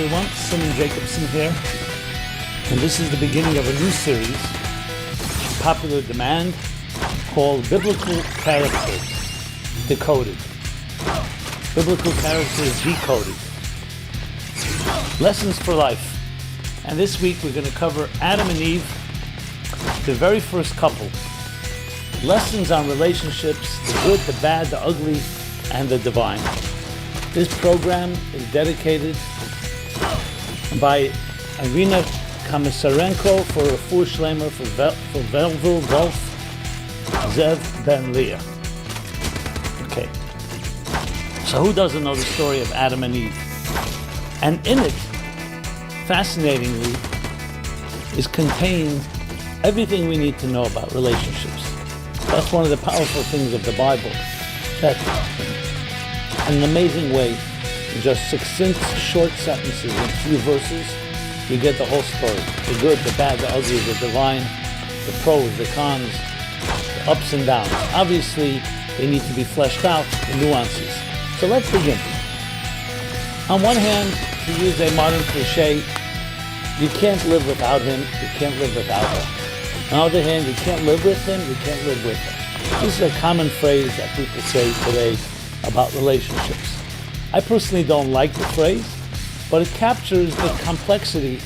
everyone, Simon Jacobson here, and this is the beginning of a new series, popular demand, called Biblical Characters Decoded. Biblical Characters Decoded. Lessons for Life. And this week we're going to cover Adam and Eve, the very first couple. Lessons on relationships, the good, the bad, the ugly, and the divine. This program is dedicated by Irina Komisarenko for Refuah Shleima for Velvel Wolf Zev Ben Leah. Okay. So who doesn't know the story of Adam and Eve? And in it, fascinatingly, is contained everything we need to know about relationships. That's one of the powerful things of the Bible, that in an amazing way, in just succinct, short sentences, in few verses, you get the whole story. The good, the bad, the ugly, the divine, the pros, the cons, the ups and downs. Obviously, they need to be fleshed out, the nuances. So let's begin. On one hand, to use a modern cliche, you can't live without him, you can't live without her. On the other hand, you can't live with him, you can't live with her. This is a common phrase that people say today about relationships. I personally don't like the phrase, but it captures the complexity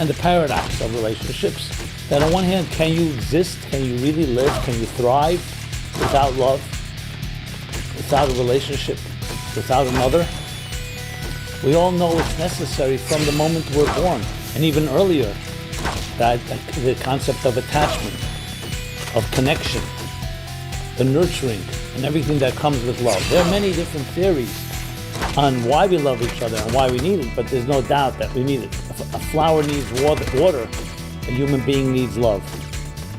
and the paradox of relationships. That on one hand, can you exist, can you really live, can you thrive without love, without a relationship, without another? We all know it's necessary from the moment we're born, and even earlier, that the concept of attachment, of connection, the nurturing, and everything that comes with love. There are many different theories on why we love each other and why we need it, but there's no doubt that we need it. A flower needs water, a human being needs love.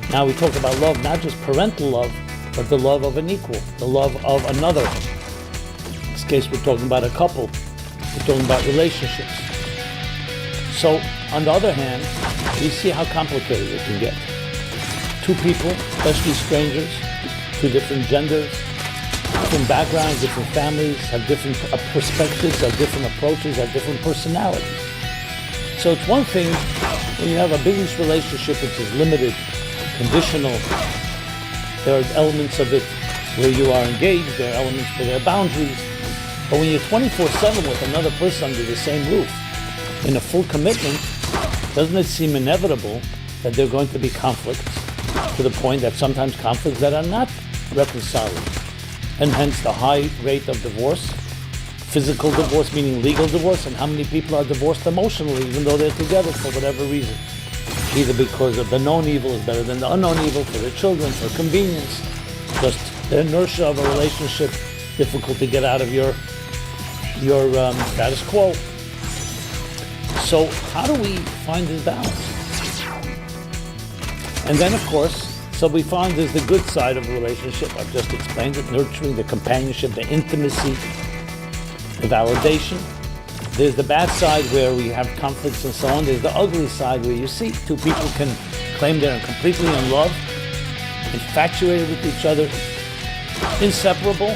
Now we talk about love, not just parental love, but the love of an equal, the love of another. In this case, we're talking about a couple. We're talking about relationships. So, on the other hand, we see how complicated it can get. Two people, especially strangers, two different genders, different backgrounds, different families, have different perspectives, have different approaches, have different personalities. So it's one thing when you have a business relationship which is limited, conditional. There are elements of it where you are engaged, there are elements where there are boundaries. But when you're 24/7 with another person under the same roof, in a full commitment, doesn't it seem inevitable that there are going to be conflicts, to the point that sometimes conflicts that are not reconcilable, and hence the high rate of divorce, physical divorce meaning legal divorce, and how many people are divorced emotionally even though they're together for whatever reason, either because of the known evil is better than the unknown evil, for their children, for convenience, just the inertia of a relationship, difficult to get out of your status quo. So how do we find this balance? And then of course, so we find there's the good side of a relationship. I've just explained it, nurturing, the companionship, the intimacy, the validation. There's the bad side where we have conflicts and so on. There's the ugly side where you see two people can claim they're completely in love, infatuated with each other, inseparable,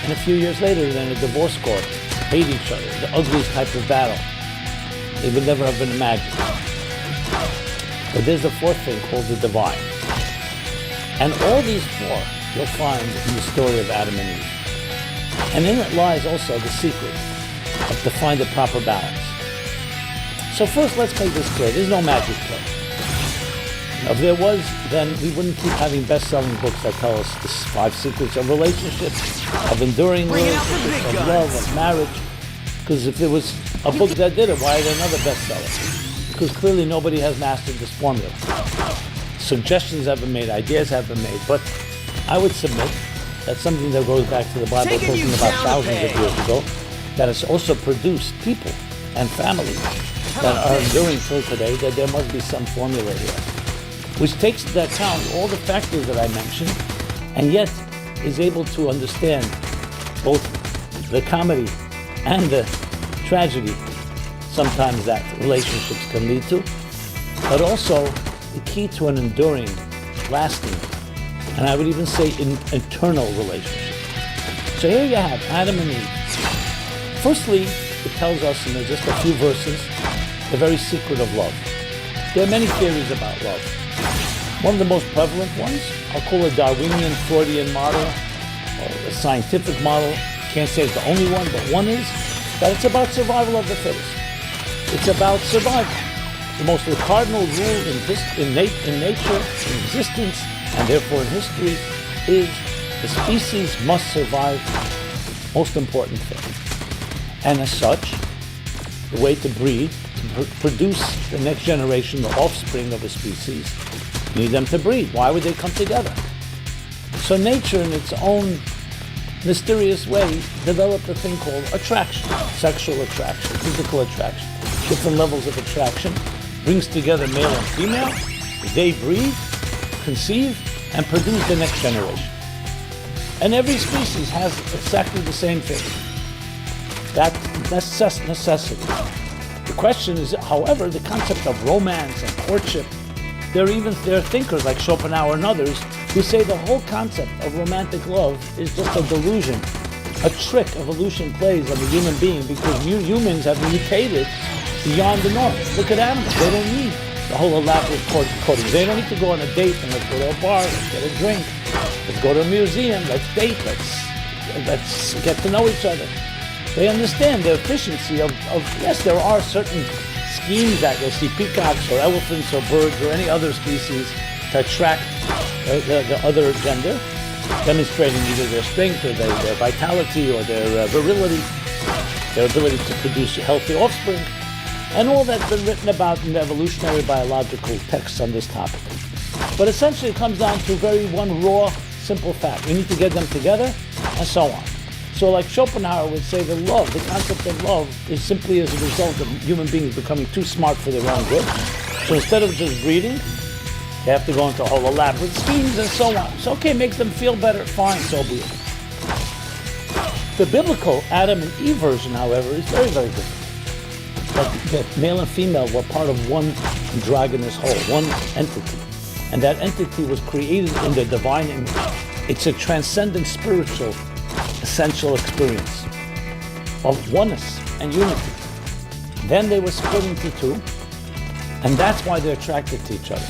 and a few years later they're in a divorce court, hate each other, the ugliest type of battle. They would never have been imagined. But there's the fourth thing called the divine. And all these four you'll find in the story of Adam and Eve. And in it lies also the secret of to find the proper balance. So first, let's make this clear. There's no magic pill. If there was, then we wouldn't keep having best-selling books that tell us the 5 secrets of relationships, of enduring relationships, of love, of marriage. Because if there was a book that did it, why is there another bestseller? Because clearly nobody has mastered this formula. Suggestions have been made, ideas have been made, but I would submit that's something that goes back to the Bible, talking about thousands of years ago, that has also produced people and families that are enduring till today, that there must be some formula here, which takes into account all the factors that I mentioned, and yet is able to understand both the comedy and the tragedy sometimes that relationships can lead to, but also the key to an enduring, lasting, and I would even say an eternal relationship. So here you have Adam and Eve. Firstly, it tells us in just a few verses the very secret of love. There are many theories about love. One of the most prevalent ones, I'll call a Darwinian Freudian model, or a scientific model. Can't say it's the only one, but one is that it's about survival of the fittest. It's about survival. The most cardinal rule in nature, in existence, and therefore in history, is the species must survive. Most important thing. And as such, the way to breed, to produce the next generation, the offspring of a species, you need them to breed. Why would they come together? So nature, in its own mysterious way, developed a thing called attraction, sexual attraction, physical attraction, different levels of attraction, brings together male and female, they breed, conceive, and produce the next generation. And every species has exactly the same thing. That necessity. The question is, however, the concept of romance and courtship, there are thinkers like Schopenhauer and others who say the whole concept of romantic love is just a delusion, a trick evolution plays on the human being because humans have mutated beyond the norm. Look at animals, they don't need the whole elaborate courting. They don't need to go on a date and let's go to a bar, let's get a drink, let's go to a museum, let's date, let's get to know each other. They understand the efficiency of yes, there are certain schemes that you'll see peacocks or elephants or birds or any other species to attract the other gender, demonstrating either their strength or their vitality or their virility, their ability to produce healthy offspring, and all that's been written about in evolutionary biological texts on this topic. But essentially it comes down to one raw, simple fact. We need to get them together, and so on. So like Schopenhauer would say, the concept of love is simply as a result of human beings becoming too smart for their own good. So instead of just breeding, they have to go into whole elaborate schemes and so on. So okay, makes them feel better, fine, so be it. The biblical Adam and Eve version, however, is very, very different. That male and female were part of one androgynous whole, one entity. And that entity was created in the divine image. It's a transcendent spiritual essential experience of oneness and unity. Then they were split into two, and that's why they're attracted to each other.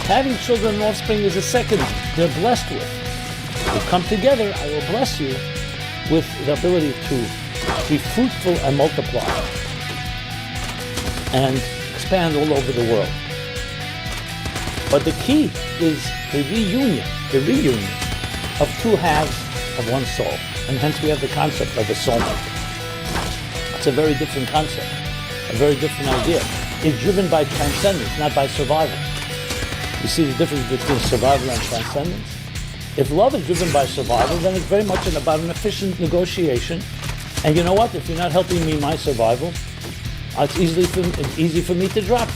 Having children and offspring is a second they're blessed with. You come together, I will bless you with the ability to be fruitful and multiply and expand all over the world. But the key is the reunion of two halves of one soul, and hence we have the concept of a soulmate. It's a very different concept, a very different idea. It's driven by transcendence, not by survival. You see the difference between survival and transcendence? If love is driven by survival, then it's very much about an efficient negotiation. And you know what? If you're not helping me in my survival, it's easy for me to drop.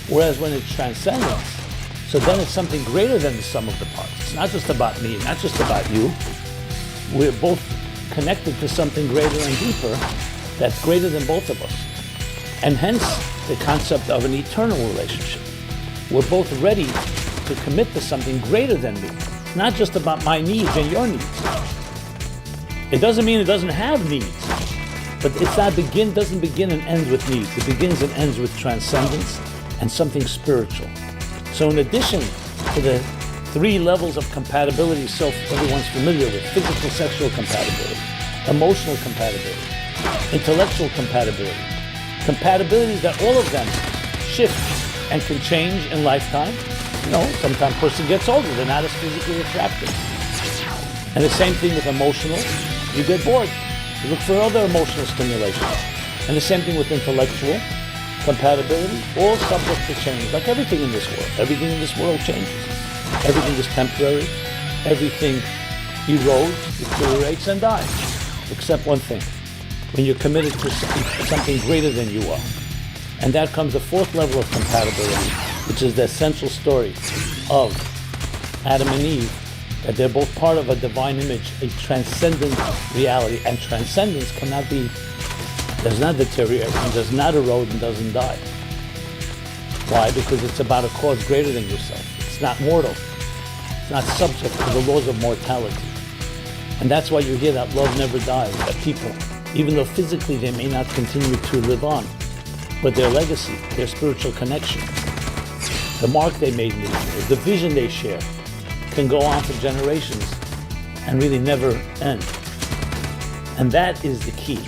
Whereas when it's transcendence, so then it's something greater than the sum of the parts. It's not just about me, not just about you. We're both connected to something greater and deeper that's greater than both of us. And hence the concept of an eternal relationship. We're both ready to commit to something greater than me. It's not just about my needs and your needs. It doesn't mean it doesn't have needs, but doesn't begin and end with needs. It begins and ends with transcendence and something spiritual. So in addition to the three levels of compatibility so everyone's familiar with, physical, sexual compatibility, emotional compatibility, intellectual compatibility, compatibilities that all of them shift and can change in lifetime. Sometimes a person gets older, they're not as physically attractive. And the same thing with emotional, you get bored. You look for other emotional stimulations. And the same thing with intellectual compatibility, all subject to change, like everything in this world. Everything in this world changes. Everything is temporary. Everything erodes, deteriorates, and dies. Except one thing. When you're committed to something greater than you are. And that comes the fourth level of compatibility, which is the essential story of Adam and Eve, that they're both part of a divine image, a transcendent reality. And transcendence does not deteriorate, and does not erode, and doesn't die. Why? Because it's about a cause greater than yourself. It's not mortal. It's not subject to the laws of mortality. And that's why you hear that love never dies, that people even though physically they may not continue to live on. But their legacy, their spiritual connection, the mark they made in the vision they share, can go on for generations and really never end. And that is the key.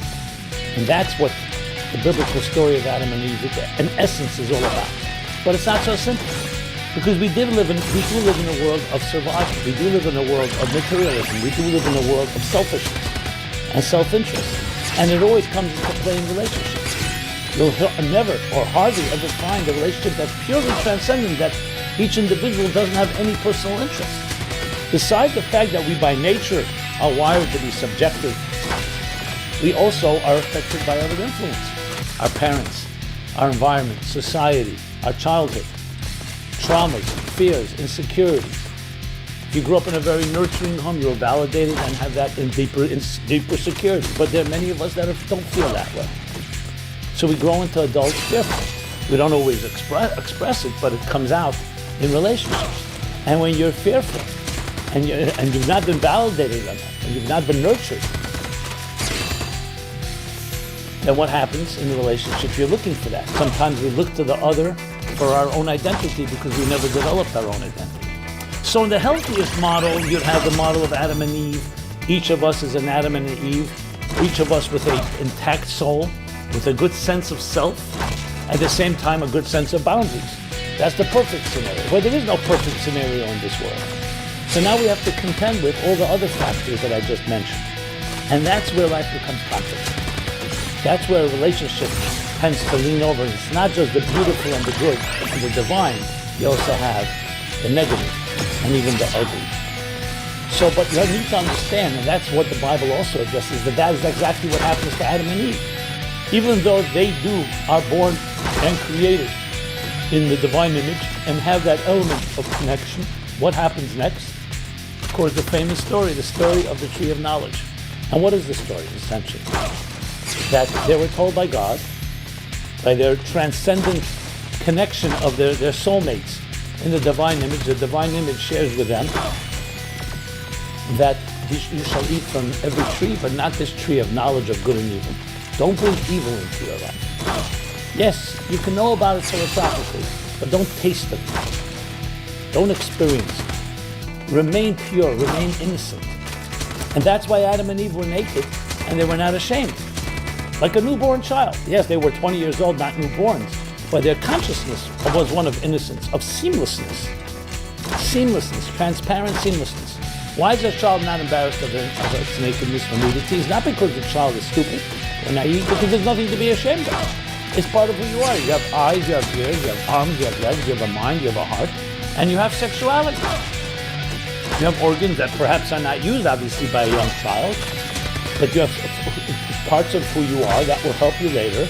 And that's what the biblical story of Adam and Eve, in essence, is all about. But it's not so simple. Because we do live in a world of survival. We do live in a world of materialism. We do live in a world of selfishness and self-interest. And it always comes into play in relationships. You'll never or hardly ever find a relationship that's purely transcendent, that each individual doesn't have any personal interest. Besides the fact that we by nature are wired to be subjective, we also are affected by other influences. Our parents, our environment, society, our childhood, traumas, fears, insecurities. If you grew up in a very nurturing home, you're validated and have that in deeper security. But there are many of us that don't feel that way. So we grow into adults fearful. We don't always express it, but it comes out in relationships. And when you're fearful and you've not been validated enough, and you've not been nurtured, then what happens in the relationship? You're looking for that. Sometimes we look to the other for our own identity because we never developed our own identity. So in the healthiest model, you'd have the model of Adam and Eve. Each of us is an Adam and an Eve. Each of us with an intact soul, with a good sense of self, at the same time a good sense of boundaries. That's the perfect scenario. But there is no perfect scenario in this world. So now we have to contend with all the other factors that I just mentioned. And that's where life becomes complicated. That's where a relationship tends to lean over. It's not just the beautiful and the good and the divine. You also have the negative and even the ugly. So, but you need to understand, and that's what the Bible also addresses, that is exactly what happens to Adam and Eve. Even though they are born and created in the divine image and have that element of connection, what happens next? Of course, the famous story, the story of the tree of knowledge. And what is the story, essentially? That they were told by God, by their transcendent connection of their soulmates in the divine image shares with them that you shall eat from every tree, but not this tree of knowledge of good and evil. Don't bring evil into your life. Yes, you can know about it philosophically, but don't taste it. Don't experience it. Remain pure, remain innocent. And that's why Adam and Eve were naked and they were not ashamed. Like a newborn child. Yes, they were 20 years old, not newborns, but their consciousness was one of innocence, of seamlessness. Seamlessness, transparent seamlessness. Why is a child not embarrassed of its nakedness or nudity? It's not because the child is stupid or naive, because there's nothing to be ashamed of. It's part of who you are. You have eyes, you have ears, you have arms, you have legs, you have a mind, you have a heart, and you have sexuality. You have organs that perhaps are not used, obviously, by a young child, but you have parts of who you are that will help you later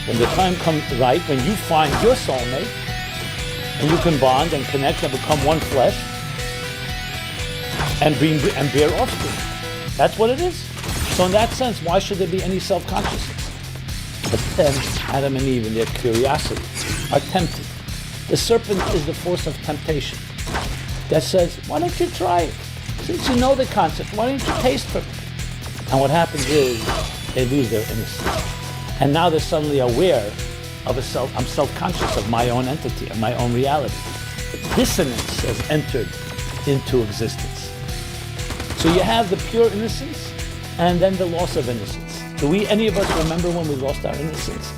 when the time comes right, when you find your soulmate and you can bond and connect and become one flesh and bear offspring. That's what it is. So in that sense, why should there be any self-consciousness? But then Adam and Eve in their curiosity are tempted. The serpent is the force of temptation that says, why don't you try it? Since you know the concept, why don't you taste from it? And what happens is they lose their innocence. And now they're suddenly aware of I'm self-conscious of my own entity, of my own reality. Dissonance has entered into existence. So you have the pure innocence and then the loss of innocence. Do any of us remember when we lost our innocence?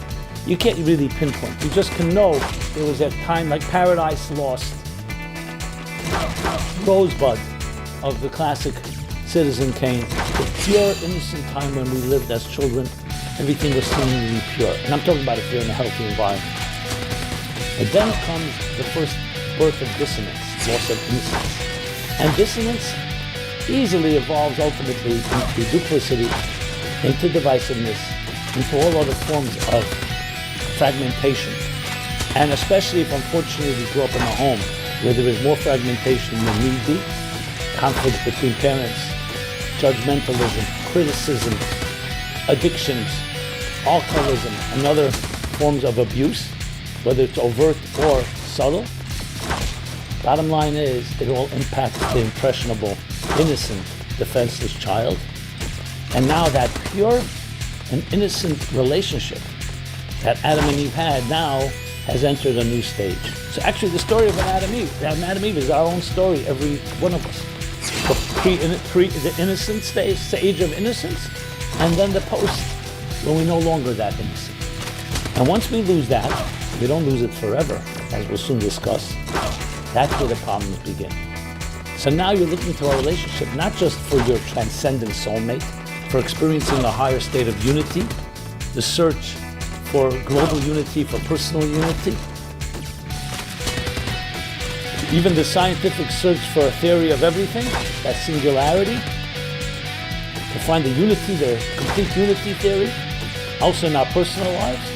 You can't really pinpoint. You just can know there was that time like Paradise Lost, Rosebud of the classic Citizen Kane, the pure innocent time when we lived as children. Everything was seemingly pure. And I'm talking about if you're in a healthy environment. But then comes the first birth of dissonance, loss of innocence. And dissonance easily evolves ultimately into duplicity, into divisiveness, into all other forms of fragmentation. And especially if unfortunately we grew up in a home where there is more fragmentation than need be, conflicts between parents, judgmentalism, criticism, addictions, alcoholism, and other forms of abuse, whether it's overt or subtle. Bottom line is, it all impacts the impressionable, innocent, defenseless child. And now that pure an innocent relationship that Adam and Eve had now has entered a new stage. So actually the story of Adam and Eve is our own story, every one of us. The innocent stage of innocence, and then the post when we're no longer that innocent. And once we lose that, we don't lose it forever, as we'll soon discuss, that's where the problems begin. So now you're looking to our relationship not just for your transcendent soulmate, for experiencing a higher state of unity, the search for global unity, for personal unity, even the scientific search for a theory of everything, that singularity, to find the unity, the complete unity theory, also in our personal lives.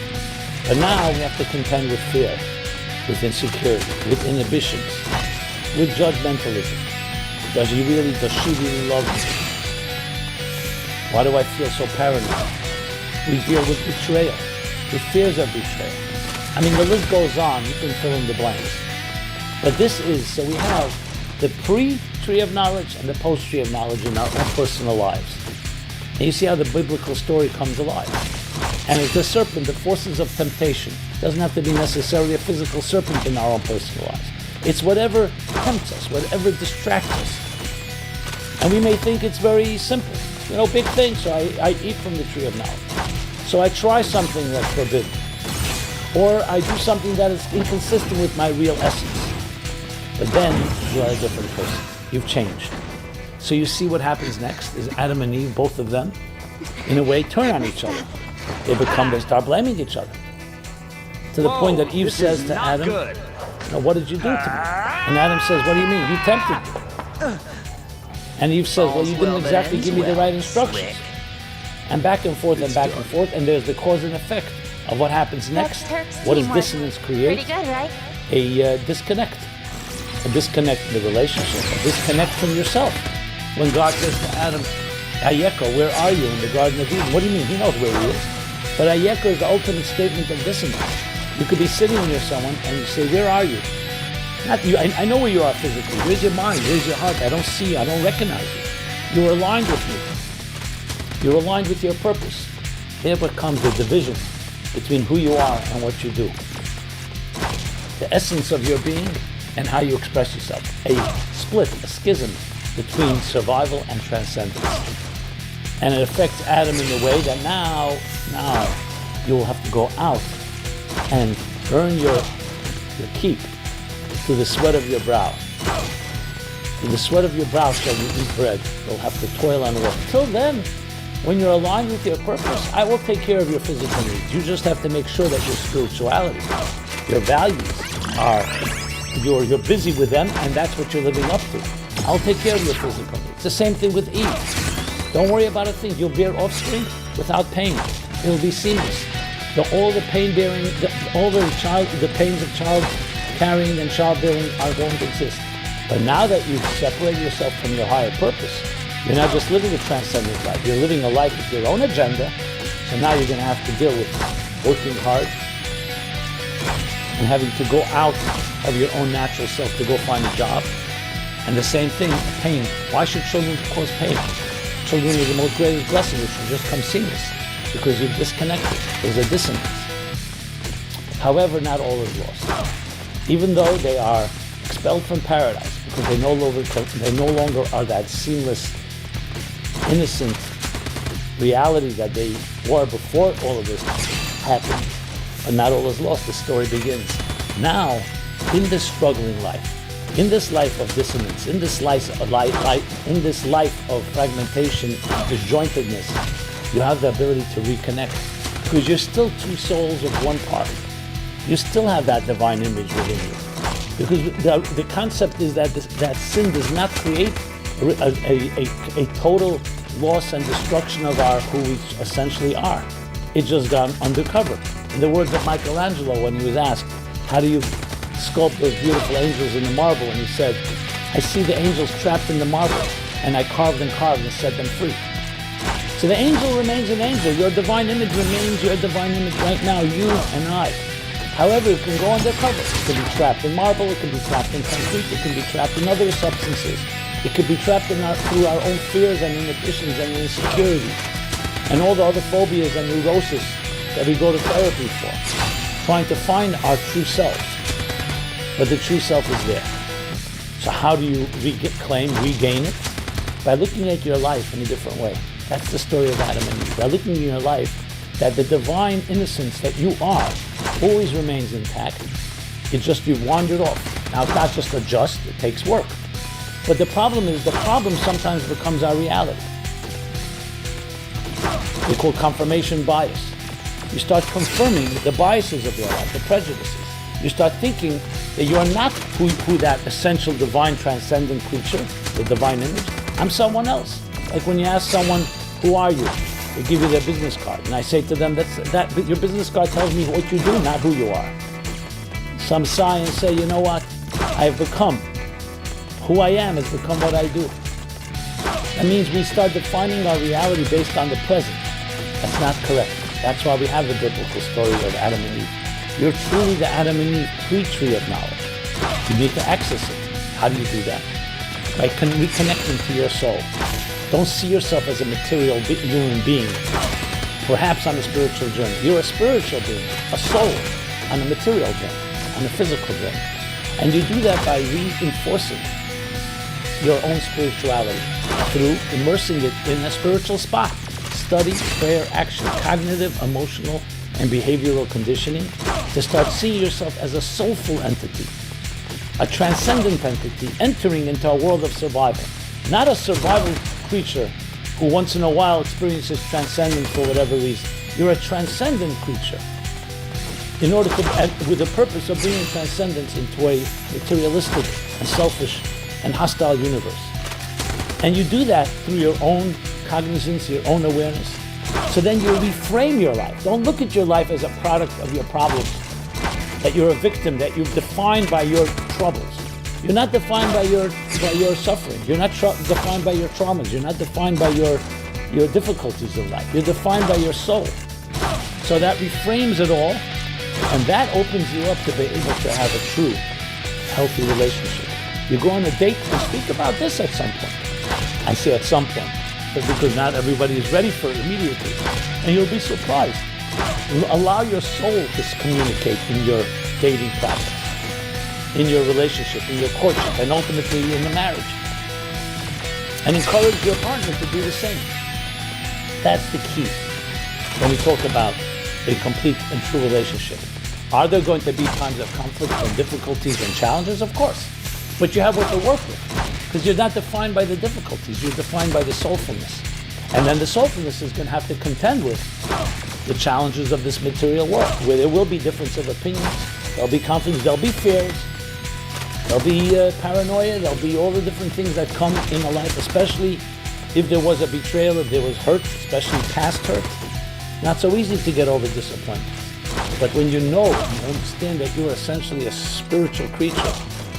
But now we have to contend with fear, with insecurity, with inhibitions, with judgmentalism. Does she really love me? Why do I feel so paranoid? We deal with betrayal, with fears of betrayal. I mean, the list goes on, you can fill in the blanks. But this is, so we have the pre-tree of knowledge and the post-tree of knowledge in our own personal lives. And you see how the biblical story comes alive. And it's the serpent, the forces of temptation. It doesn't have to be necessarily a physical serpent in our own personal lives. It's whatever tempts us, whatever distracts us. And we may think it's very simple. Big thing, so I eat from the tree of knowledge. So I try something that's forbidden. Or I do something that is inconsistent with my real essence. But then you are a different person. You've changed. So you see what happens next is Adam and Eve, both of them, in a way, turn on each other. They start blaming each other. To the point that Eve says to Adam, what did you do to me? And Adam says, what do you mean? You tempted me. And Eve says, well, you didn't exactly give me the right instructions. And back and forth, and there's the cause and effect of what happens next. What does dissonance create? Pretty good, right? A disconnect in the relationship, a disconnect from yourself. When God says to Adam, Ayeko, where are you in the Garden of Eden? What do you mean? He knows where he is. But Ayeko is the ultimate statement of dissonance. You could be sitting near someone and you say, where are you? Not you. I know where you are physically. Where's your mind? Where's your heart? I don't see you. I don't recognize you. You're aligned with me. You're aligned with your purpose. There becomes the division between who you are and what you do. The essence of your being and how you express yourself. A split, a schism between survival and transcendence. And it affects Adam in the way that now you will have to go out and earn your keep through the sweat of your brow. Through the sweat of your brow shall you eat bread. You'll have to toil and work. Till then, when you're aligned with your purpose, I will take care of your physical needs. You just have to make sure that your spirituality, your values are, you're busy with them, and that's what you're living up to. I'll take care of your physical needs. The same thing with Eve. Don't worry about a thing. You'll bear offspring without pain. It'll be seamless. All the pain bearing, the pains of child carrying and childbearing are going to exist. But now that you've separated yourself from your higher purpose, you're not just living a transcendent life. You're living a life with your own agenda. So now you're going to have to deal with working hard and having to go out of your own natural self to go find a job. And the same thing, pain. Why should children cause pain? Children are the most greatest blessing, which will just come seamless because you're disconnected. There's a dissonance. However, not all is lost. Even though they are expelled from paradise because they no longer are that seamless, innocent reality that they were before all of this happened. But not all is lost. The story begins. Now, in this struggling life, in this life of dissonance, in this life of fragmentation, disjointedness, you have the ability to reconnect because you're still two souls of one part. You still have that divine image within you. Because the concept is that sin does not create a total loss and destruction of who we essentially are. It just gone undercover. In the words of Michelangelo, when he was asked, how do you sculpt those beautiful angels in the marble? And he said, I see the angels trapped in the marble, and I carved and set them free. So the angel remains an angel. Your divine image remains your divine image right now, you and I. However, it can go undercover. It can be trapped in marble, it can be trapped in concrete, it can be trapped in other substances. It could be trapped through our own fears and inhibitions and insecurities. and all the other phobias and neurosis that we go to therapy for, trying to find our true self. But the true self is there. So how do you regain it? By looking at your life in a different way. That's the story of Adam and Eve. By looking at your life, that the divine innocence that you are always remains intact. It's just you've wandered off. Now it's not just adjust, it takes work. But the problem sometimes becomes our reality. They call confirmation bias. You start confirming the biases of your life, the prejudices. You start thinking that you are not who that essential divine transcendent creature, the divine image. I'm someone else. Like when you ask someone, who are you? They give you their business card. And I say to them, that your business card tells me what you do, not who you are. Some sigh and say, you know what? I've become. Who I am has become what I do. That means we start defining our reality based on the present. That's not correct. That's why we have the biblical story of Adam and Eve. You're truly the Adam and Eve tree of knowledge. You need to access it. How do you do that? By reconnecting to your soul. Don't see yourself as a material human being, perhaps on a spiritual journey. You're a spiritual being, a soul, on a material journey, on a physical journey. And you do that by reinforcing your own spirituality through immersing it in a spiritual spot. Study, prayer, action, cognitive, emotional, and behavioral conditioning to start seeing yourself as a soulful entity, a transcendent entity entering into a world of survival. Not a survival creature who once in a while experiences transcendence for whatever reason. You're a transcendent creature in order to, with the purpose of bringing transcendence into a materialistic and selfish and hostile universe. And you do that through your own cognizance, your own awareness. So then you reframe your life. Don't look at your life as a product of your problems, that you're a victim, that you're defined by your troubles. You're not defined by your suffering. You're not defined by your traumas. You're not defined by your difficulties of life. You're defined by your soul. So that reframes it all, and that opens you up to be able to have a true, healthy relationship. You go on a date and speak about this at some point. I say at some point, but because not everybody is ready for it immediately. And you'll be surprised. Allow your soul to communicate in your dating process, in your relationship, in your courtship, and ultimately in the marriage. And encourage your partner to do the same. That's the key when we talk about a complete and true relationship. Are there going to be times of conflict and difficulties and challenges? Of course. But you have what to work with. Because you're not defined by the difficulties, you're defined by the soulfulness. And then the soulfulness is going to have to contend with the challenges of this material world, where there will be difference of opinions, there'll be conflicts, there'll be fears, there'll be paranoia, there'll be all the different things that come in a life, especially if there was a betrayal, if there was hurt, especially past hurt. Not so easy to get over disappointment. But when you know and you understand that you're essentially a spiritual creature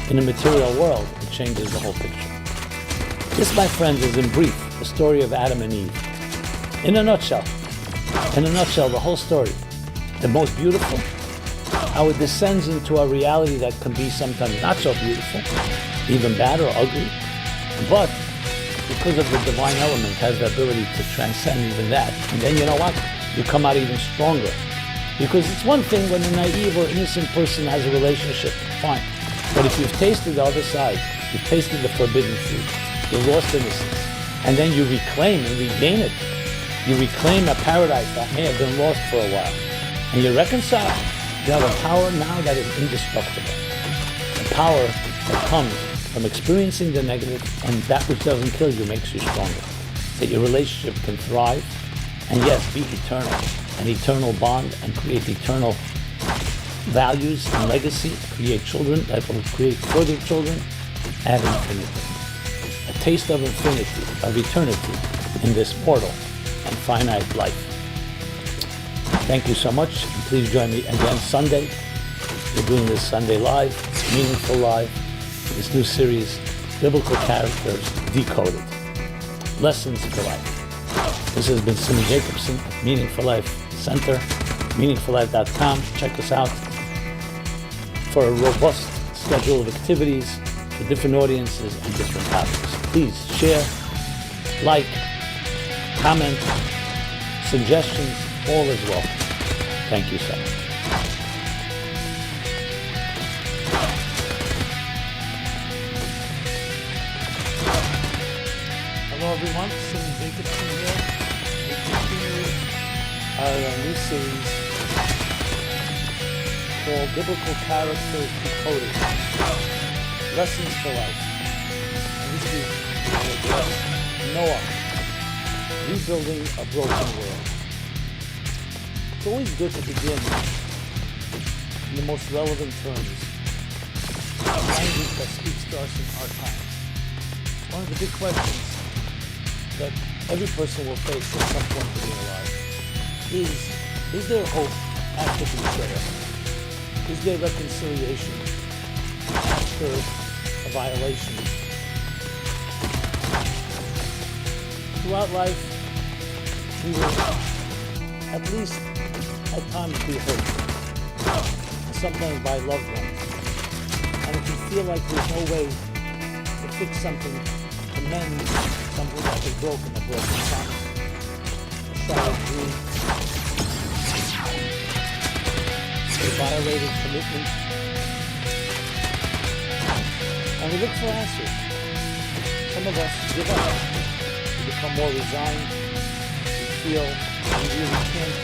in the material world, it changes the whole picture. This, my friends, is in brief the story of Adam and Eve. In a nutshell, the whole story. The most beautiful, how it descends into a reality that can be sometimes not so beautiful, even bad or ugly, but because of the divine element has the ability to transcend even that. And then you know what? You come out even stronger. Because it's one thing when a naive or innocent person has a relationship, fine. But if you've tasted the other side, you've tasted the forbidden fruit, you lost innocence, and then you reclaim and regain it. You reclaim a paradise that may have been lost for a while. And you reconcile. You have a power now that is indestructible. A power that comes from experiencing the negative, and that which doesn't kill you makes you stronger. That your relationship can thrive, and yes, be eternal. An eternal bond, and create eternal values and legacy, create children that will create further children ad infinitum. A taste of infinity, of eternity in this mortal and finite life. Thank you so much. Please join me again Sunday. We're doing this Sunday live, Meaningful Live, this new series, Biblical Characters Decoded. Lessons for Life. This has been Simon Jacobson at Meaningful Life Center, meaningfullife.com. Check us out for a robust schedule of activities for different audiences and different topics. Please share, like, comment, suggestions, all is welcome. Thank you so much. Hello everyone, Simon Jacobson here. We continue our new series called Biblical Character Decoded, Lessons for Life. And this week we will address Noah, rebuilding a broken world. It's always good to begin in the most relevant terms, language that speaks to us in our time. One of the big questions that every person will face at some point in their life is there hope after betrayal? Is there reconciliation after a violation? Throughout life, we will at least at times be hurt, and sometimes by loved ones. And it can feel like there's no way to fix something, to mend something that is broken, a broken promise, a shattered dream, a violated commitment. And we look for answers. Some of us give up. We become more resigned. We feel we really can't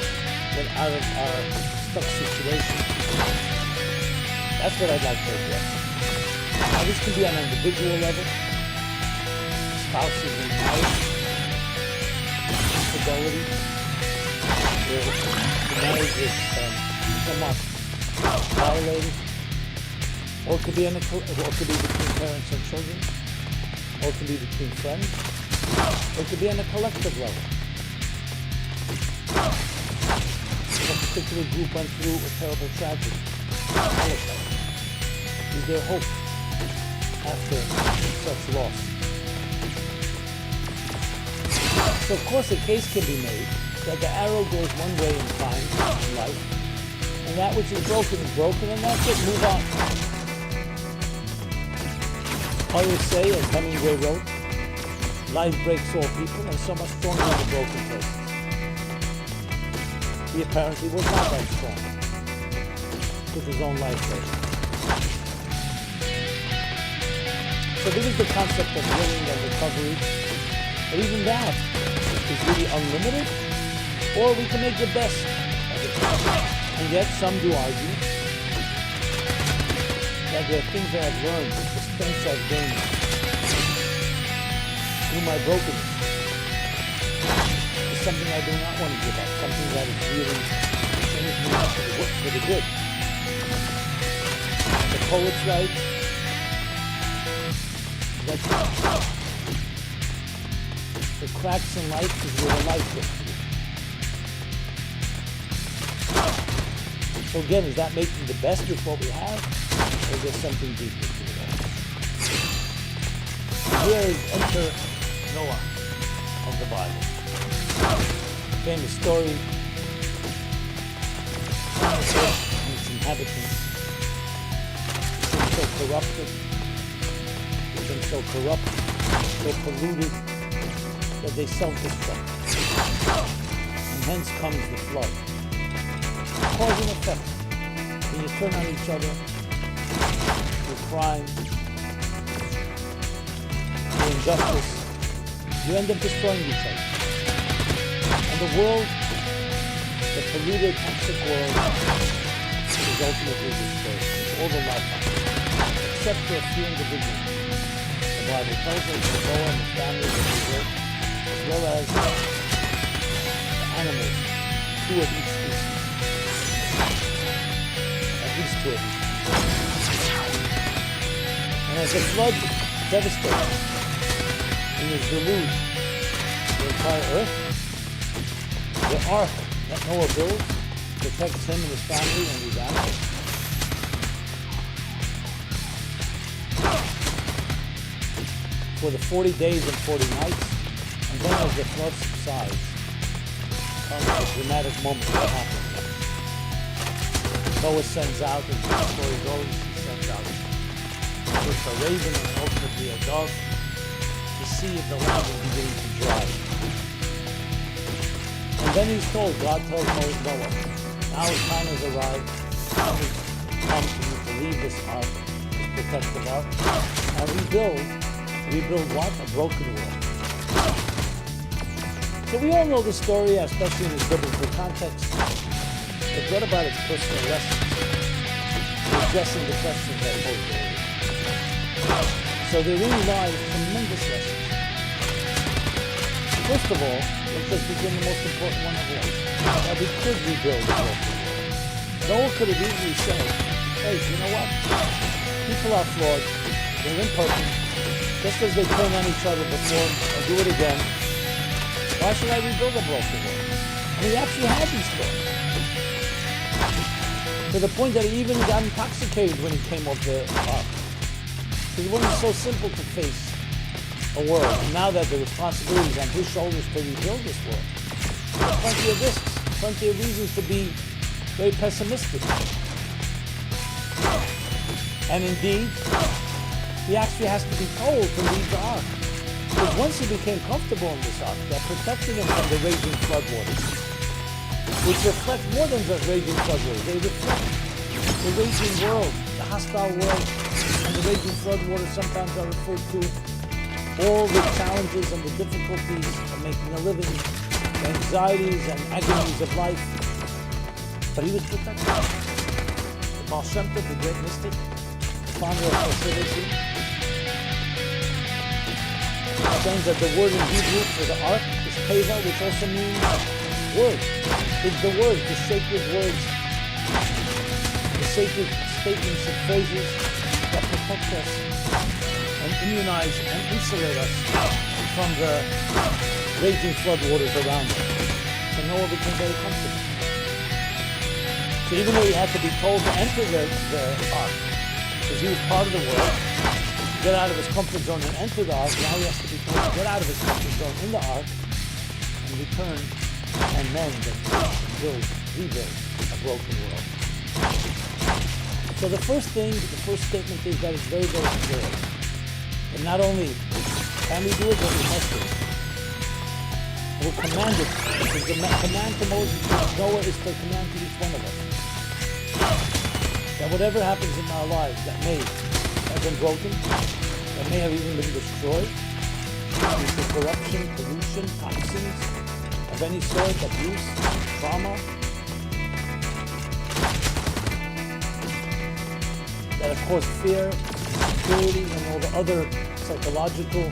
get out of our stuck situation. That's what I'd like to address. Now this can be on an individual level, spouses in marriage, infidelity, where the marriage is somewhat violated, or it could be between parents and children, or it could be between friends, or it could be on a collective level. A particular group went through a terrible tragedy, Holocaust. Is there hope after such loss? So of course a case can be made that the arrow goes one way in time, in life, and that which is broken, and that's it, move on. Others say, as Hemingway wrote, life breaks all people, and so much stronger in the broken places. He apparently was not that strong with his own life lesson. So this is the concept of healing and recovery. But even that is really unlimited, or we can make the best of it. And yet some do argue that there are things that I've learned, the strengths I've gained through my brokenness, is something I do not want to give up, something that is really changed me for the good. The poets write that the cracks in life is where the light gets you. So again, is that making the best with what we have, or is there something deeper to it all? Here is enter Noah of the Bible. Famous story. And its inhabitants became so corrupted, became so corrupt, so polluted, that they self-destruct. And hence comes the flood. Cause and effect. When you turn on each other, your crime, your injustice, you end up destroying each other. And the world, the polluted, toxic world, is ultimately destroyed. It's all the life on it, except for a few individuals. The Bible tells us that Noah and his family that he worked, as well as the animals, 2 of each species. At least 2 of each species. And as the flood devastates and is deluge the entire earth, the ark that Noah builds protects him and his family and his animals. For the 40 days and 40 nights, and then as the flood subsides, comes the dramatic moment that happens. Noah sends out, as the story goes, he sends out first a raven and ultimately a dove to see if the land is beginning to dry. And then he's told, God tells Noah, now his time has arrived. Time has come for you to leave this ark, this protective ark, and rebuild what? A broken world. So we all know the story, especially in its biblical context. But what about its personal lessons? Addressing the questions that posed earlier. So therein lies tremendous lessons. First of all, let's just begin the most important one of all. That we could rebuild a broken world. Noah could have easily said, hey, you know what? People are flawed. They're imperfect. Just as they turn on each other before and do it again, why should I rebuild a broken world? And he actually had these thoughts. To the point that he even got intoxicated when he came off the ark. Because it wasn't so simple to face a world. And now that the responsibility is on his shoulders to rebuild this world, there's plenty of risks, plenty of reasons to be very pessimistic. And indeed, he actually has to be told to leave the ark. Because once he became comfortable in this ark, that protected him from the raging floodwaters, which reflect more than just raging floodwaters. They reflect the raging world, the hostile world, and the raging floodwaters sometimes are referred to all the challenges and the difficulties of making a living, the anxieties and agonies of life. But he was protected. The Baal Shem Tov, the great mystic, the founder of Hasidism, saying that the word in Hebrew for the ark is teva, which also means word. It's the words, the sacred words, the sacred statements and phrases that protect us and immunize and insulate us from the raging floodwaters around us. So Noah became very comfortable. So even though he had to be told to enter the ark, because he was part of the world, get out of his comfort zone and enter the ark, now he has to be told to get out of his comfort zone in the ark and return and mend and rebuild a broken world. So the first statement is that it's very, very clear. And not only can we do it, but we must do it. We're commanded. The command to Moses, Noah, is the command to each one of us. That whatever happens in our lives that may have been broken, that may have even been destroyed, due to corruption, pollution, toxins of any sort, abuse, trauma, that have caused fear, insecurity, and all the other psychological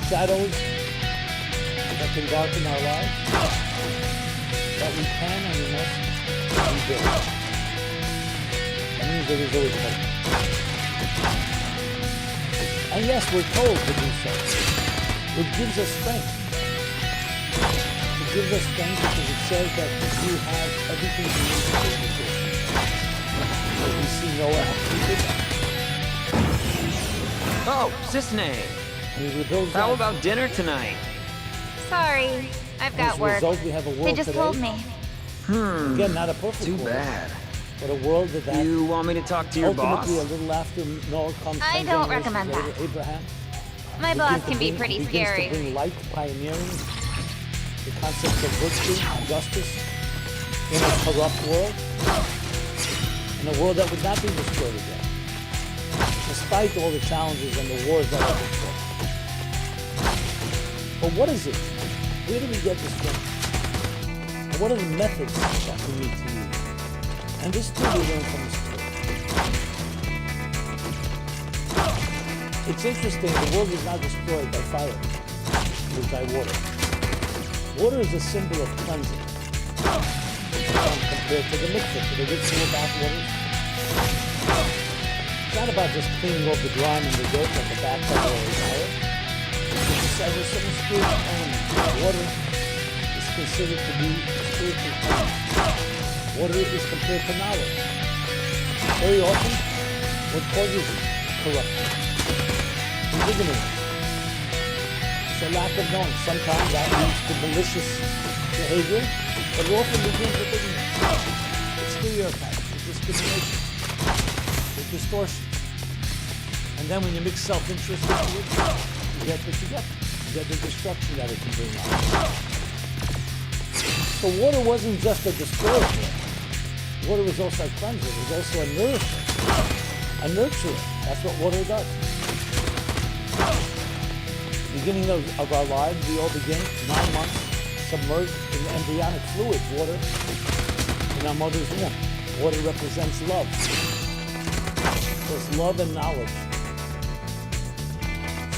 shadows that can darken our lives, that we can and we must rebuild. That means there is always hope. And yes, we're told to do so. It gives us strength. It gives us strength because it says that you have everything you need to take the decision. As we see Noah actually did that. Oh, Sisney. How about dinner tonight? Sorry, I've got work. We have a world They just today. told me. Again, not a perfect Too world, bad. but a world that You want me to talk to your boss? ultimately a little after Noah comes. I 10 don't generations recommend later, that. Abraham My boss can be pretty begins scary. to bring light, pioneering the concepts of virtue and justice in a corrupt world, in a world that would not be destroyed again, despite all the challenges and the wars that have been fought. But what is it? Where do we get this from? And what are the methods that we need to use? And this too we learn from the story. It's interesting, the world is not destroyed by fire, it was by water. Water is a symbol of cleansing. Compared to the mikveh, to the ritual bath waters. It's not about just cleaning off the grime and the dirt like a bathtub or a shower. It's a certain spiritual element. Water is considered to be a spiritual element. Water is compared to knowledge. Very often, what causes corruption? Ignorance. It's a lack of knowing. Sometimes that leads to malicious behavior, but it often begins with ignorance. It's stereotypes, it's discrimination, it's distortion. And then when you mix self-interest into it, you get what you get. You get the destruction that it can bring on. So water wasn't just a destroyer. Water was also a cleanser. It was also a nourisher, a nurturer. That's what water does. Beginning of our lives, we all begin 9 months submerged in the embryonic fluid, water, in our mother's womb. Water represents love. So it's love and knowledge.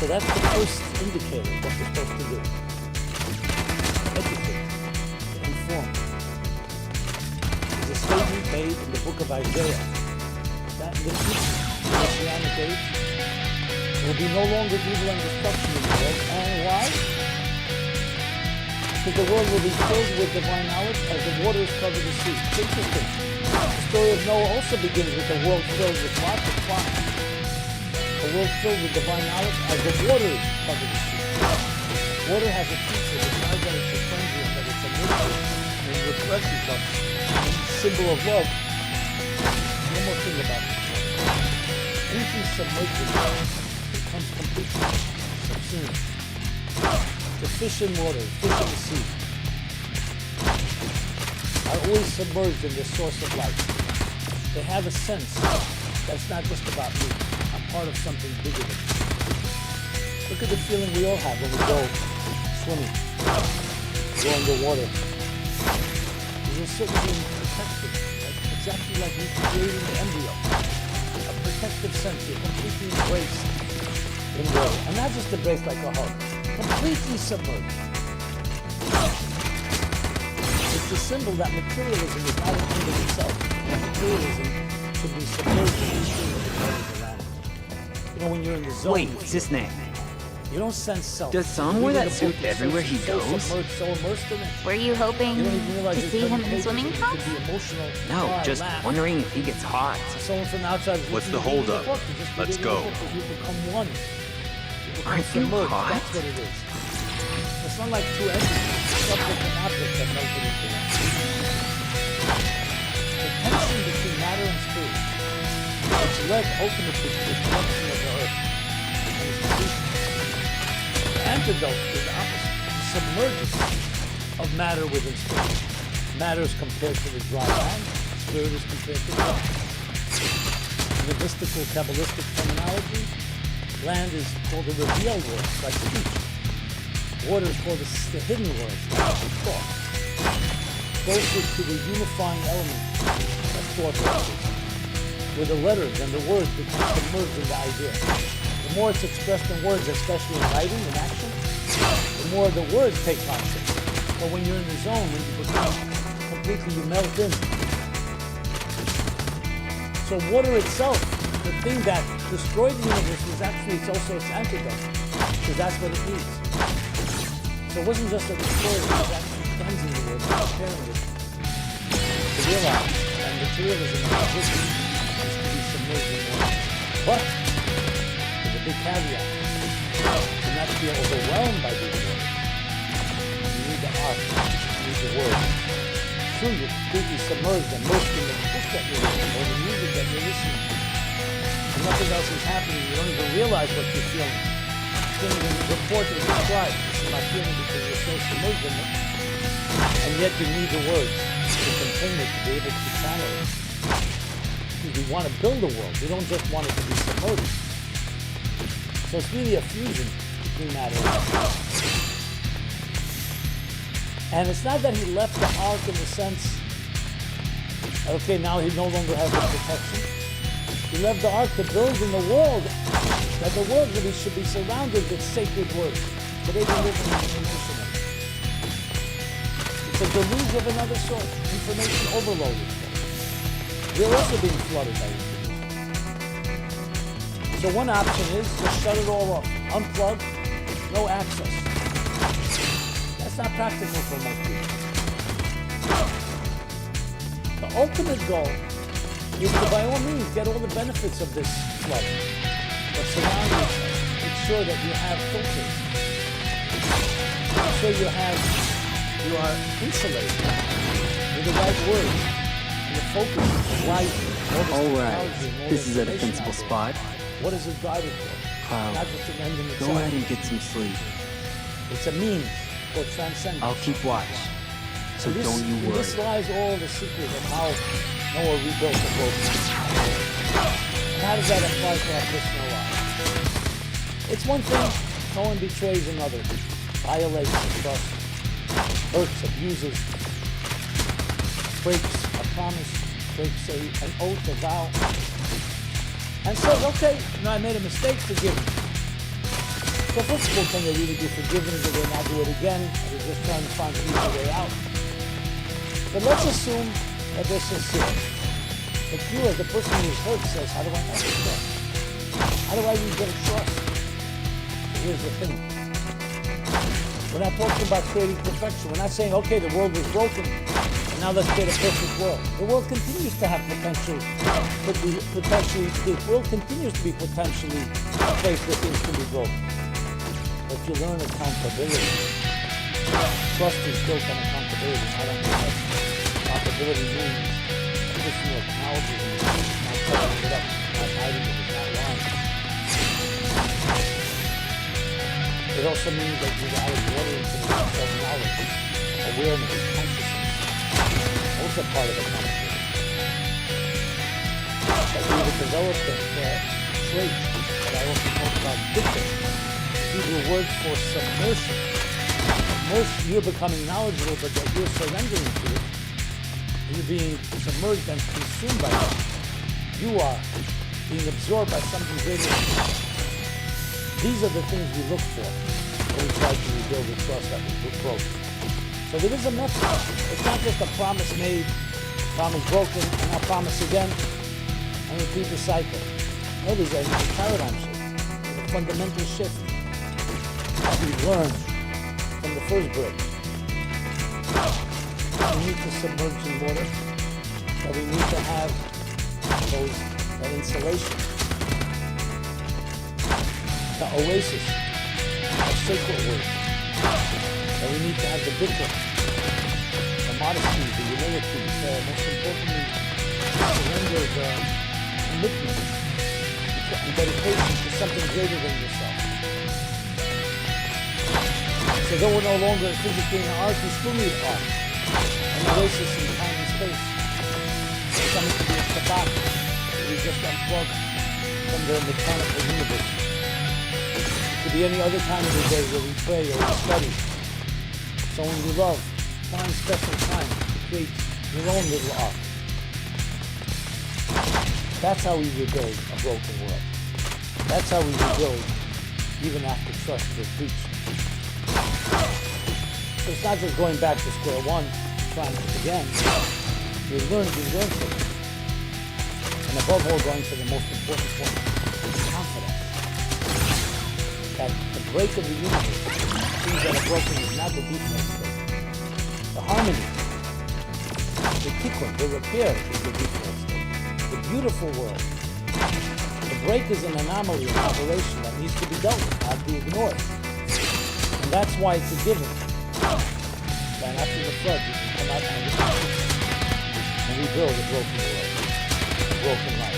So that's the first indicator of what we're supposed to do. Educate, to inform. There's a statement made in the book of Isaiah that in the future, the Messianic age, there will be no longer evil and destruction in the world. And why? Because the world will be filled with divine knowledge as the waters cover the sea. It's interesting. The story of Noah also begins with a world filled with lots of fire. A world filled with divine knowledge as the waters cover the sea. Water has a feature. It's not that it's a cleanser, but it's a miracle. And it refreshes us. It's a symbol of love. One more thing about it. Anything submerged in water becomes completely subsumed. The fish in water, fish in the sea, are always submerged in the source of life. They have a sense that's not just about me. I'm part of something bigger than me. Look at the feeling we all have when we go swimming, go underwater. There's a certain being protected, right? Exactly like we created the embryo. A protective sense, you're completely embraced in water. And not just embraced like a hug, completely submerged. It's a symbol that materialism is not an end in itself. Materialism should be submerged in the stream of the waters around it. You know, when you're in the zone. Wait, what's his name? You don't sense self. Does Sam wear that suit everywhere he so goes? Submerged, so immersed in it. Were you hoping You don't even realize to it's see him in contagious. swimming It could trunks? be emotional, No, cry, just laugh. wondering if he gets hot. Someone from the outside is What's looking the at you, holdup? look, you just Let's read go. the book, you become one. You become Aren't you submerged. hot? That's what it is. It's not like two entities, subject and object that melted into one. The tension between matter and spirit, which led ultimately to the corruption of the earth and its completion. The antidote is the opposite. The submergence of matter within spirit. Matter is compared to the dry land, spirit is compared to God. In the mystical, Kabbalistic terminology, land is called the revealed world, like speech. Water is called the hidden world, like thought. Closer to the unifying element that thought is, where the letters and the words become submerged in the idea. The more it's expressed in words, especially in writing and action, the more the words take concept. But when you're in the zone, when you become completely, you melt in. So water itself, the thing that destroyed the universe, was actually, it's also its antidote, because that's what it needs. So it wasn't just a destroyer, it was actually cleansing the world, preparing it to realize, and materialism and existence is to be submerged in water. But there's a big caveat. Do not feel overwhelmed by these words. You need the art, you need the word. True, you're completely submerged and immersed in the book that you're reading or the music that you're listening to. And nothing else is happening. You don't even realize what you're feeling. You can't even report or describe. This is my feeling because you're so submerged in it. And yet you need the words to contain it, to be able to channel it. We want to build a world. We don't just want it to be submerged. So it's really a fusion between matter and matter. And it's not that he left the ark in the sense, okay, now he no longer has the protection. He left the ark to build in the world, that the world really should be surrounded with sacred words. Today we live in an information age. It's a deluge of another sort, information overloaded. We're also being flooded by information. So one option is just shut it all off, unplug, no access. That's not practical for most people. The ultimate goal is to, by all means, get all the benefits of this flood. But surround yourself. Make sure that you have filters. Make sure you are insulated with the right words and the focus of light. All right, this is a defensible spot. What is it driving for? Not just an end in Go itself. ahead and get some sleep. It's a means for transcendence. I'll keep watch. So don't you worry. This lies all the secret of how Noah rebuilt the broken. And how does that apply to our personal lives? It's one thing, someone betrays another, violates the trust, hurts, abuses, breaks a promise, breaks an oath, a vow, and says, okay, I made a mistake, forgive me. So first of all, can they really be forgiven? Do they not do it again? Are they just trying to find an easy way out? But let's assume that they're sincere. But you, as the person who's hurt, says, how do I not trust? How do I rebuild trust? So here's the thing. We're not talking about creating perfection. We're not saying, okay, the world was broken, and now let's create a perfect world. The world continues to have potential. The world continues to be potentially a place where things can be broken. But you learn accountability. Trust is built on accountability, not on trust. Accountability means a person who acknowledges and not covering it up, not hiding it, is not lying. It also means that you add water into the self-knowledge, awareness, consciousness. Those are part of accountability. That we would develop the trait that I often talk about, dikkur. Hebrew word for submersion. You're becoming knowledgeable, but that you're surrendering to it. You're being submerged and consumed by it. You are being absorbed by something greater than you. These are the things we look for when we try to rebuild the trust that we broke. So there is a method. It's not just a promise made, promise broken, and now promise again, and repeat the cycle. No, there's a paradigm shift. There's a fundamental shift that we learned from the first break. We need to submerge in water. That we need to have that insulation, the oasis of sacred words. That we need to have the dikkur, the modesty, the humility, most importantly, the surrender, the commitment, and dedication to something greater than yourself. So though we're no longer physically in the ark, we still need art. An oasis in time and space. Something to be a Shabbat, where we just unplug from the mechanical universe. It could be any other time of the day where we pray or we study. Someone we love, find special time to create your own little art. That's how we rebuild a broken world. That's how we rebuild even after trust was breached. So it's not just going back to square one, trying it again. We learn something. And above all, going to the most important point, is confidence. That the break of the universe, things that are broken, is not the default state. The harmony, the tikkun, the repair is the default state. The beautiful world. The break is an anomaly, an aberration that needs to be dealt with, not be ignored. And that's why it's a given. That after the flood, you can come out and rebuild a broken world, a broken life.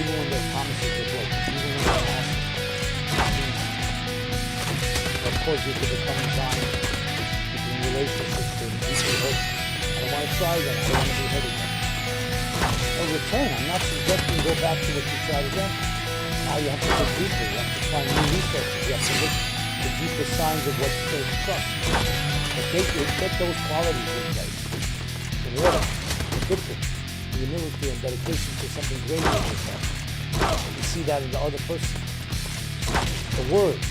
Even when their promises are broken, even when they're past. Of course, you could become Zion, you can relationships to deeply hurt. I don't want to try that, I don't want to be hurt again. No return, I'm not suggesting go back to what you tried again. Now you have to go deeper, you have to find new resources, you have to look the deeper signs of what shows trust. Get those qualities in place. The water, the dikkur, the humility and dedication to something greater than yourself. You see that in the other person. The words,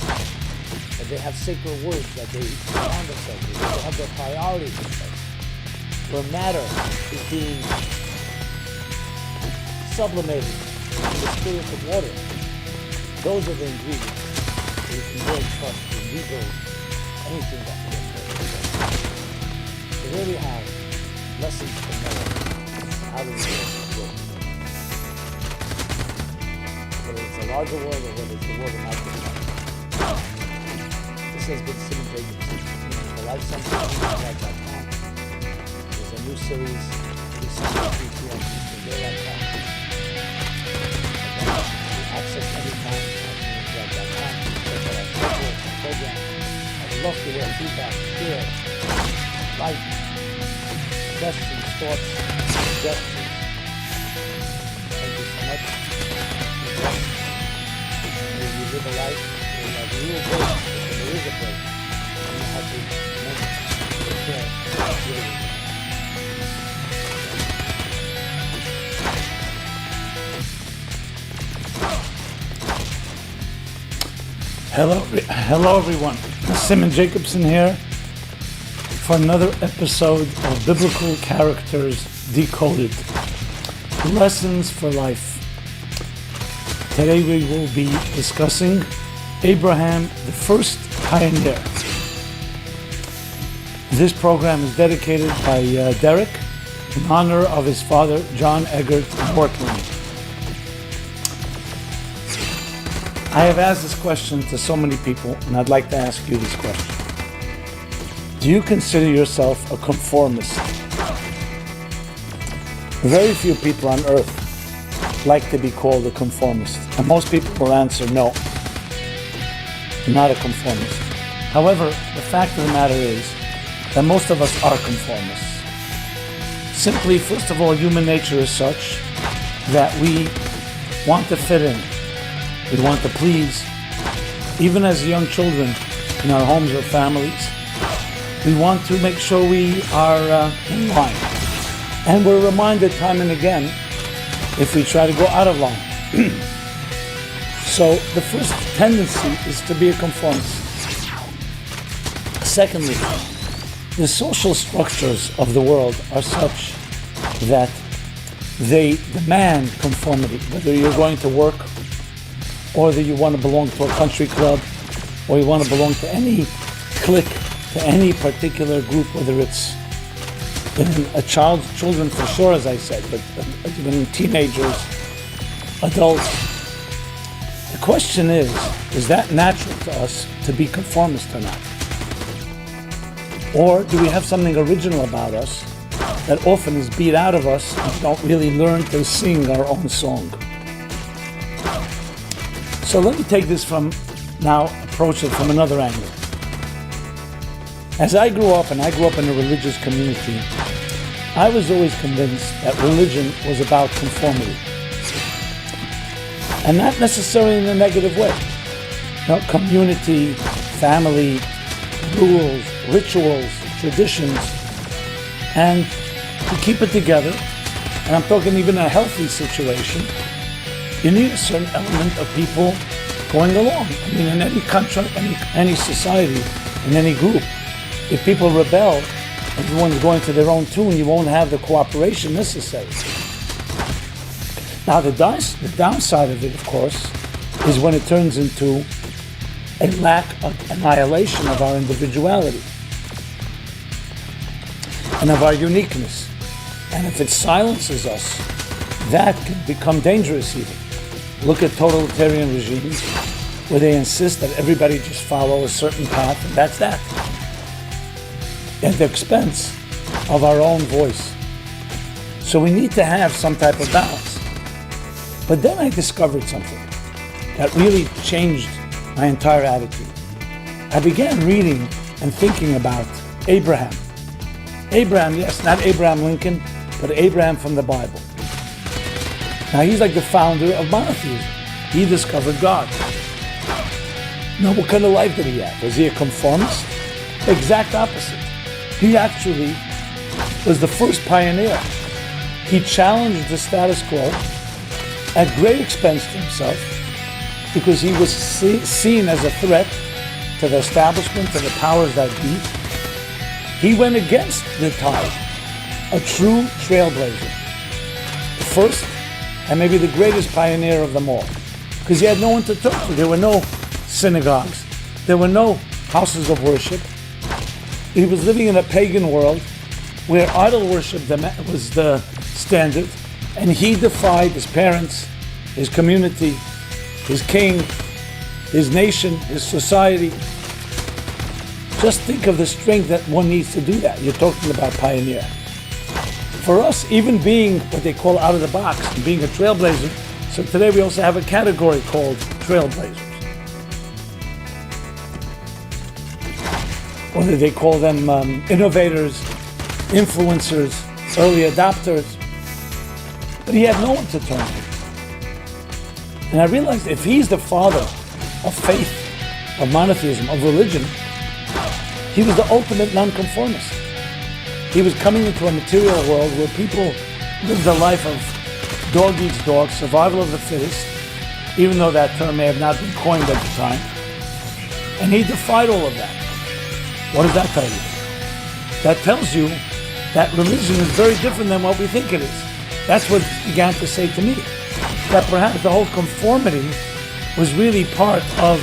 that they have sacred words that they surround themselves with, they have their priorities in place. Where matter is being sublimated in the spirit of water. Those are the ingredients that you can build trust and rebuild anything that you get. So here we have lessons from Noah, how to rebuild a broken world. Whether it's a larger world or whether it's the world of microcosm. This has been Simon Jacobson. For Life Something.com. There's a new series, every Sunday, 3 p.m. Eastern Daylight Time. Access anytime at tenfold.com. Check out our schedule, program. I'd love to hear feedback, share, like, questions, thoughts, suggestions. Thank you so much. May you live a life where you have real break, because there is a break. And you have to take care of your life. Hello everyone. Simon Jacobson here for another episode of Biblical Characters Decoded. Lessons for Life. Today we will be discussing Abraham, the first pioneer. This program is dedicated by Derek in honor of his father, John Eggert Portland. I have asked this question to so many people, and I'd like to ask you this question. Do you consider yourself a conformist? Very few people on earth like to be called a conformist, and most people will answer no, I'm not a conformist. However, the fact of the matter is that most of us are conformists. Simply, first of all, human nature is such that we want to fit in. We want to please. Even as young children in our homes or families, we want to make sure we are in line. And we're reminded time and again if we try to go out of line. So the first tendency is to be a conformist. Secondly, the social structures of the world are such that they demand conformity, whether you're going to work or that you want to belong to a country club, or you want to belong to any clique, to any particular group, whether it's children for sure, as I said, but even teenagers, adults. The question is that natural to us to be conformist or not? Or do we have something original about us that often is beat out of us and we don't really learn to sing our own song? So let me take this approach it from another angle. As I grew up, and I grew up in a religious community, I was always convinced that religion was about conformity. And not necessarily in a negative way. Community, family, rules, rituals, traditions, and to keep it together, and I'm talking even a healthy situation, you need a certain element of people going along. I mean, in any country, any society, in any group, if people rebel, everyone's going to their own tune, you won't have the cooperation necessary. Now, the downside of it, of course, is when it turns into a lack of annihilation of our individuality and of our uniqueness. And if it silences us, that can become dangerous even. Look at totalitarian regimes where they insist that everybody just follow a certain path, and that's that, at the expense of our own voice. So we need to have some type of balance. But then I discovered something that really changed my entire attitude. I began reading and thinking about Abraham. Abraham, yes, not Abraham Lincoln, but Abraham from the Bible. Now, he's like the founder of monotheism. He discovered God. Now, what kind of life did he have? Was he a conformist? Exact opposite. He actually was the first pioneer. He challenged the status quo at great expense to himself because he was seen as a threat to the establishment, to the powers that be. He went against the tide, a true trailblazer. The first and maybe the greatest pioneer of them all, because he had no one to talk to. There were no synagogues. There were no houses of worship. He was living in a pagan world where idol worship was the standard, and he defied his parents, his community, his king, his nation, his society. Just think of the strength that one needs to do that. You're talking about pioneer. For us, even being what they call out of the box, and being a trailblazer, so today we also have a category called trailblazers. Or they call them innovators, influencers, early adopters, but he had no one to turn to. And I realized if he's the father of faith, of monotheism, of religion, he was the ultimate nonconformist. He was coming into a material world where people lived a life of dog eats dog, survival of the fittest, even though that term may have not been coined at the time. And he defied all of that. What does that tell you? That tells you that religion is very different than what we think it is. That's what he began to say to me. That perhaps the whole conformity was really part of,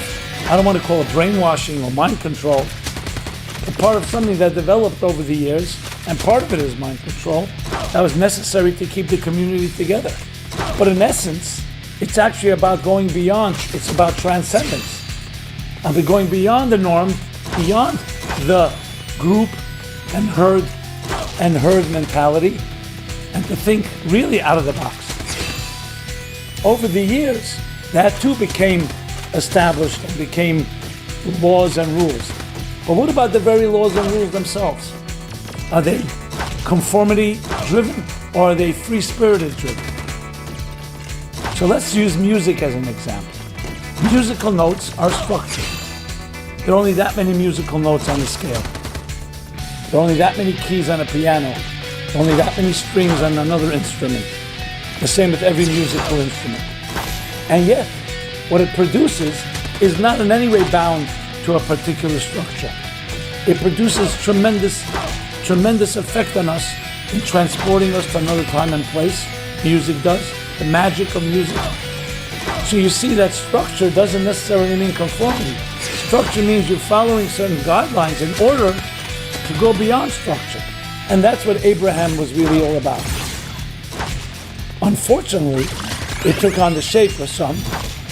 I don't want to call it brainwashing or mind control, but part of something that developed over the years, and part of it is mind control, that was necessary to keep the community together. But in essence, it's actually about going beyond, it's about transcendence. And we're going beyond the norm, beyond the group and herd mentality, and to think really out of the box. Over the years, that too became established and became laws and rules. But what about the very laws and rules themselves? Are they conformity driven or are they free-spirited driven? So let's use music as an example. Musical notes are structured. There are only that many musical notes on the scale. There are only that many keys on a piano. There are only that many strings on another instrument. The same with every musical instrument. And yet, what it produces is not in any way bound to a particular structure. It produces tremendous effect on us in transporting us to another time and place. Music does. The magic of music. So you see that structure doesn't necessarily mean conformity. Structure means you're following certain guidelines in order to go beyond structure. And that's what Abraham was really all about. Unfortunately, it took on the shape for some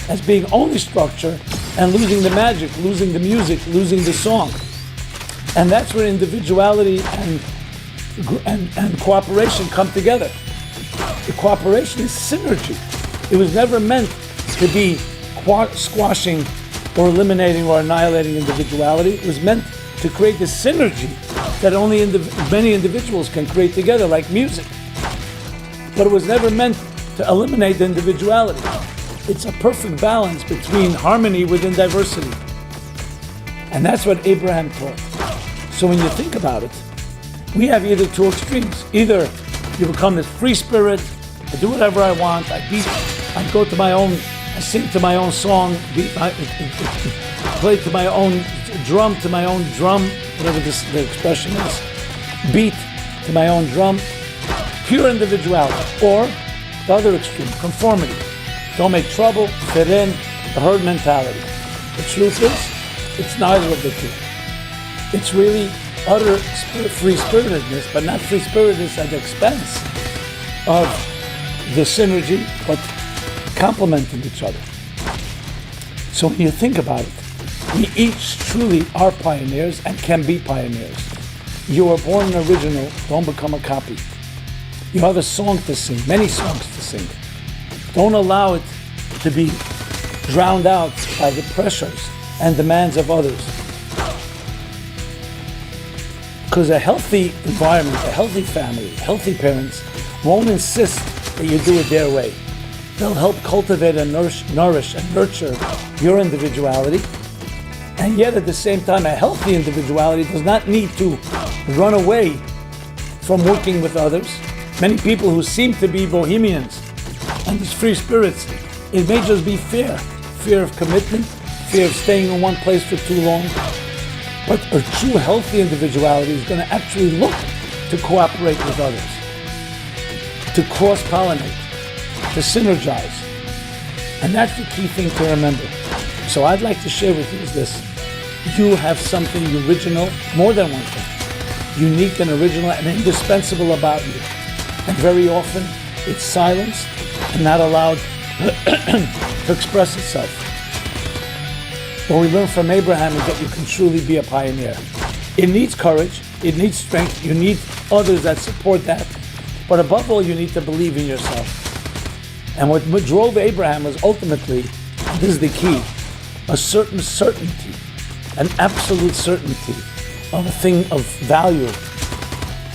as being only structure and losing the magic, losing the music, losing the song. And that's where individuality and cooperation come together. The cooperation is synergy. It was never meant to be squashing or eliminating or annihilating individuality. It was meant to create this synergy that only many individuals can create together, like music. But it was never meant to eliminate the individuality. It's a perfect balance between harmony within diversity. And that's what Abraham taught. So when you think about it, we have either two extremes. Either you become this free spirit, I do whatever I want, I go to my own, I sing to my own song, play to my own drum, whatever the expression is, beat to my own drum, pure individuality. Or the other extreme, conformity. Don't make trouble, fit in, the herd mentality. The truth is, it's neither of the two. It's really utter free-spiritedness, but not free-spiritedness at the expense of the synergy, but complementing each other. So when you think about it, we each truly are pioneers and can be pioneers. You are born an original, don't become a copy. You have a song to sing, many songs to sing. Don't allow it to be drowned out by the pressures and demands of others. Because a healthy environment, a healthy family, healthy parents won't insist that you do it their way. They'll help cultivate and nourish and nurture your individuality. And yet at the same time, a healthy individuality does not need to run away from working with others. Many people who seem to be bohemians and these free spirits, it may just be fear of commitment, fear of staying in one place for too long. But a true healthy individuality is going to actually look to cooperate with others, to cross-pollinate, to synergize. And that's the key thing to remember. So I'd like to share with you is this. You have something original, more than one thing, unique and original and indispensable about you. And very often it's silenced and not allowed to express itself. What we learn from Abraham is that you can truly be a pioneer. It needs courage, it needs strength, you need others that support that, but above all you need to believe in yourself. And what drove Abraham was ultimately, this is the key, a certain certainty, an absolute certainty of a thing of value,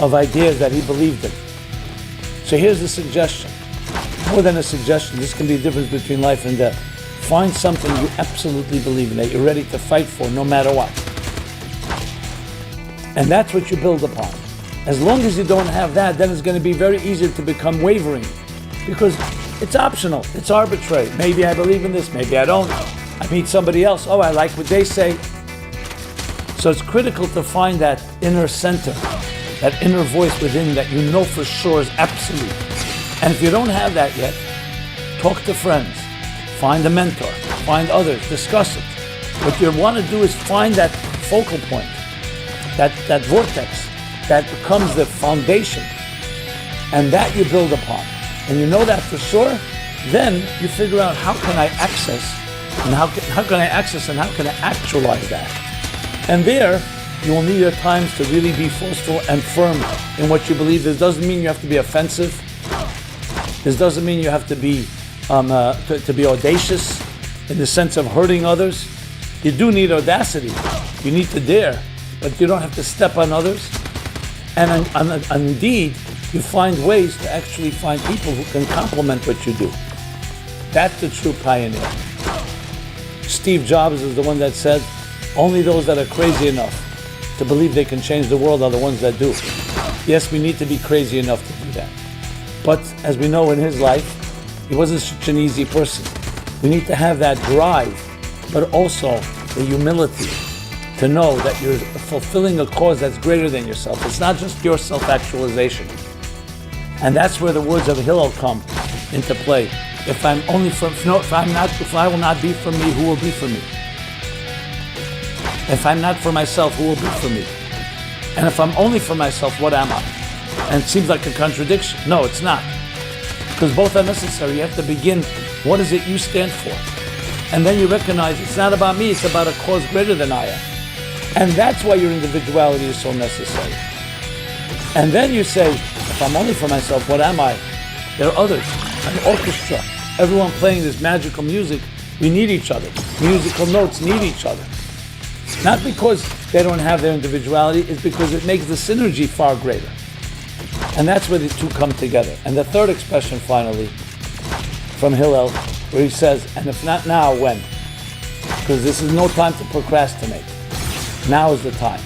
of ideas that he believed in. So here's the suggestion. More than a suggestion, this can be a difference between life and death. Find something you absolutely believe in, that you're ready to fight for no matter what. And that's what you build upon. As long as you don't have that, then it's going to be very easy to become wavering, because it's optional, it's arbitrary. Maybe I believe in this, maybe I don't. I meet somebody else, oh, I like what they say. So it's critical to find that inner center, that inner voice within that you know for sure is absolute. And if you don't have that yet, talk to friends, find a mentor, find others, discuss it. What you want to do is find that focal point, that vortex that becomes the foundation, and that you build upon. And you know that for sure, then you figure out how can I access and how can I actualize that. And there, you will need at times to really be forceful and firm in what you believe. This doesn't mean you have to be offensive. This doesn't mean you have to be to be audacious in the sense of hurting others. You do need audacity. You need to dare, but you don't have to step on others. And indeed, you find ways to actually find people who can complement what you do. That's the true pioneer. Steve Jobs is the one that said, only those that are crazy enough to believe they can change the world are the ones that do. Yes, we need to be crazy enough to do that. But as we know in his life, he wasn't such an easy person. We need to have that drive, but also the humility to know that you're fulfilling a cause that's greater than yourself. It's not just your self-actualization. And that's where the words of Hillel come into play. If I will not be for me, who will be for me? If I'm not for myself, who will be for me? And if I'm only for myself, what am I? And it seems like a contradiction. No, it's not. Because both are necessary. You have to begin, what is it you stand for? And then you recognize it's not about me, it's about a cause greater than I am. And that's why your individuality is so necessary. And then you say, if I'm only for myself, what am I? There are others, an orchestra, everyone playing this magical music. We need each other. Musical notes need each other. Not because they don't have their individuality, it's because it makes the synergy far greater. And that's where the two come together. And the third expression finally, from Hillel, where he says, and if not now, when? Because this is no time to procrastinate. Now is the time.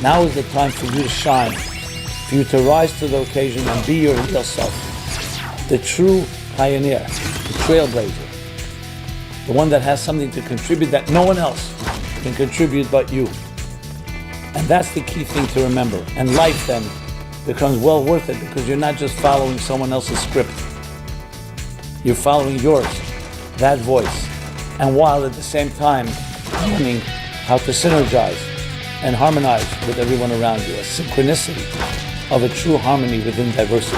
Now is the time for you to shine, for you to rise to the occasion and be your real self. The true pioneer, the trailblazer, the one that has something to contribute that no one else can contribute but you. And that's the key thing to remember. And life then becomes well worth it because you're not just following someone else's script. You're following yours, that voice. And while at the same time learning how to synergize and harmonize with everyone around you, a synchronicity of a true harmony within diversity.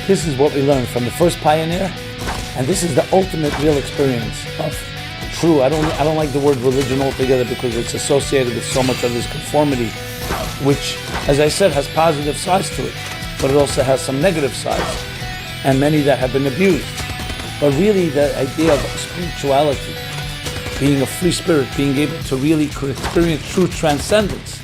This is what we learned from the first pioneer, and this is the ultimate real experience of true. I don't like the word religion altogether because it's associated with so much of this conformity, which, as I said, has positive sides to it, but it also has some negative sides, and many that have been abused. But really the idea of spirituality, being a free spirit, being able to really experience true transcendence,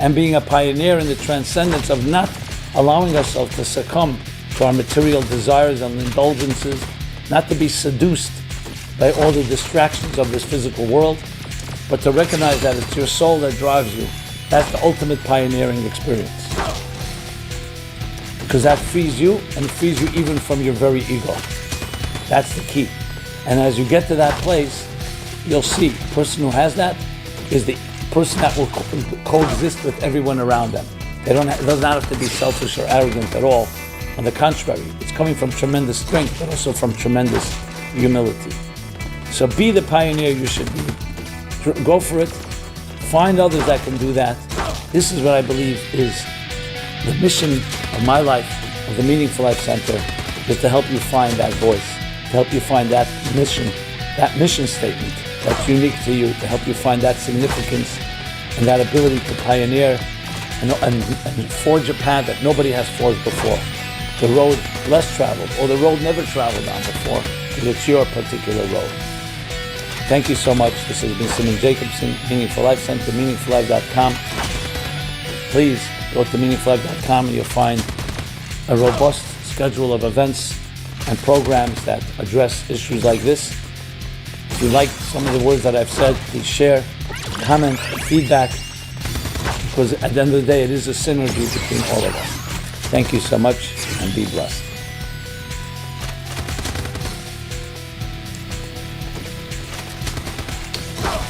and being a pioneer in the transcendence of not allowing ourselves to succumb to our material desires and indulgences, not to be seduced by all the distractions of this physical world, but to recognize that it's your soul that drives you. That's the ultimate pioneering experience. Because that frees you, and frees you even from your very ego. That's the key. And as you get to that place, you'll see the person who has that is the person that will coexist with everyone around them. It does not have to be selfish or arrogant at all. On the contrary, it's coming from tremendous strength, but also from tremendous humility. So be the pioneer you should be. Go for it. Find others that can do that. This is what I believe is the mission of my life, of the Meaningful Life Center, is to help you find that voice, to help you find that mission statement that's unique to you, to help you find that significance and that ability to pioneer and forge a path that nobody has forged before. The road less traveled, or the road never traveled on before, because it's your particular road. Thank you so much. This has been Simon Jacobson, Meaningful Life Center, meaningfullife.com. Please go to meaningfullife.com and you'll find a robust schedule of events and programs that address issues like this. If you like some of the words that I've said, please share, comment, feedback, because at the end of the day, it is a synergy between all of us. Thank you so much, and be blessed.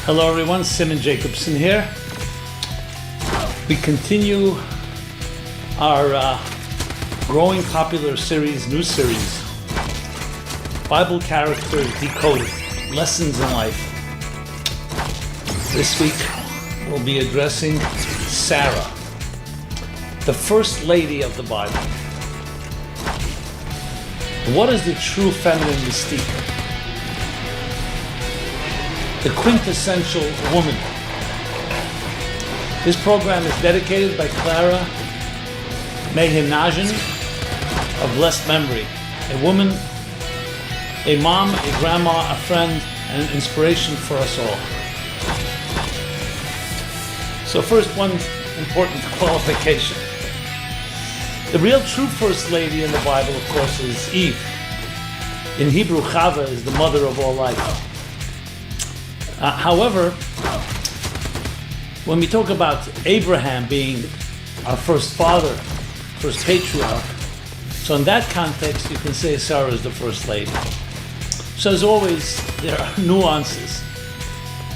Hello everyone, Simon Jacobson here. We continue our growing popular new series, Bible Characters Decoded, Lessons in Life. This week we'll be addressing Sarah, the first lady of the Bible. What is the true feminine mystique? The quintessential woman. This program is dedicated by Clara Mehinajin of blessed memory, a woman, a mom, a grandma, a friend, and an inspiration for us all. So first, one important qualification. The real true first lady in the Bible, of course, is Eve. In Hebrew, Chava is the mother of all life. However, when we talk about Abraham being our first father, first patriarch, so in that context, you can say Sarah is the first lady. So as always, there are nuances.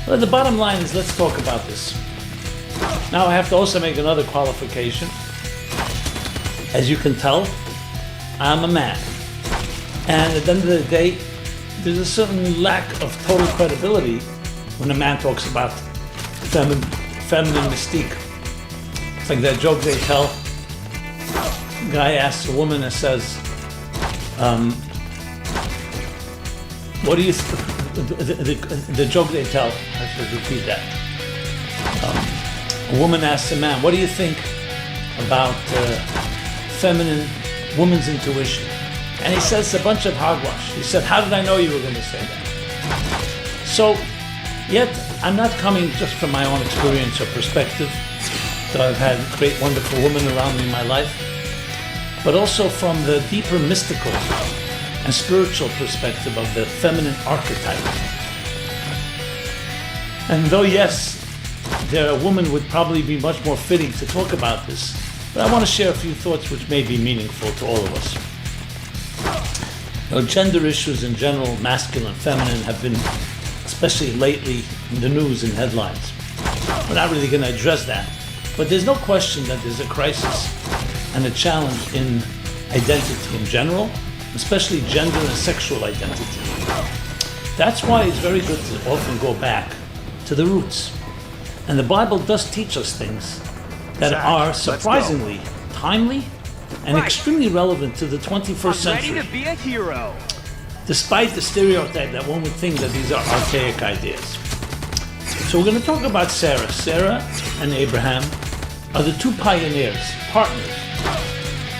But the bottom line is, let's talk about this. Now I have to also make another qualification. As you can tell, I'm a man. And at the end of the day, there's a certain lack of total credibility when a man talks about feminine mystique. It's like that joke they tell. A guy asks a woman and says, what do you, the joke they tell, I should repeat that. A woman asks a man, what do you think about feminine, woman's intuition? And he says a bunch of hogwash. He said, how did I know you were going to say that? So, yet, I'm not coming just from my own experience or perspective, that I've had great, wonderful women around me in my life, but also from the deeper mystical and spiritual perspective of the feminine archetype. And though, yes, a woman would probably be much more fitting to talk about this, but I want to share a few thoughts which may be meaningful to all of us. Gender issues in general, masculine, feminine, have been, especially lately, in the news and headlines. We're not really going to address that, but there's no question that there's a crisis and a challenge in identity in general, especially gender and sexual identity. That's why it's very good to often go back to the roots. And the Bible does teach us things that are surprisingly timely and extremely relevant to the 21st century. Ready to be a hero. Despite the stereotype that one would think that these are archaic ideas. So we're going to talk about Sarah. Sarah and Abraham are the two pioneers, partners,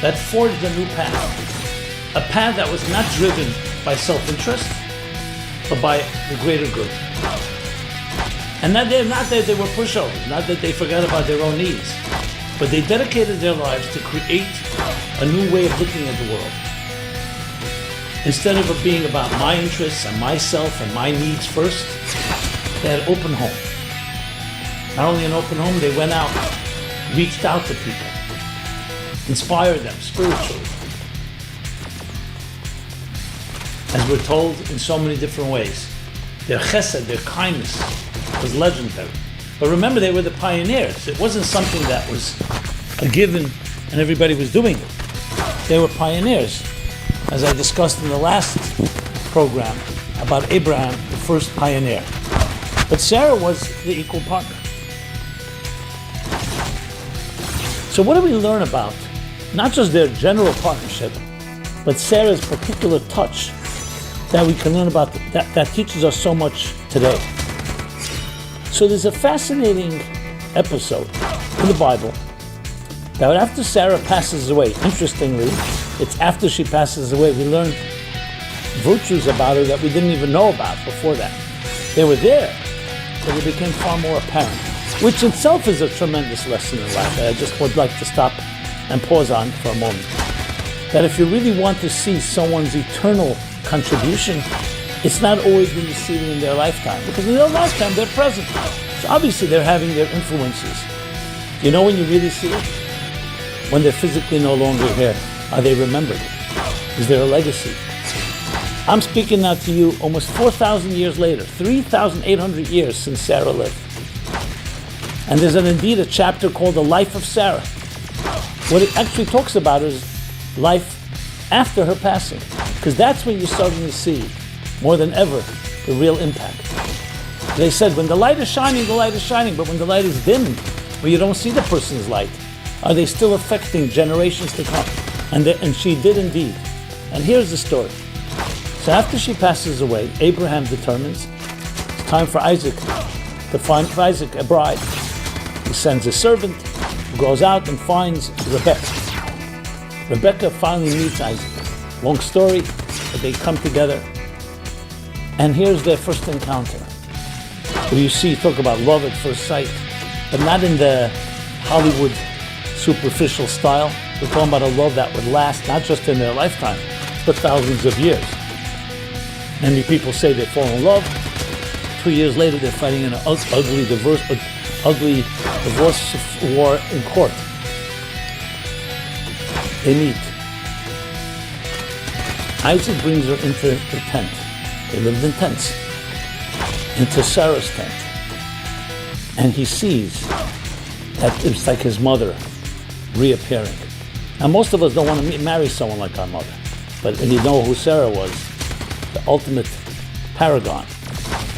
that forged a new path. A path that was not driven by self-interest, but by the greater good. And not that they were pushovers, not that they forgot about their own needs, but they dedicated their lives to create a new way of looking at the world. Instead of it being about my interests and myself and my needs first, they had open home. Not only an open home, they went out, reached out to people, inspired them spiritually. As we're told in so many different ways, their chesed, their kindness, was legendary. But remember, they were the pioneers. It wasn't something that was a given and everybody was doing it. They were pioneers. As I discussed in the last program about Abraham, the first pioneer. But Sarah was the equal partner. So what do we learn about not just their general partnership, but Sarah's particular touch that we can learn about that teaches us so much today? So there's a fascinating episode in the Bible that after Sarah passes away, interestingly, it's after she passes away, we learn virtues about her that we didn't even know about before that. They were there, but they became far more apparent, which itself is a tremendous lesson in life that I just would like to stop and pause on for a moment. that if you really want to see someone's eternal contribution, it's not always when you see them in their lifetime, because in their lifetime they're present. So obviously they're having their influences. You know when you really see it? When they're physically no longer here. Are they remembered? Is there a legacy? I'm speaking now to you almost 4,000 years later, 3,800 years since Sarah lived. And there's indeed a chapter called The Life of Sarah. What it actually talks about is life after her passing, because that's when you suddenly see, more than ever, the real impact. They said, when the light is shining, but when the light is dim, where you don't see the person's light, are they still affecting generations to come? And she did indeed. And here's the story. So after she passes away, Abraham determines it's time for Isaac to find for Isaac a bride. He sends a servant who goes out and finds Rebecca. Rebecca finally meets Isaac. Long story, but they come together. And here's their first encounter. Where you see, talk about love at first sight, but not in the Hollywood superficial style. We're talking about a love that would last not just in their lifetime, but thousands of years. Many people say they fall in love. 2 years later, they're fighting in an ugly divorce war in court. They meet. Isaac brings her into the tent. They lived in tents. Into Sarah's tent. And he sees that it's like his mother reappearing. Now, most of us don't want to marry someone like our mother. But you know who Sarah was, the ultimate paragon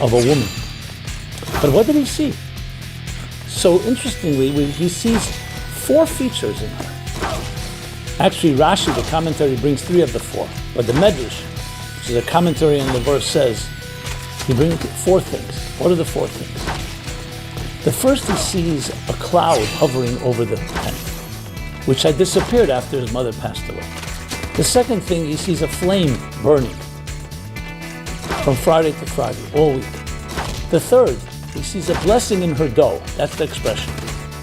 of a woman. But what did he see? So interestingly, he sees 4 features in her. Actually, Rashi, the commentary, brings 3 of the 4. But the Medrash, which is a commentary on the verse, says he brings 4 things. What are the 4 things? The first, he sees a cloud hovering over the tent, which had disappeared after his mother passed away. The second thing, he sees a flame burning from Friday to Friday, all week. The third, he sees a blessing in her dough, that's the expression,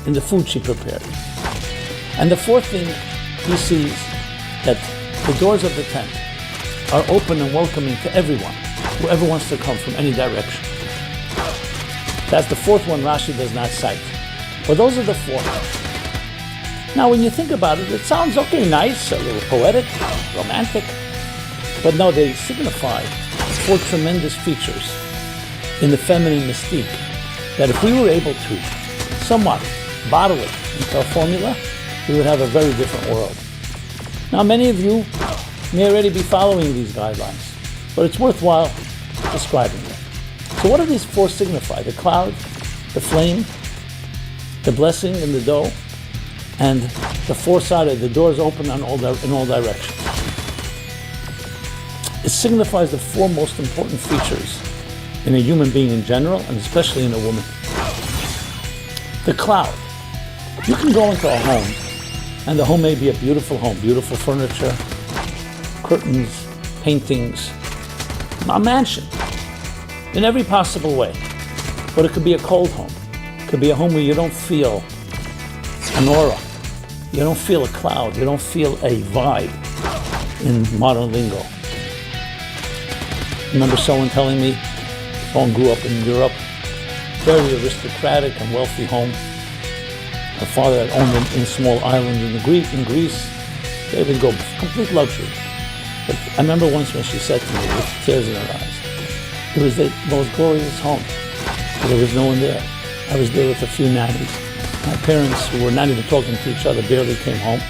in the food she prepared. And the fourth thing, he sees that the doors of the tent are open and welcoming to everyone, whoever wants to come from any direction. That's the fourth one Rashi does not cite. But those are the 4. Now, when you think about it, it sounds okay, nice, a little poetic, romantic, but no, they signify 4 tremendous features in the feminine mystique that if we were able to somewhat bottle it into a formula, we would have a very different world. Now, many of you may already be following these guidelines, but it's worthwhile describing them. So what do these 4 signify? The cloud, the flame, the blessing in the dough, and the 4-sided, the doors open in all directions. It signifies the 4 most important features in a human being in general, and especially in a woman. The cloud. You can go into a home, and the home may be a beautiful home, beautiful furniture, curtains, paintings, a mansion, in every possible way. But it could be a cold home. It could be a home where you don't feel an aura. You don't feel a cloud. You don't feel a vibe in modern lingo. Remember someone telling me, someone grew up in Europe, very aristocratic and wealthy home. Her father had owned a small island in Greece. They would go complete luxury. But I remember once when she said to me with tears in her eyes, it was the most glorious home. There was no one there. I was there with a few nannies. My parents, who were not even talking to each other, barely came home.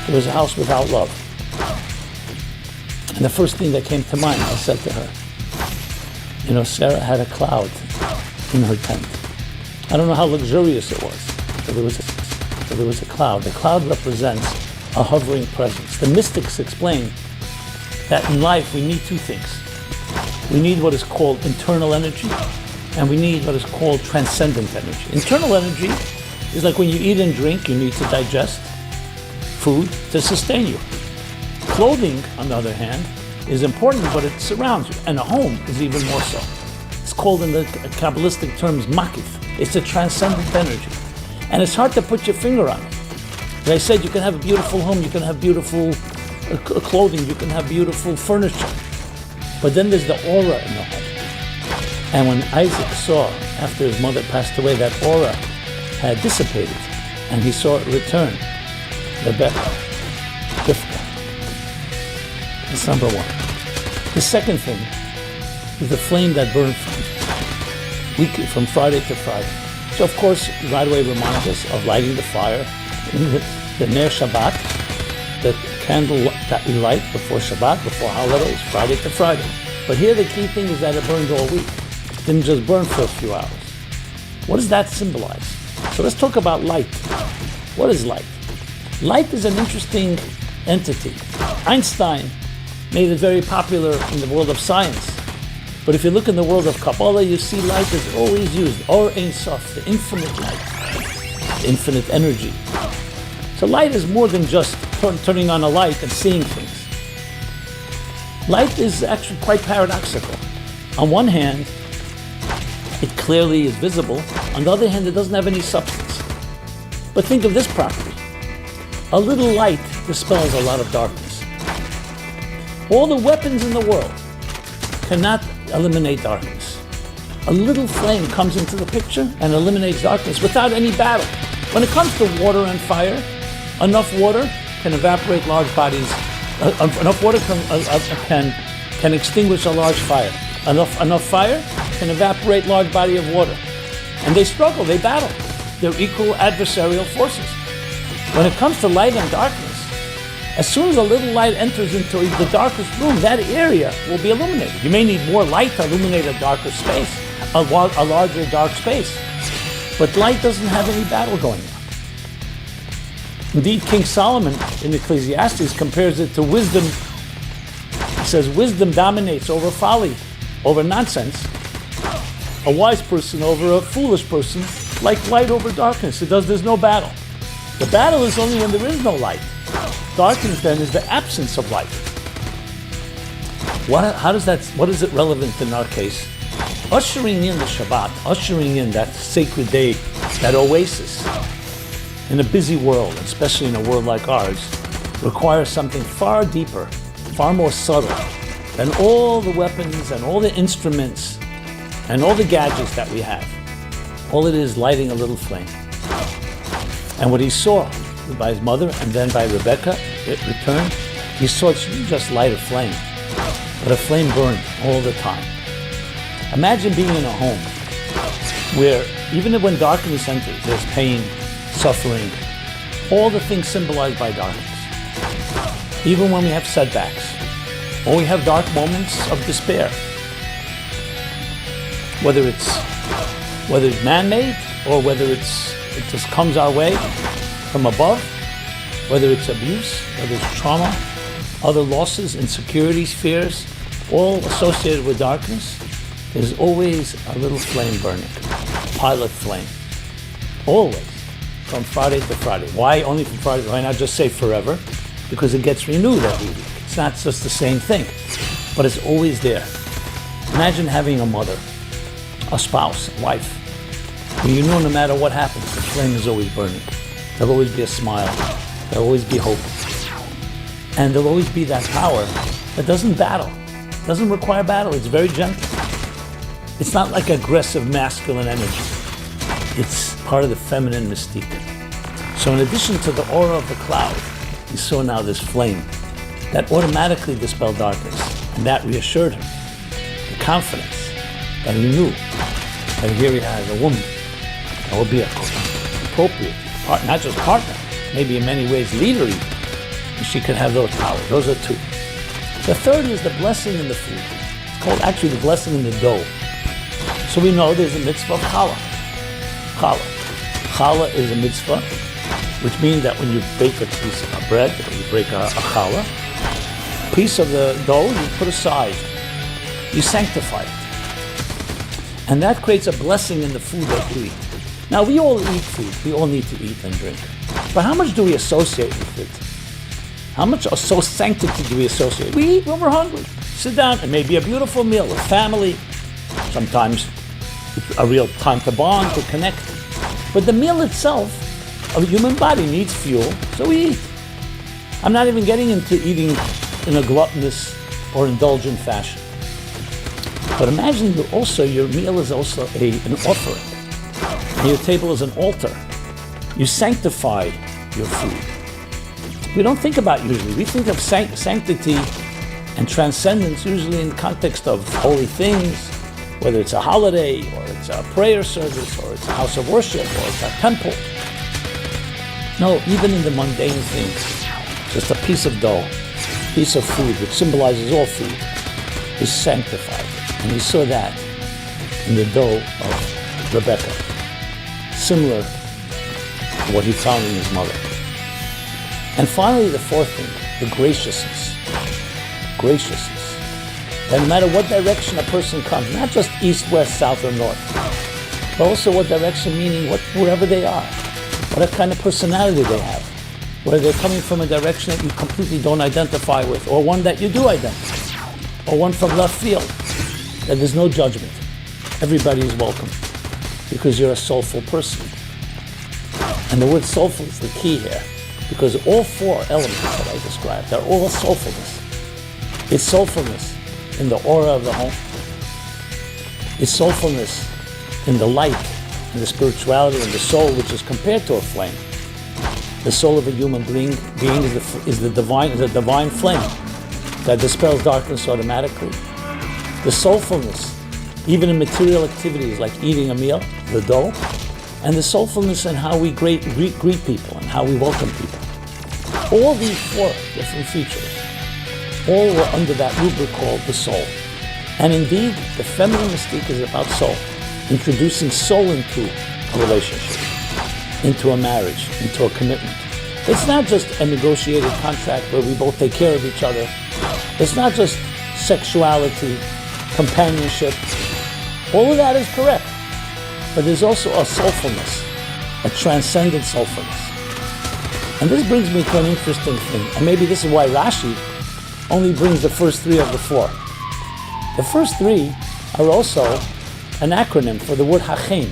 It was a house without love. And the first thing that came to mind, I said to her, you know, Sarah had a cloud in her tent. I don't know how luxurious it was, but there was a cloud. The cloud represents a hovering presence. The mystics explain that in life we need 2 things. We need what is called internal energy, and we need what is called transcendent energy. Internal energy is like when you eat and drink, you need to digest food to sustain you. Clothing, on the other hand, is important, but it surrounds you, and a home is even more so. It's called in the Kabbalistic terms makif. It's a transcendent energy, and it's hard to put your finger on it. As I said, you can have a beautiful home, you can have beautiful clothing, you can have beautiful furniture. But then there's the aura in the home. And when Isaac saw, after his mother passed away, that aura had dissipated, and he saw it return, Rebecca, Rivka. That's number one. The second thing is the flame that burned from Friday to Friday. So of course, right away reminds us of lighting the fire, the Ner Shabbat, the candle that we light before Shabbat, before holidays, Friday to Friday. But here the key thing is that it burned all week. It didn't just burn for a few hours. What does that symbolize? So let's talk about light. What is light? Light is an interesting entity. Einstein made it very popular in the world of science. But if you look in the world of Kabbalah, you see light is always used. Or Ein Sof, the infinite light, the infinite energy. So light is more than just turning on a light and seeing things. Light is actually quite paradoxical. On one hand, it clearly is visible. On the other hand, it doesn't have any substance. But think of this property. A little light dispels a lot of darkness. All the weapons in the world cannot eliminate darkness. A little flame comes into the picture and eliminates darkness without any battle. When it comes to water and fire, enough water can evaporate large bodies. Enough water can extinguish a large fire. Enough fire can evaporate large body of water. And they struggle, they battle. They're equal adversarial forces. When it comes to light and darkness, as soon as a little light enters into the darkest room, that area will be illuminated. You may need more light to illuminate a darker space, a larger dark space. But light doesn't have any battle going on. Indeed, King Solomon in Ecclesiastes compares it to wisdom. He says, wisdom dominates over folly, over nonsense. A wise person over a foolish person, like light over darkness. There's no battle. The battle is only when there is no light. Darkness then is the absence of light. What is it relevant in our case? Ushering in the Shabbat, ushering in that sacred day, that oasis, in a busy world, especially in a world like ours, requires something far deeper, far more subtle than all the weapons and all the instruments and all the gadgets that we have. All it is lighting a little flame. And what he saw by his mother and then by Rebecca, it returned, he saw it didn't just light a flame, but a flame burned all the time. Imagine being in a home where even when darkness enters, there's pain, suffering, all the things symbolized by darkness. Even when we have setbacks, or we have dark moments of despair, whether it's man-made or whether it just comes our way from above, whether it's abuse, whether it's trauma, other losses, insecurities, fears, all associated with darkness, there's always a little flame burning, pilot flame, always, from Friday to Friday. Why only from Friday? Why not just say forever? Because it gets renewed every week. It's not just the same thing, but it's always there. Imagine having a mother, a spouse, a wife, where you know no matter what happens, the flame is always burning. There'll always be a smile. There'll always be hope. And there'll always be that power that doesn't battle, doesn't require battle. It's very gentle. It's not like aggressive masculine energy. It's part of the feminine mystique. So in addition to the aura of the cloud, he saw now this flame that automatically dispelled darkness. And that reassured him. The confidence that he knew that here he has a woman that will be an appropriate partner, not just partner, maybe in many ways leader even. And she could have those powers. Those are two. The third is the blessing in the food. It's called actually the blessing in the dough. So we know there's a mitzvah of challah. Challah. Challah is a mitzvah, which means that when you bake a piece of bread, or you break a challah, a piece of the dough you put aside. You sanctify it. And that creates a blessing in the food that you eat. Now, we all eat food. We all need to eat and drink. But how much do we associate with it? How much sanctity do we associate? We eat when we're hungry. Sit down, and maybe a beautiful meal with family. Sometimes a real time to bond, to connect. But the meal itself, a human body needs fuel, so we eat. I'm not even getting into eating in a gluttonous or indulgent fashion. But imagine that also your meal is also an offering. And your table is an altar. You sanctify your food. We don't think about usually. We think of sanctity and transcendence usually in the context of holy things, whether it's a holiday, or it's a prayer service, or it's a house of worship, or it's a temple. No, even in the mundane things, just a piece of dough, piece of food, which symbolizes all food, is sanctified. And we saw that in the dough of Rebecca, similar to what he found in his mother. And finally, the fourth thing, the graciousness. Graciousness. That no matter what direction a person comes, not just east, west, south, or north, but also what direction, meaning wherever they are, what kind of personality they have, whether they're coming from a direction that you completely don't identify with, or one that you do identify, or one from left field, that there's no judgment. Everybody is welcome, because you're a soulful person. And the word soulful is the key here, because all four elements that I described are all soulfulness. It's soulfulness in the aura of the home. It's soulfulness in the light, in the spirituality, and the soul, which is compared to a flame. The soul of a human being is the divine flame that dispels darkness automatically. The soulfulness, even in material activities like eating a meal, the dough, and the soulfulness in how we greet people and how we welcome people. All these four different features, all were under that rubric called the soul. And indeed, the feminine mystique is about soul, introducing soul into a relationship, into a marriage, into a commitment. It's not just a negotiated contract where we both take care of each other. It's not just sexuality, companionship. All of that is correct. But there's also a soulfulness, a transcendent soulfulness. And this brings me to an interesting thing, and maybe this is why Rashi only brings the first three of the four. The first three are also an acronym for the word Hashem,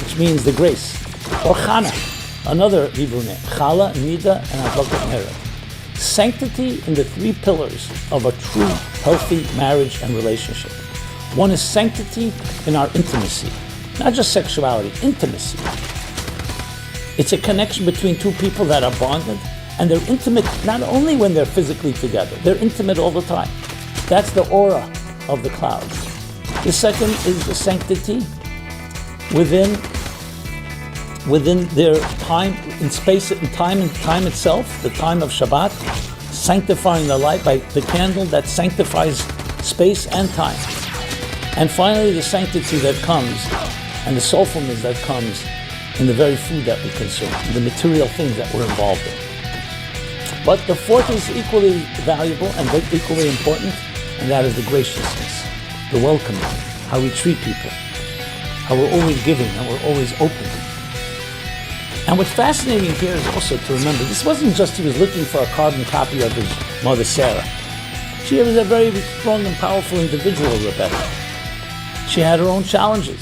which means the grace, or Chana, another Hebrew name, Chala, Nida, and Advokat Mered. Sanctity in the three pillars of a true, healthy marriage and relationship. One is sanctity in our intimacy, not just sexuality, intimacy. It's a connection between two people that are bonded, and they're intimate not only when they're physically together, they're intimate all the time. That's the aura of the clouds. The second is the sanctity within their time, in space and time itself, the time of Shabbat, sanctifying the light by the candle that sanctifies space and time. And finally, the sanctity that comes and the soulfulness that comes in the very food that we consume, the material things that we're involved in. But the fourth is equally valuable and equally important, and that is the graciousness, the welcoming, how we treat people, how we're always giving and we're always open. And what's fascinating here is also to remember, this wasn't just he was looking for a carbon copy of his mother Sarah. She was a very strong and powerful individual, Rebecca. She had her own challenges.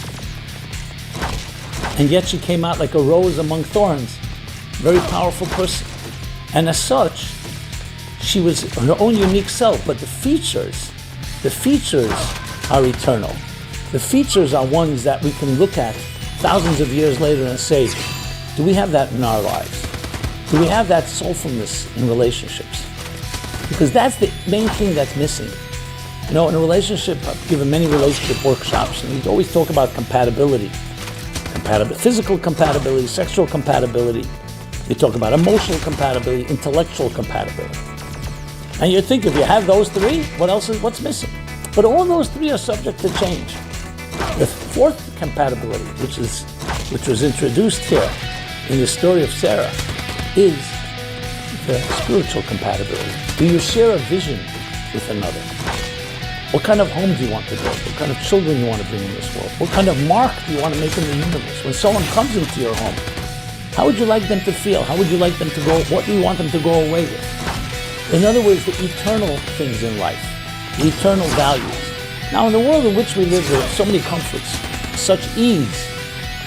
And yet she came out like a rose among thorns, very powerful person. And as such, she was her own unique self, but the features are eternal. The features are ones that we can look at thousands of years later and say, do we have that in our lives? Do we have that soulfulness in relationships? Because that's the main thing that's missing. You know, in a relationship, I've given many relationship workshops, and we always talk about compatibility. Physical compatibility, sexual compatibility. We talk about emotional compatibility, intellectual compatibility. And you think if you have those three, what's missing? But all those three are subject to change. The fourth compatibility, which was introduced here in the story of Sarah, is the spiritual compatibility. Do you share a vision with another? What kind of home do you want to build? What kind of children you want to bring in this world? What kind of mark do you want to make in the universe? When someone comes into your home, how would you like them to feel? How would you like them to go? What do you want them to go away with? In other words, the eternal things in life, the eternal values. Now, in the world in which we live, there are so many comforts, such ease.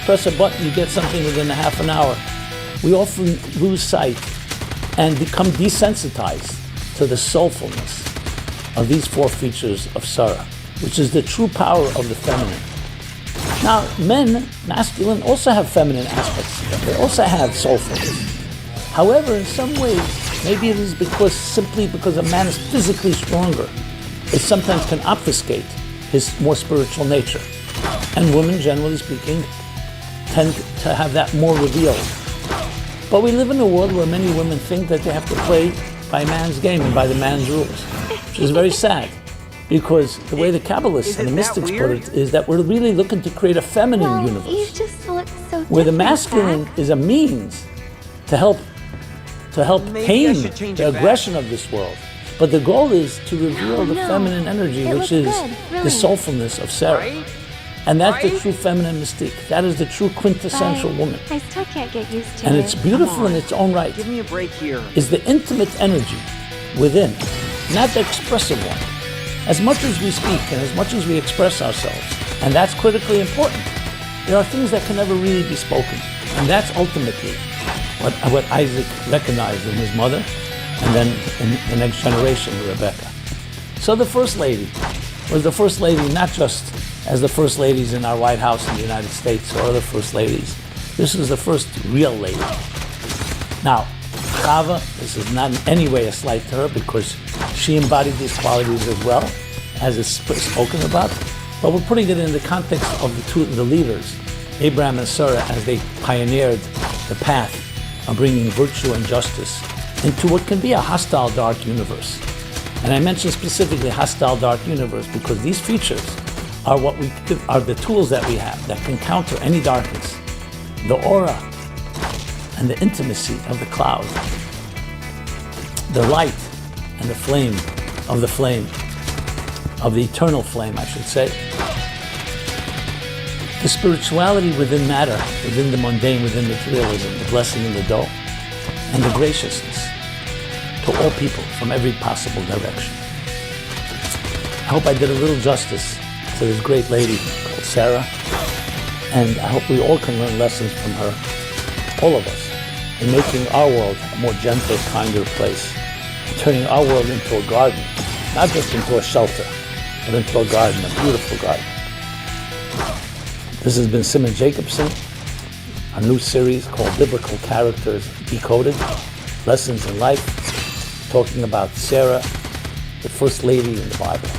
Press a button, you get something within a half an hour. We often lose sight and become desensitized to the soulfulness of these four features of Sarah, which is the true power of the feminine. Now, men, masculine, also have feminine aspects to them. They also have soulfulness. However, in some ways, maybe it is simply because a man is physically stronger, it sometimes can obfuscate his more spiritual nature. And women, generally speaking, tend to have that more revealed. But we live in a world where many women think that they have to play by man's game and by the man's rules, which is very sad, because the way the Kabbalists and the mystics put it is that we're really looking to create a feminine universe, you just look so where the different, masculine Dad. is a means to help tame the aggression of this world. But the goal is to reveal the feminine energy, It which looks is good, the really. soulfulness of Sarah. Right? And that's the Right? true feminine mystique. That is the true quintessential But woman. I still can't get used to And it. it's beautiful in its own right. Give me a break here. Is the intimate energy within, not the expressive one. As much as we speak and as much as we express ourselves, and that's critically important, there are things that can never really be spoken. And that's ultimately what Isaac recognized in his mother, and then in the next generation, Rebecca. So the First Lady was the First Lady not just as the First Ladies in our White House in the United States or other First Ladies. This was the first real lady. Now, Chava, this is not in any way a slight to her because she embodied these qualities as well, as is spoken about, but we're putting it in the context of the leaders, Abraham and Sarah, as they pioneered the path of bringing virtue and justice into what can be a hostile dark universe. And I mention specifically hostile dark universe because these features are are the tools that we have that can counter any darkness. The aura and the intimacy of the cloud, the light and the flame, of the eternal flame, I should say. The spirituality within matter, within the mundane, within materialism, the blessing in the dough, and the graciousness to all people from every possible direction. I hope I did a little justice to this great lady called Sarah, and I hope we all can learn lessons from her, all of us, in making our world a more gentle, kinder place, turning our world into a garden, not just into a shelter, but into a garden, a beautiful garden. This has been Simon Jacobson, a new series called Biblical Characters Decoded, Lessons in Life, talking about Sarah, the First Lady in the Bible.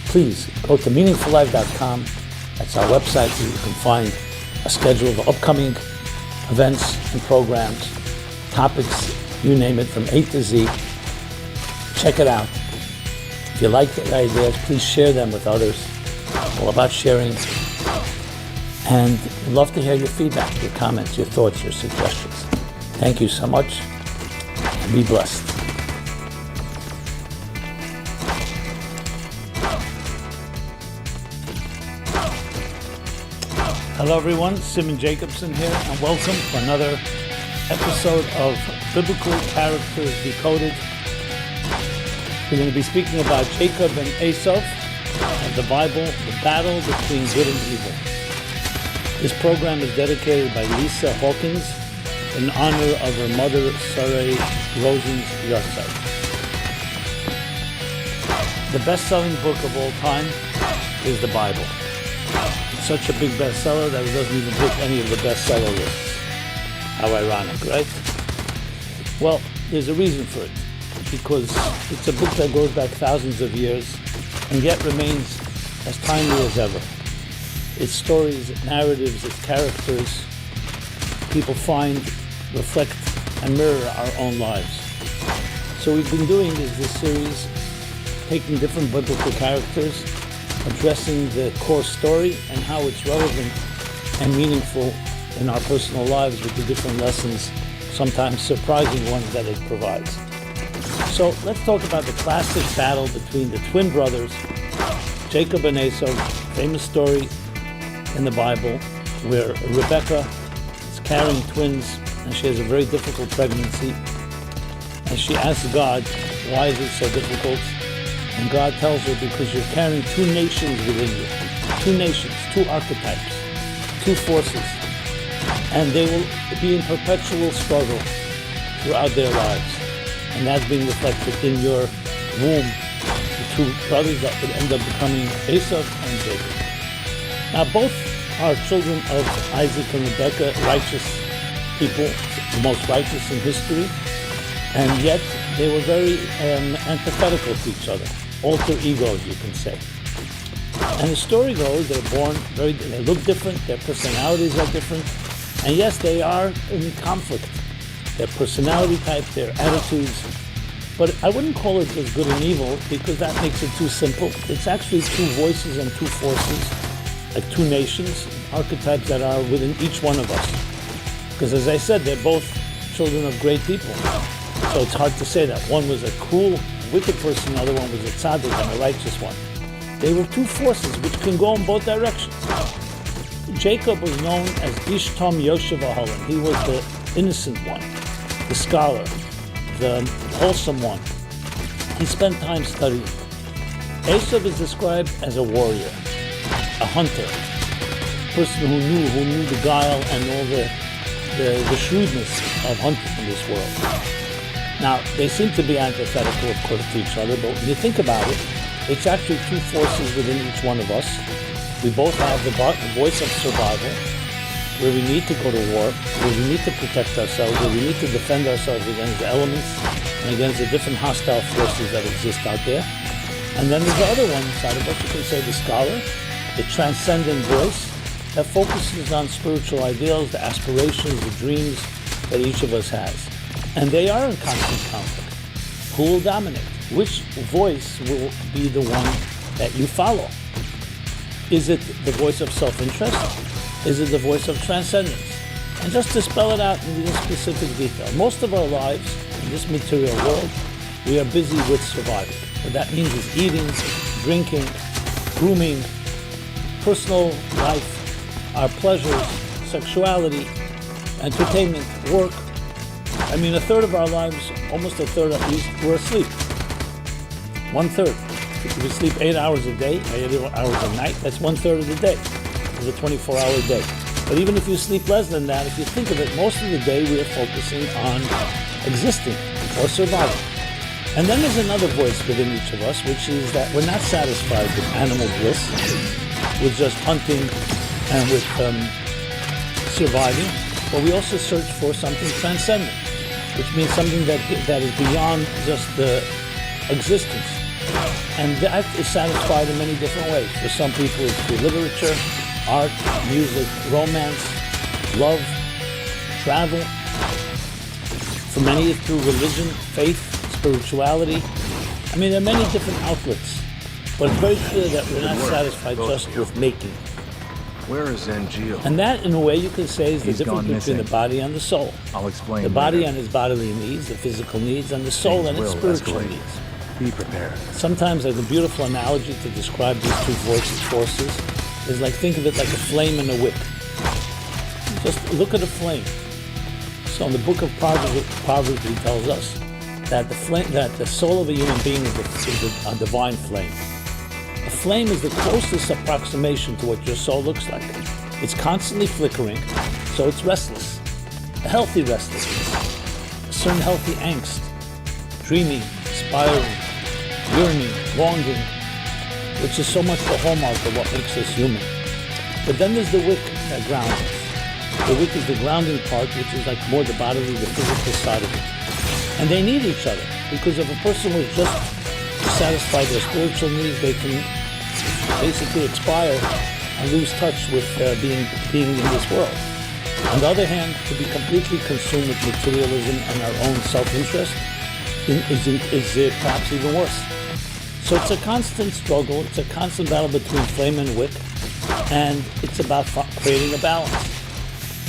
Please go to meaningfullife.com. That's our website where you can find a schedule of upcoming events and programs, topics, you name it, from A to Z. Check it out. If you like the ideas, please share them with others. All about sharing. And we'd love to hear your feedback, your comments, your thoughts, your suggestions. Thank you so much, and be blessed. Hello everyone, Simon Jacobson here, and welcome to another episode of Biblical Characters Decoded. We're going to be speaking about Jacob and Esau and the Bible, the battle between good and evil. This program is dedicated by Lisa Hawkins in honor of her mother, Sarai Rosen's Yahrzeit. The best-selling book of all time is the Bible. It's such a big bestseller that it doesn't even hit any of the bestseller lists. How ironic, right? Well, there's a reason for it. Because it's a book that goes back thousands of years and yet remains as timely as ever. Its stories, its narratives, its characters, people find, reflect, and mirror our own lives. So we've been doing this series, taking different biblical characters, addressing the core story and how it's relevant and meaningful in our personal lives with the different lessons, sometimes surprising ones that it provides. So let's talk about the classic battle between the twin brothers, Jacob and Esau, famous story in the Bible where Rebecca is carrying twins and she has a very difficult pregnancy. And she asks God, why is it so difficult? And God tells her, because you're carrying two nations within you. Two nations, two archetypes, two forces. And they will be in perpetual struggle throughout their lives. And that's being reflected in your womb, the two brothers that would end up becoming Esau and Jacob. Now both are children of Isaac and Rebekah, righteous people, the most righteous in history, and yet they were very antithetical to each other, alter egos, you can say. And the story goes, they look different, their personalities are different, and yes, they are in conflict. Their personality type, their attitudes, but I wouldn't call it just good and evil because that makes it too simple. It's actually two voices and two forces, like two nations, archetypes that are within each one of us. Because as I said, they're both children of great people. So it's hard to say that. One was a cruel, wicked person, the other one was a tzaddik and a righteous one. They were two forces which can go in both directions. Jacob was known as Ish Tom Yoshev Ahalan. He was the innocent one, the scholar, the wholesome one. He spent time studying. Esau is described as a warrior, a hunter, a person who knew the guile and all the shrewdness of hunting in this world. Now, they seem to be antithetical, of course, to each other, but when you think about it, it's actually two forces within each one of us. We both have the voice of survival, where we need to go to war, where we need to protect ourselves, where we need to defend ourselves against the elements and against the different hostile forces that exist out there. And then there's the other one side of us, you can say the scholar, the transcendent voice that focuses on spiritual ideals, the aspirations, the dreams that each of us has. And they are in constant conflict. Who will dominate? Which voice will be the one that you follow? Is it the voice of self-interest? Is it the voice of transcendence? And just to spell it out in specific detail, most of our lives in this material world, we are busy with surviving. What that means is eating, drinking, grooming, personal life, our pleasures, sexuality, entertainment, work. I mean, a third of our lives, almost a third at least, we're asleep. 1/3. If we sleep 8 hours a day, 8 hours a night, that's 1/3 of the day. It's a 24-hour day. But even if you sleep less than that, if you think of it, most of the day we are focusing on existing or surviving. And then there's another voice within each of us, which is that we're not satisfied with animal bliss, with just hunting and with surviving, but we also search for something transcendent, which means something that is beyond just the existence. And that is satisfied in many different ways. For some people it's through literature, art, music, romance, love, travel. For many it's through religion, faith, spirituality. I mean, there are many different outlets, but it's very clear that we're not satisfied just with making. Where is Angel? And that, in a way, you can say is the difference between the body and the soul. I'll explain. The body later. and his bodily needs, the physical needs, and the soul and its spiritual needs. Be prepared. Sometimes, like a beautiful analogy to describe these two forces is like, think of it like a flame and a wick. Just look at a flame. So in the book of Proverbs, he tells us that the soul of a human being is a divine flame. A flame is the closest approximation to what your soul looks like. It's constantly flickering, so it's restless. A healthy restlessness, a certain healthy angst, dreaming, aspiring, yearning, longing, which is so much the hallmark of what makes us human. But then there's the wick that grounds us. The wick is the grounding part, which is like more the bodily, the physical side of it. And they need each other, because if a person was just to satisfy their spiritual needs, they can basically expire and lose touch with being in this world. On the other hand, to be completely consumed with materialism and our own self-interest is perhaps even worse. So it's a constant struggle, it's a constant battle between flame and wick, and it's about creating a balance.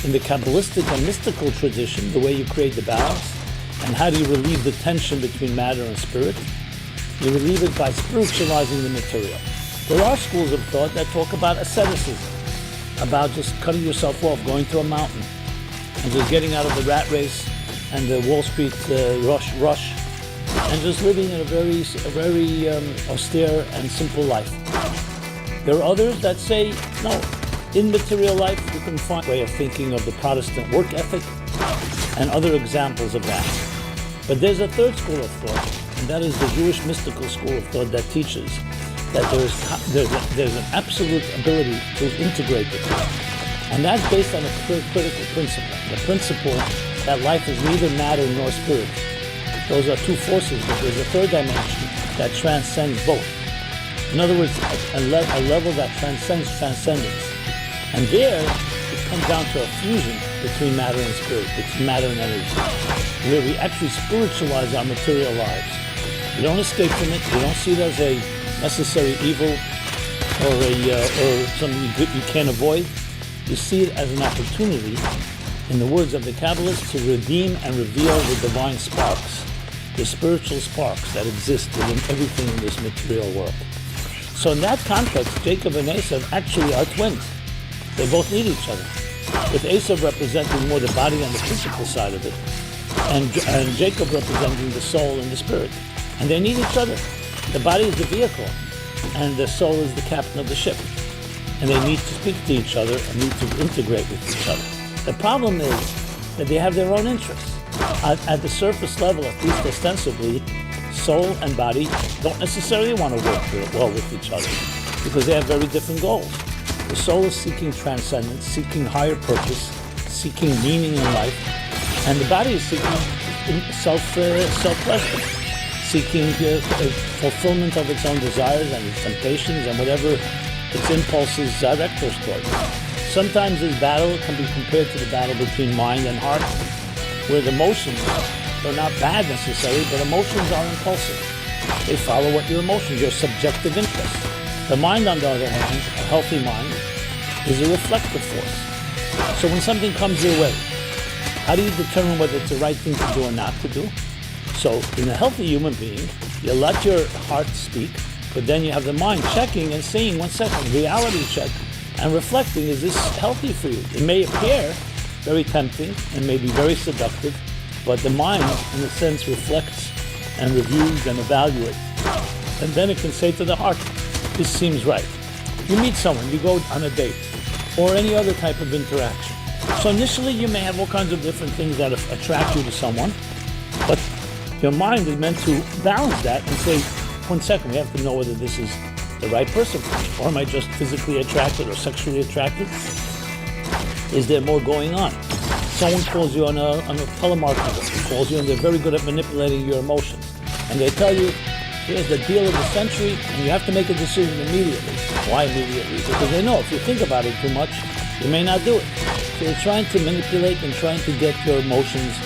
In the Kabbalistic and mystical tradition, the way you create the balance, and how do you relieve the tension between matter and spirit? You relieve it by spiritualizing the material. There are schools of thought that talk about asceticism, about just cutting yourself off, going to a mountain, and just getting out of the rat race and the Wall Street rush, and just living in a very austere and simple life. There are others that say, no, in material life you can find a way of thinking of the Protestant work ethic and other examples of that. But there's a third school of thought, and that is the Jewish mystical school of thought that teaches that there's an absolute ability to integrate the two. And that's based on a critical principle, the principle that life is neither matter nor spirit. Those are two forces, but there's a third dimension that transcends both. In other words, a level that transcends transcendence. And there, it comes down to a fusion between matter and spirit, between matter and energy, where we actually spiritualize our material lives. We don't escape from it. We don't see it as a necessary evil or something you can't avoid. You see it as an opportunity, in the words of the Kabbalists, to redeem and reveal the divine sparks, the spiritual sparks that exist within everything in this material world. So in that context, Jacob and Esav actually are twins. They both need each other, with Esav representing more the body and the physical side of it, and Jacob representing the soul and the spirit. And they need each other. The body is the vehicle, and the soul is the captain of the ship. And they need to speak to each other and need to integrate with each other. The problem is that they have their own interests. At the surface level, at least ostensibly, soul and body don't necessarily want to work well with each other because they have very different goals. The soul is seeking transcendence, seeking higher purpose, seeking meaning in life, and the body is seeking self-pleasure, seeking fulfillment of its own desires and its temptations and whatever its impulses direct us towards. Sometimes this battle can be compared to the battle between mind and heart, where the emotions are not bad necessarily, but emotions are impulsive. They follow what your emotions, your subjective interests. The mind, on the other hand, a healthy mind, is a reflective force. So when something comes your way, how do you determine whether it's the right thing to do or not to do? So in a healthy human being, you let your heart speak, but then you have the mind checking and saying, 1 second, reality check, and reflecting, is this healthy for you? It may appear very tempting and may be very seductive, but the mind, in a sense, reflects and reviews and evaluates. And then it can say to the heart, this seems right. You meet someone, you go on a date, or any other type of interaction. So initially you may have all kinds of different things that attract you to someone, but your mind is meant to balance that and say, 1 second, we have to know whether this is the right person for me, or am I just physically attracted or sexually attracted? Is there more going on? Someone calls you on a telemarketer, calls you, and they're very good at manipulating your emotions. And they tell you, here's the deal of the century, and you have to make a decision immediately. Why immediately? Because they know if you think about it too much, you may not do it. So they're trying to manipulate and trying to get your emotions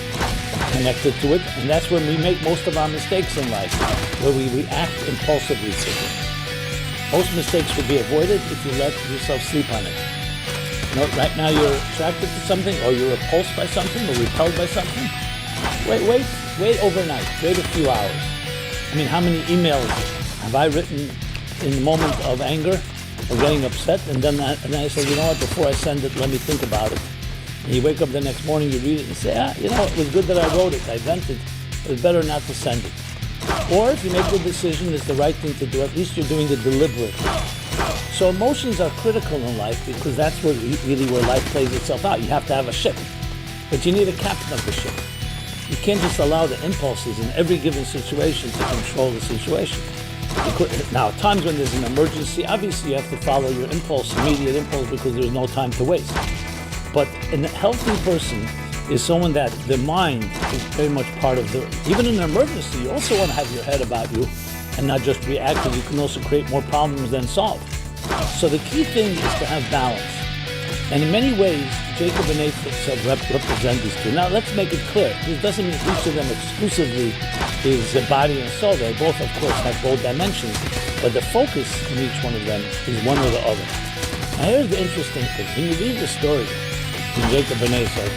connected to it, and that's when we make most of our mistakes in life, where we react impulsively to things. Most mistakes would be avoided if you let yourself sleep on it. You know, right now you're attracted to something, or you're repulsed by something, or repelled by something. Wait overnight. Wait a few hours. I mean, how many emails have I written in the moment of anger or getting upset, and then I say, you know what, before I send it, let me think about it. And you wake up the next morning, you read it and say, you know, it was good that I wrote it, I vented. It was better not to send it. Or if you make the decision it's the right thing to do, at least you're doing it deliberately. So emotions are critical in life because that's where life plays itself out. You have to have a ship, but you need a captain of the ship. You can't just allow the impulses in every given situation to control the situation. Now, at times when there's an emergency, obviously you have to follow your impulse, immediate impulse, because there's no time to waste. But a healthy person is someone that the mind is very much part of even in an emergency, you also want to have your head about you and not just react, because you can also create more problems than solve. So the key thing is to have balance. And in many ways, Jacob and Esav represent these two. Now let's make it clear. This doesn't mean each of them exclusively is the body and soul. They both, of course, have both dimensions, but the focus in each one of them is one or the other. Now here's the interesting thing. When you read the story in Jacob and Esav,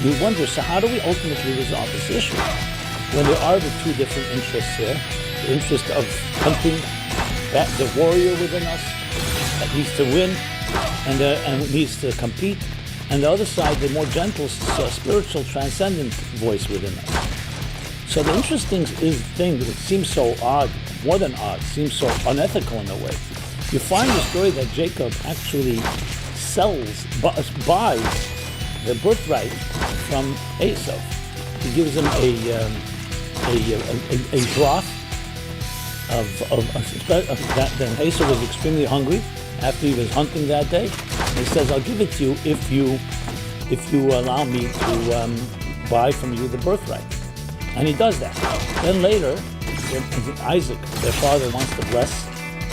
you wonder, so how do we ultimately resolve this issue? When there are the two different interests here, the interest of hunting, the warrior within us that needs to win and needs to compete, and the other side, the more gentle, spiritual, transcendent voice within us. So the interesting thing that seems so odd, more than odd, seems so unethical in a way. You find the story that Jacob actually buys the birthright from Esau. He gives him a broth of that. Then Esau was extremely hungry after he was hunting that day. And he says, "I'll give it to you if you allow me to buy from you the birthright." And he does that. Then later, when Isaac, their father, wants to bless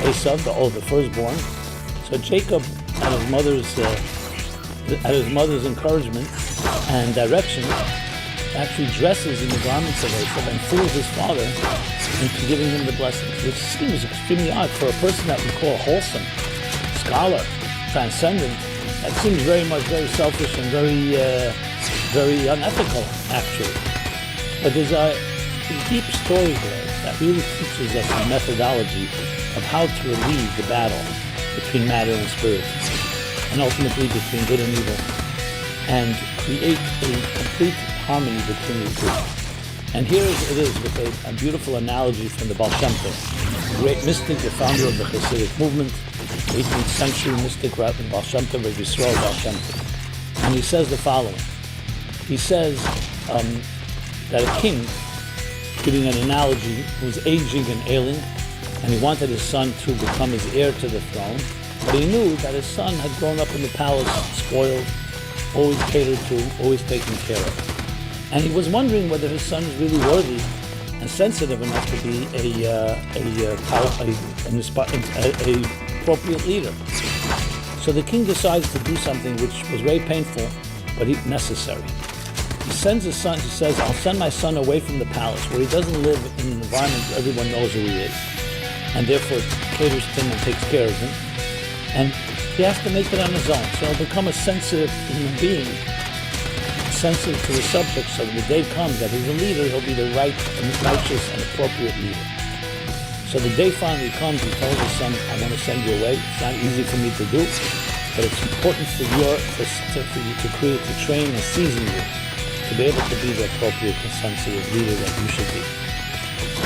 Esau, the firstborn. So Jacob, at his mother's encouragement and direction, actually dresses in the garments of Esau and fools his father into giving him the blessings, which seems extremely odd for a person that we call wholesome, scholar, transcendent. That seems very selfish and very unethical, actually. But there's a deep story there that really teaches us the methodology of how to relieve the battle between matter and spirit, and ultimately between good and evil, and create a complete harmony between the two. And here it is with a beautiful analogy from the Baal Shem Tov, the great mystic, the founder of the Hasidic movement, 18th century mystic, Baal Shem Tov, Rabbi Yisrael Baal Shem Tov. And he says the following. He says that a king, giving an analogy, was aging and ailing, and he wanted his son to become his heir to the throne, but he knew that his son had grown up in the palace, spoiled, always catered to, always taken care of. And he was wondering whether his son is really worthy and sensitive enough to be an appropriate leader. So the king decides to do something which was very painful, but necessary. He sends his son, he says, "I'll send my son away from the palace, where he doesn't live in an environment where everyone knows who he is, and therefore caters to him and takes care of him. And he has to make it on his own. So he'll become a sensitive human being, sensitive to the subject, so when the day comes that he's a leader, he'll be the right and righteous and appropriate leader." So the day finally comes, he tells his son, "I want to send you away. It's not easy for me to do, but it's important for you to train and season you to be able to be the appropriate and sensitive leader that you should be."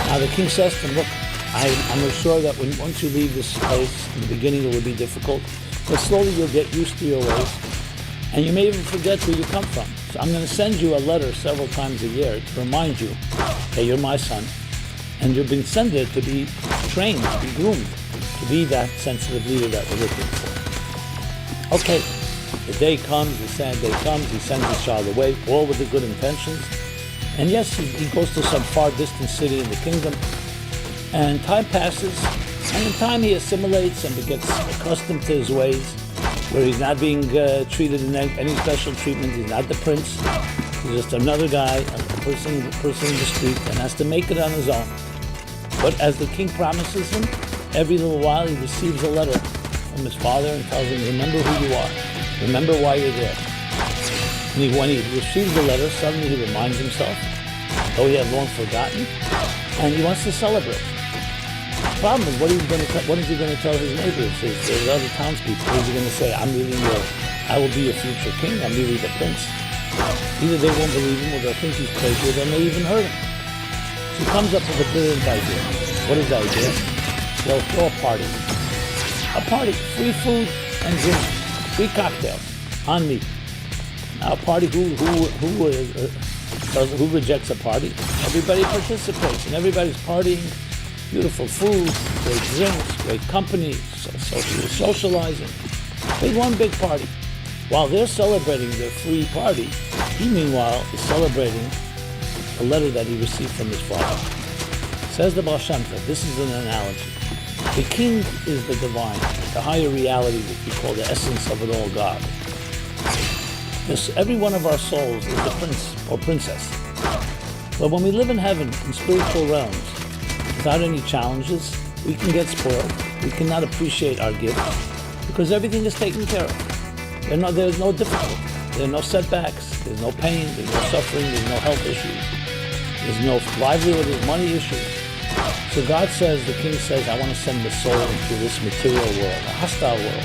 Now the king says to him, "Look, I'm sure that once you leave this place, in the beginning it will be difficult, but slowly you'll get used to your ways, and you may even forget where you come from. So I'm going to send you a letter several times a year to remind you that you're my son, and you're being sent there to be trained, to be groomed, to be that sensitive leader that we're looking for." Okay, the day comes, the sad day comes, he sends his child away, all with the good intentions. And yes, he goes to some far distant city in the kingdom, and time passes, and in time he assimilates and gets accustomed to his ways, where he's not being treated in any special treatment. He's not the prince. He's just another guy, a person in the street, and has to make it on his own. But as the king promises him, every little while he receives a letter from his father and tells him, "Remember who you are. Remember why you're there." And when he receives the letter, suddenly he reminds himself, though he had long forgotten, and he wants to celebrate. The problem is, what is he going to tell his neighbors, his other townspeople? What is he going to say? I will be your future king. I'm really the prince. Either they won't believe him, or they'll think he's crazy, or they may even hurt him. So he comes up with a brilliant idea. What is the idea? They'll throw a party. A party, free food and drink, free cocktails on me. Now, a party, who rejects a party? Everybody participates, and everybody's partying. Beautiful food, great drinks, great company, socializing. One big party. While they're celebrating their free party, he meanwhile is celebrating a letter that he received from his father. Says the Baal Shem Tov, this is an analogy. The king is the divine, the higher reality that we call the essence of it all, God. Every one of our souls is the prince or princess. But when we live in heaven, in spiritual realms, without any challenges, we can get spoiled. We cannot appreciate our gifts because everything is taken care of. There's no difficulty. There are no setbacks. There's no pain. There's no suffering. There's no health issues. There's no livelihood. There's money issues. So God says, the king says, I want to send the soul into this material world, a hostile world,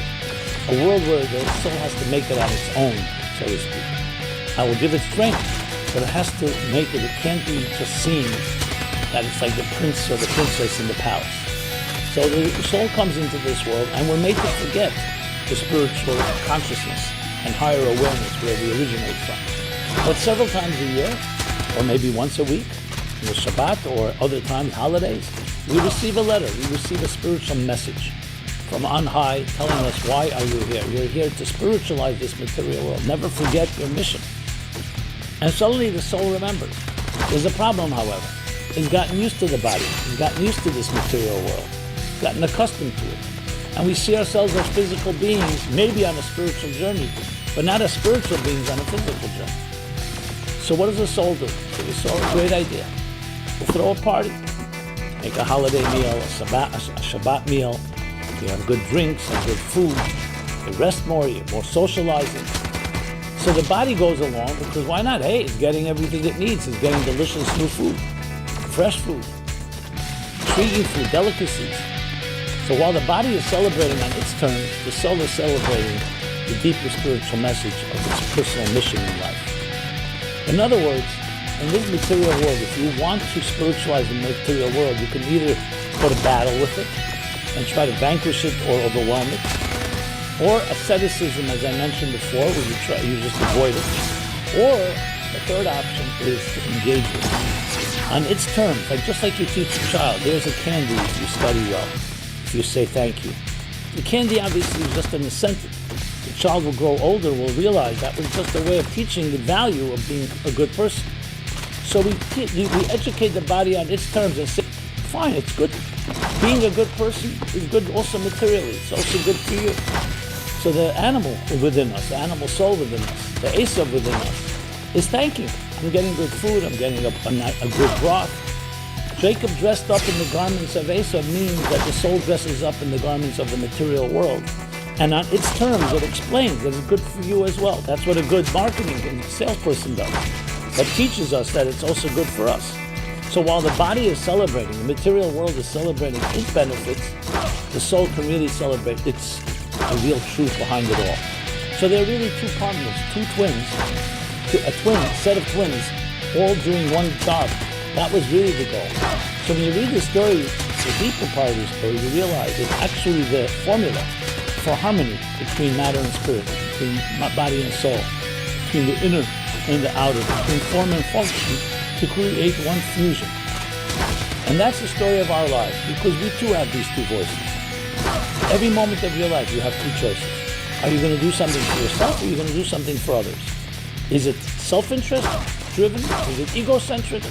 a world where the soul has to make it on its own, so to speak. I will give it strength, but it has to make it. It can't be just seen that it's like the prince or the princess in the palace. So the soul comes into this world, and we're made to forget the spiritual consciousness and higher awareness where we originate from. But several times a year, or maybe once a week, the Shabbat or other times, holidays, we receive a letter, we receive a spiritual message from on high telling us, why are you here? You're here to spiritualize this material world. Never forget your mission. And suddenly the soul remembers. There's a problem, however. It's gotten used to the body. It's gotten used to this material world. It's gotten accustomed to it. And we see ourselves as physical beings, maybe on a spiritual journey, but not as spiritual beings on a physical journey. So what does the soul do? So the soul, great idea. We'll throw a party, make a holiday meal, a Shabbat meal. You have good drinks and good food. You rest more, you're more socializing. So the body goes along because why not? Hey, it's getting everything it needs. It's getting delicious new food, fresh food, intriguing food, delicacies. So while the body is celebrating on its terms, the soul is celebrating the deeper spiritual message of its personal mission in life. In other words, in this material world, if you want to spiritualize the material world, you can either go to battle with it and try to vanquish it or overwhelm it, or asceticism, as I mentioned before, where you just avoid it, or the third option is to engage with it on its terms, just like you teach a child. There's a candy if you study well, if you say thank you. The candy obviously is just an incentive. The child will grow older, will realize that was just a way of teaching the value of being a good person. So we educate the body on its terms and say, fine, it's good. Being a good person is good also materially. It's also good for you. So the animal within us, the animal soul within us, the Esav within us, is thanking. I'm getting good food, I'm getting a good broth. Jacob dressed up in the garments of Esav means that the soul dresses up in the garments of the material world. And on its terms, it explains that it's good for you as well. That's what a good marketing and salesperson does. That teaches us that it's also good for us. So while the body is celebrating, the material world is celebrating its benefits, the soul can really celebrate its real truth behind it all. So there are really two partners, two twins, a set of twins, all doing one job. That was really the goal. So when you read the story, the deeper part of the story, you realize it's actually the formula for harmony between matter and spirit, between body and soul, between the inner and the outer, between form and function, to create one fusion. And that's the story of our lives, because we too have these two voices. Every moment of your life, you have two choices. Are you going to do something for yourself, or are you going to do something for others? Is it self-interest driven? Is it egocentric?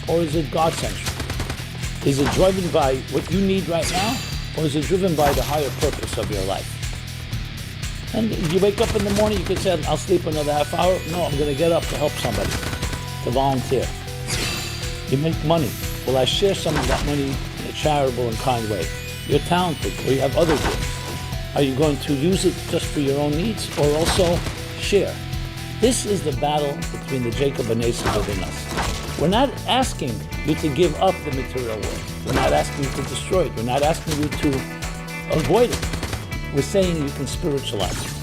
Or is it God-centric? Is it driven by what you need right now? Or is it driven by the higher purpose of your life? And you wake up in the morning, you could say, I'll sleep another half hour. No, I'm going to get up to help somebody, to volunteer. You make money. Will I share some of that money in a charitable and kind way? You're talented, or you have other gifts. Are you going to use it just for your own needs, or also share? This is the battle between the Jacob and Esav within us. We're not asking you to give up the material world. We're not asking you to destroy it. We're not asking you to avoid it. We're saying you can spiritualize it.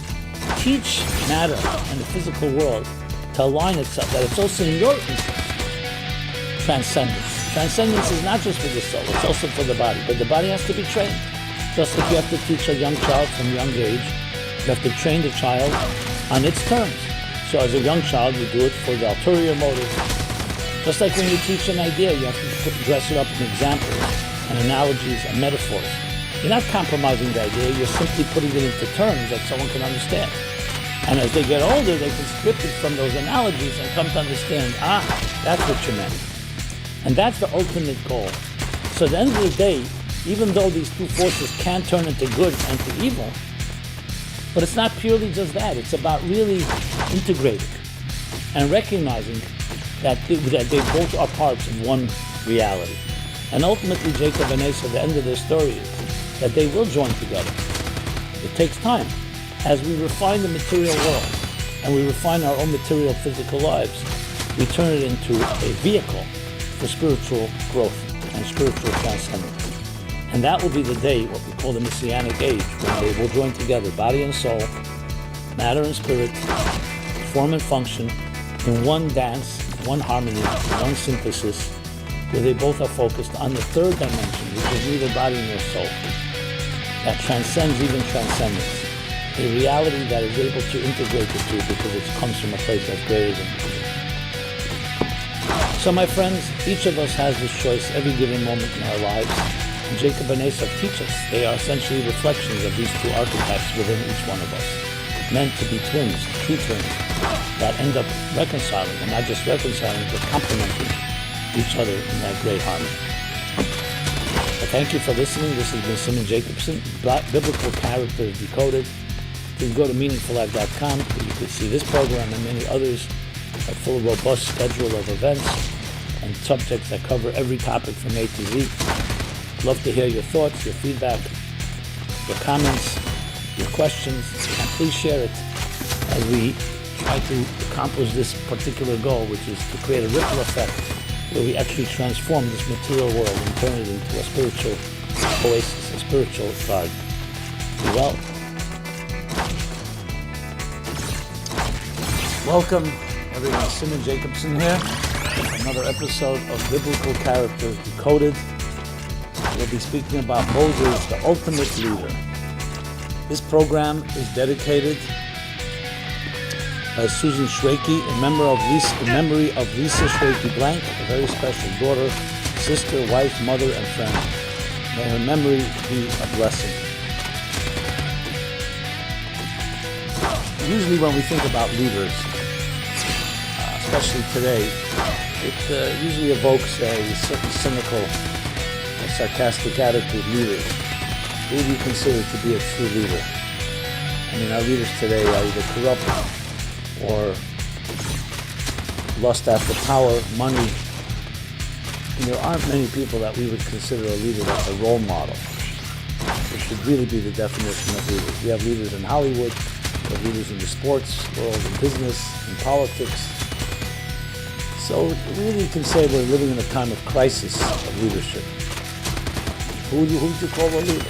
Teach matter and the physical world to align itself, that it's also in your interest. Transcendence. Transcendence is not just for the soul, it's also for the body. But the body has to be trained. Just like you have to teach a young child from a young age, you have to train the child on its terms. So as a young child, you do it for the ulterior motive. Just like when you teach an idea, you have to dress it up in examples and analogies and metaphors. You're not compromising the idea, you're simply putting it into terms that someone can understand. And as they get older, they can strip it from those analogies and come to understand, that's what you meant. And that's the ultimate goal. So at the end of the day, even though these two forces can turn into good and to evil, but it's not purely just that. It's about really integrating and recognizing that they both are parts of one reality. And ultimately, Jacob and Esau, the end of their story is that they will join together. It takes time. As we refine the material world and we refine our own material physical lives, we turn it into a vehicle for spiritual growth and spiritual transcendence. And that will be the day, what we call the Messianic age, when they will join together, body and soul, matter and spirit, form and function, in one dance, one harmony, one synthesis, where they both are focused on the third dimension, which is neither body nor soul, that transcends even transcendence, a reality that is able to integrate the two because it comes from a place that's greater than So my friends, each of us has this choice every given moment in our lives. And Jacob and Esau teach us. They are essentially reflections of these two archetypes within each one of us. Meant to be twins, true twins, that end up reconciling, and not just reconciling, but complementing each other in that great harmony. Thank you for listening. This has been Simon Jacobson, Biblical Characters Decoded. Please go to meaningfullife.com where you can see this program and many others, a full robust schedule of events and subjects that cover every topic from A to Z. Love to hear your thoughts, your feedback, your comments, your questions, and please share it as we try to accomplish this particular goal, which is to create a ripple effect where we actually transform this material world and turn it into a spiritual oasis, a spiritual garden. Be well. Welcome, everyone. Simon Jacobson here. Another episode of Biblical Characters Decoded. We'll be speaking about Moses, the ultimate leader. This program is dedicated by Susan Schwakey in memory of Lisa Schwakey Blank, a very special daughter, sister, wife, mother, and friend. May her memory be a blessing. Usually when we think about leaders, especially today, it usually evokes a certain cynical or sarcastic attitude leaders. Who do you consider to be a true leader? I mean, our leaders today are either corrupt or lust after power, money. And there aren't many people that we would consider a leader that's a role model. Which should really be the definition of leaders. We have leaders in Hollywood, we have leaders in the sports world, in business, in politics. So really you can say we're living in a time of crisis of leadership. Who would you call a leader?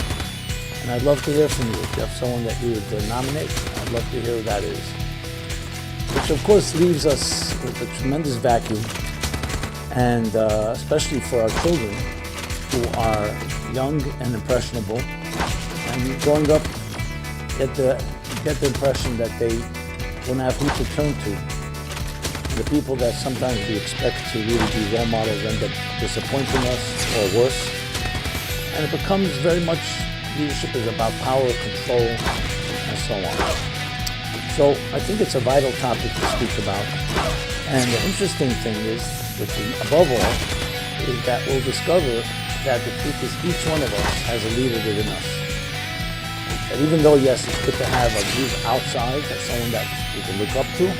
And I'd love to hear from you. If you have someone that you would nominate, I'd love to hear who that is. Which of course leaves us with a tremendous vacuum, and especially for our children who are young and impressionable, and growing up get the impression that they won't have who to turn to. The people that sometimes we expect to really be role models end up disappointing us or worse. And it becomes very much, leadership is about power, control, and so on. So I think it's a vital topic to speak about. And the interesting thing is, which is above all, is that we'll discover that the truth is each one of us has a leader within us. And even though, yes, it's good to have a leader outside, that's someone that we can look up to,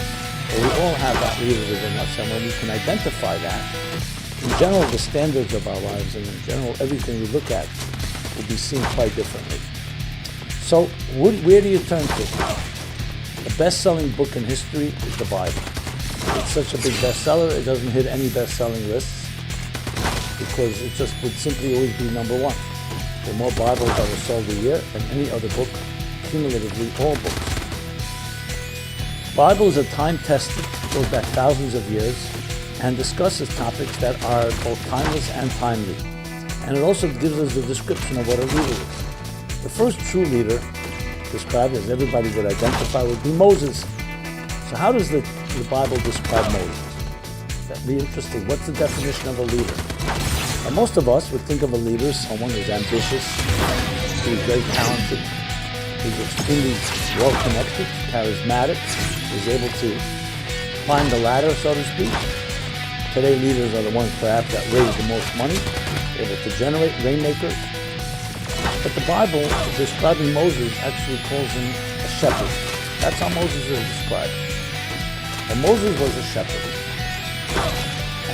but we all have that leader within us, and when we can identify that, in general, the standards of our lives and in general, everything we look at will be seen quite differently. So, where do you turn to? The best-selling book in history is the Bible. It's such a big bestseller, it doesn't hit any best-selling lists because it just would simply always be number one. There are more Bibles that are sold a year than any other book, cumulatively all books. The Bible is a time-tested, goes back thousands of years, and discusses topics that are both timeless and timely. And it also gives us a description of what a leader is. The first true leader, described as everybody would identify, would be Moses. So how does the Bible describe Moses? That'd be interesting. What's the definition of a leader? And most of us would think of a leader as someone who's ambitious, who's very talented, who's extremely well-connected, charismatic, who's able to climb the ladder, so to speak. Today, leaders are the ones perhaps that raise the most money, able to generate rainmakers. But the Bible, describing Moses, actually calls him a shepherd. That's how Moses is described. And Moses was a shepherd.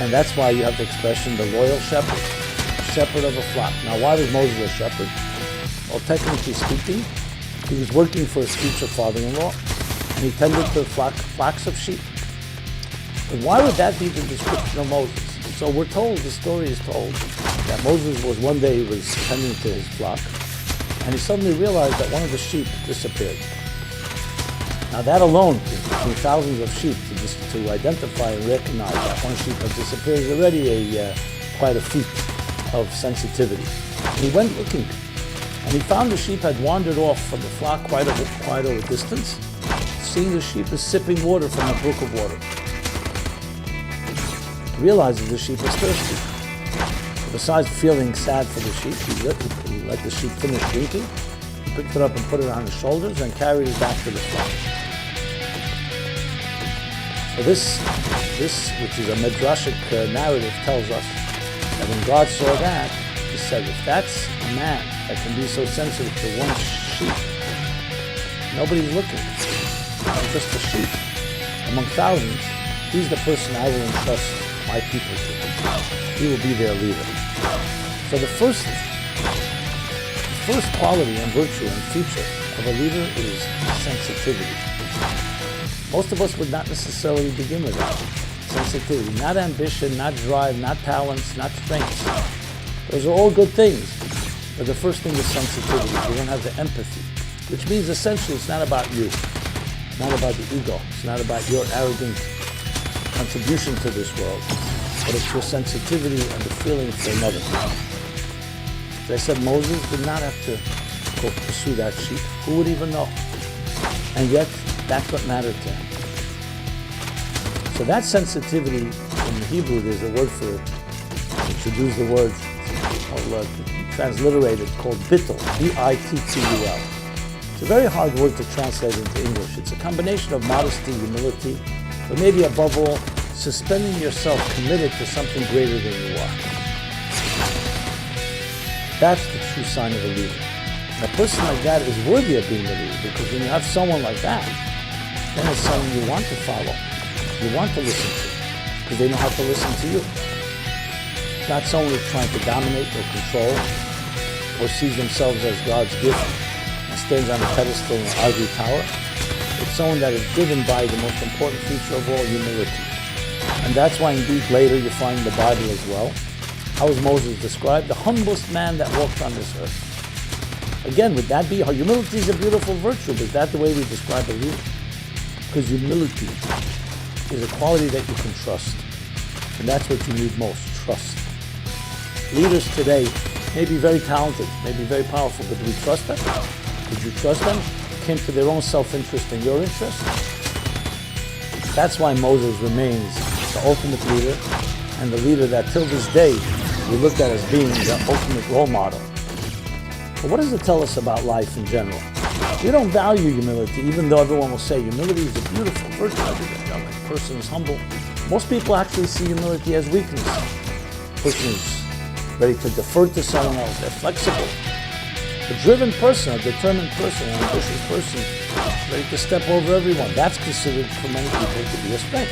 And that's why you have the expression, the loyal shepherd, shepherd of a flock. Now, why was Moses a shepherd? Well, technically speaking, he was working for his future father-in-law, and he tended to flocks of sheep. But why would that be the description of Moses? So we're told, the story is told, that Moses was one day, he was tending to his flock, and he suddenly realized that one of the sheep disappeared. Now that alone, between thousands of sheep, to identify and recognize that one sheep has disappeared is already quite a feat of sensitivity. And he went looking, and he found the sheep had wandered off from the flock quite a distance. Seeing the sheep is sipping water from a brook of water. realizes the sheep is thirsty. So besides feeling sad for the sheep, he let the sheep finish drinking. He picked it up and put it on his shoulders and carried it back to the flock. So this, which is a midrashic narrative, tells us that when God saw that, he said, if that's a man that can be so sensitive to one sheep, nobody's looking, just a sheep among thousands, he's the person I will entrust my people to. He will be their leader. So the first quality and virtue and feature of a leader is sensitivity. Most of us would not necessarily begin with that. Sensitivity, not ambition, not drive, not talents, not strengths. Those are all good things. But the first thing is sensitivity. You don't have the empathy, which means essentially it's not about you. It's not about the ego. It's not about your arrogant contribution to this world. But it's your sensitivity and the feeling for another. As I said, Moses did not have to go pursue that sheep. Who would even know? And yet, that's what mattered to him. So that sensitivity, in Hebrew, there's a word for it, which should use the word transliterated called bittul, B-I-T-T-U-L. It's a very hard word to translate into English. It's a combination of modesty, humility, but maybe above all, suspending yourself committed to something greater than you are. That's the true sign of a leader. And a person like that is worthy of being a leader, because when you have someone like that, then it's someone you want to follow, you want to listen to, because they know how to listen to you. It's not someone who's trying to dominate or control, or sees themselves as God's gift and stands on a pedestal in an ivory tower. It's someone that is driven by the most important feature of all, humility. And that's why indeed later you find in the Bible as well, how is Moses described? The humblest man that walked on this earth. Again, would that be, humility is a beautiful virtue, but is that the way we describe a leader? Because humility is a quality that you can trust. And that's what you need most, trust. Leaders today may be very talented, may be very powerful, but do we trust them? Did you trust them? Came to their own self-interest and your interest? That's why Moses remains the ultimate leader, and the leader that till this day we look at as being the ultimate role model. But what does it tell us about life in general? We don't value humility, even though everyone will say humility is a beautiful virtue. A person is humble. Most people actually see humility as weakness. A person is ready to defer to someone else. They're flexible. A driven person, a determined person, an ambitious person, ready to step over everyone. That's considered for many people to be a strength.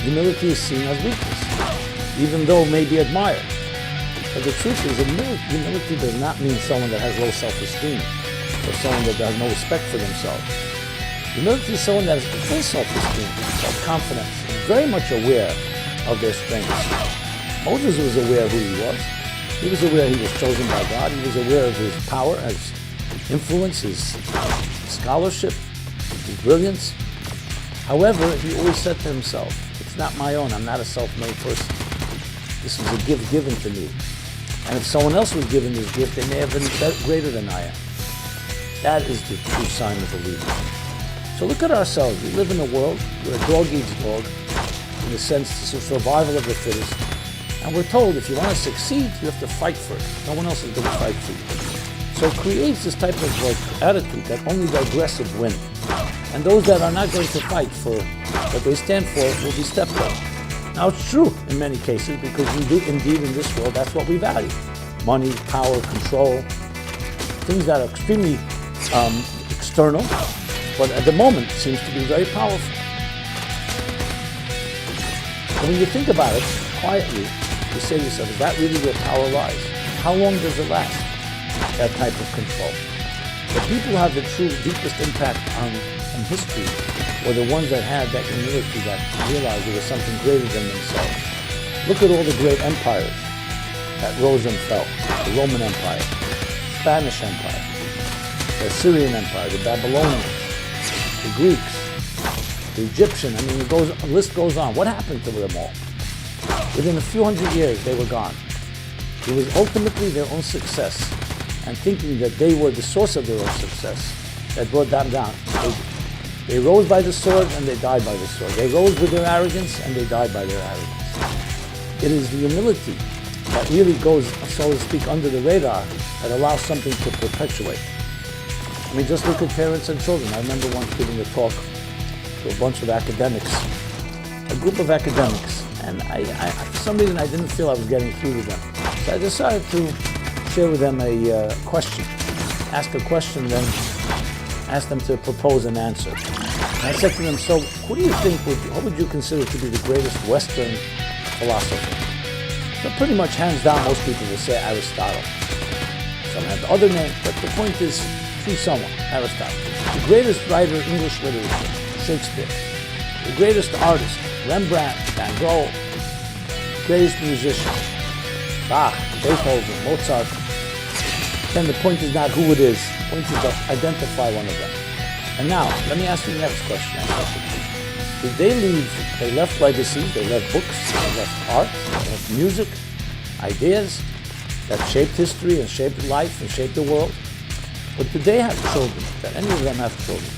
Humility is seen as weakness, even though it may be admired. But the truth is, humility does not mean someone that has low self-esteem or someone that has no respect for themselves. Humility is someone that has full self-esteem, self-confidence, very much aware of their strengths. Moses was aware of who he was. He was aware he was chosen by God. He was aware of his power, his influence, his scholarship, his brilliance. However, he always said to himself, it's not my own. I'm not a self-made person. This was a gift given to me. And if someone else was given this gift, they may have been greater than I am. That is the true sign of a leader. So look at ourselves. We live in a world where a dog eats dog, in the sense it's a survival of the fittest. And we're told if you want to succeed, you have to fight for it. No one else is going to fight for you. So it creates this type of attitude that only the aggressive win. And those that are not going to fight for what they stand for will be stepped on. Now it's true in many cases, because indeed in this world that's what we value. Money, power, control, things that are extremely external, but at the moment seems to be very powerful. And when you think about it quietly, you say to yourself, is that really where power lies? How long does it last, that type of control? The people who have the true deepest impact on history were the ones that had that humility, that realized there was something greater than themselves. Look at all the great empires that rose and fell. The Roman Empire, Spanish Empire, the Assyrian Empire, the Babylonians, the Greeks, the Egyptian. I mean, the list goes on. What happened to them all? Within a few hundred years, they were gone. It was ultimately their own success and thinking that they were the source of their own success that brought them down. They rose by the sword and they died by the sword. They rose with their arrogance and they died by their arrogance. It is the humility that really goes, so to speak, under the radar that allows something to perpetuate. I mean, just look at parents and children. I remember once giving a talk to a bunch of academics, a group of academics, and I for some reason I didn't feel I was getting through to them. So I decided to share with them a question, ask a question, then ask them to propose an answer. And I said to them, so who do you think, what would you consider to be the greatest Western philosopher? So pretty much hands down, most people will say Aristotle. Some have other names, but the point is, choose someone, Aristotle. The greatest writer in English literature, Shakespeare. The greatest artist, Rembrandt, Van Gogh. Greatest musician, Bach, Beethoven, Mozart. Then the point is not who it is. The point is to identify one of them. And now, let me ask you the next question. Did they left legacies, they left books, they left art, they left music, ideas that shaped history and shaped life and shaped the world? But did they have children? Did any of them have children?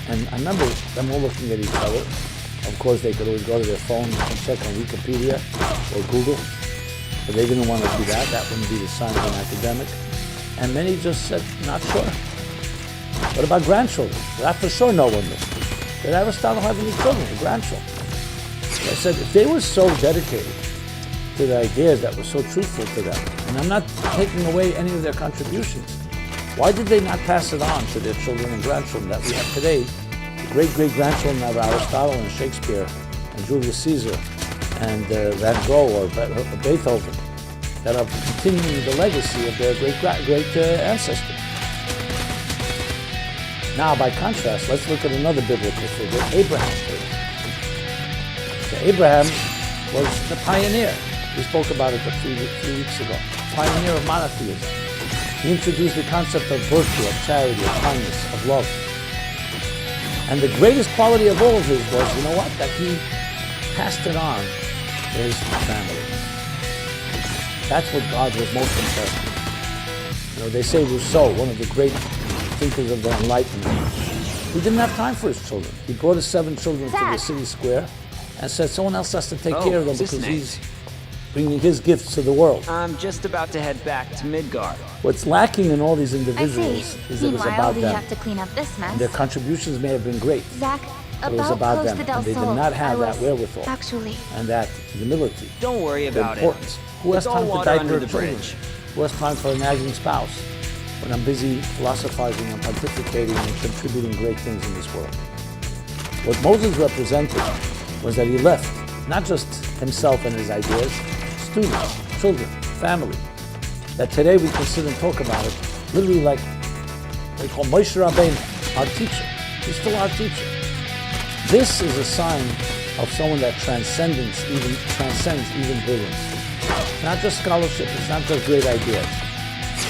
And I remember them all looking at each other. Of course, they could always go to their phone and check on Wikipedia or Google, but they didn't want to do that. That wouldn't be the sign of an academic. And many just said, not sure. What about grandchildren? That for sure no one knew. Did Aristotle have any children or grandchildren? So I said, if they were so dedicated to the ideas that were so truthful to them, and I'm not taking away any of their contributions, why did they not pass it on to their children and grandchildren that we have today, the great-great-grandchildren of Aristotle and Shakespeare and Julius Caesar and Van Gogh or Beethoven, that are continuing the legacy of their great ancestors? Now, by contrast, let's look at another biblical figure, Abraham. So Abraham was the pioneer. We spoke about it a few weeks ago. Pioneer of monotheism. He introduced the concept of virtue, of charity, of kindness, of love. And the greatest quality of all of his was, you know what? That he passed it on to his family. That's what God was most impressed with. You know, they say Rousseau, one of the great thinkers of the Enlightenment, he didn't have time for his children. He brought his 7 children to the city square and said someone else has to take care of them because he's bringing his gifts to the world. I'm just about to head back to Midgard. What's lacking in all these individuals is that it was Meanwhile, about we them. have to clean up this mess. And their contributions may have been great, Zach, but it was about them. And they did not have that wherewithal Actually, and that humility, Don't worry the about importance. Who has It's all time to water diaper under the children? bridge. Who has time for a nagging spouse when I'm busy philosophizing and pontificating and contributing great things in this world? What Moses represented was that he left not just himself and his ideas, students, children, family, that today we can sit and talk about it, literally like they call Moshe Rabbeinu, our teacher. He's still our teacher. This is a sign of someone that transcends even brilliance. It's not just scholarship, it's not just great ideas.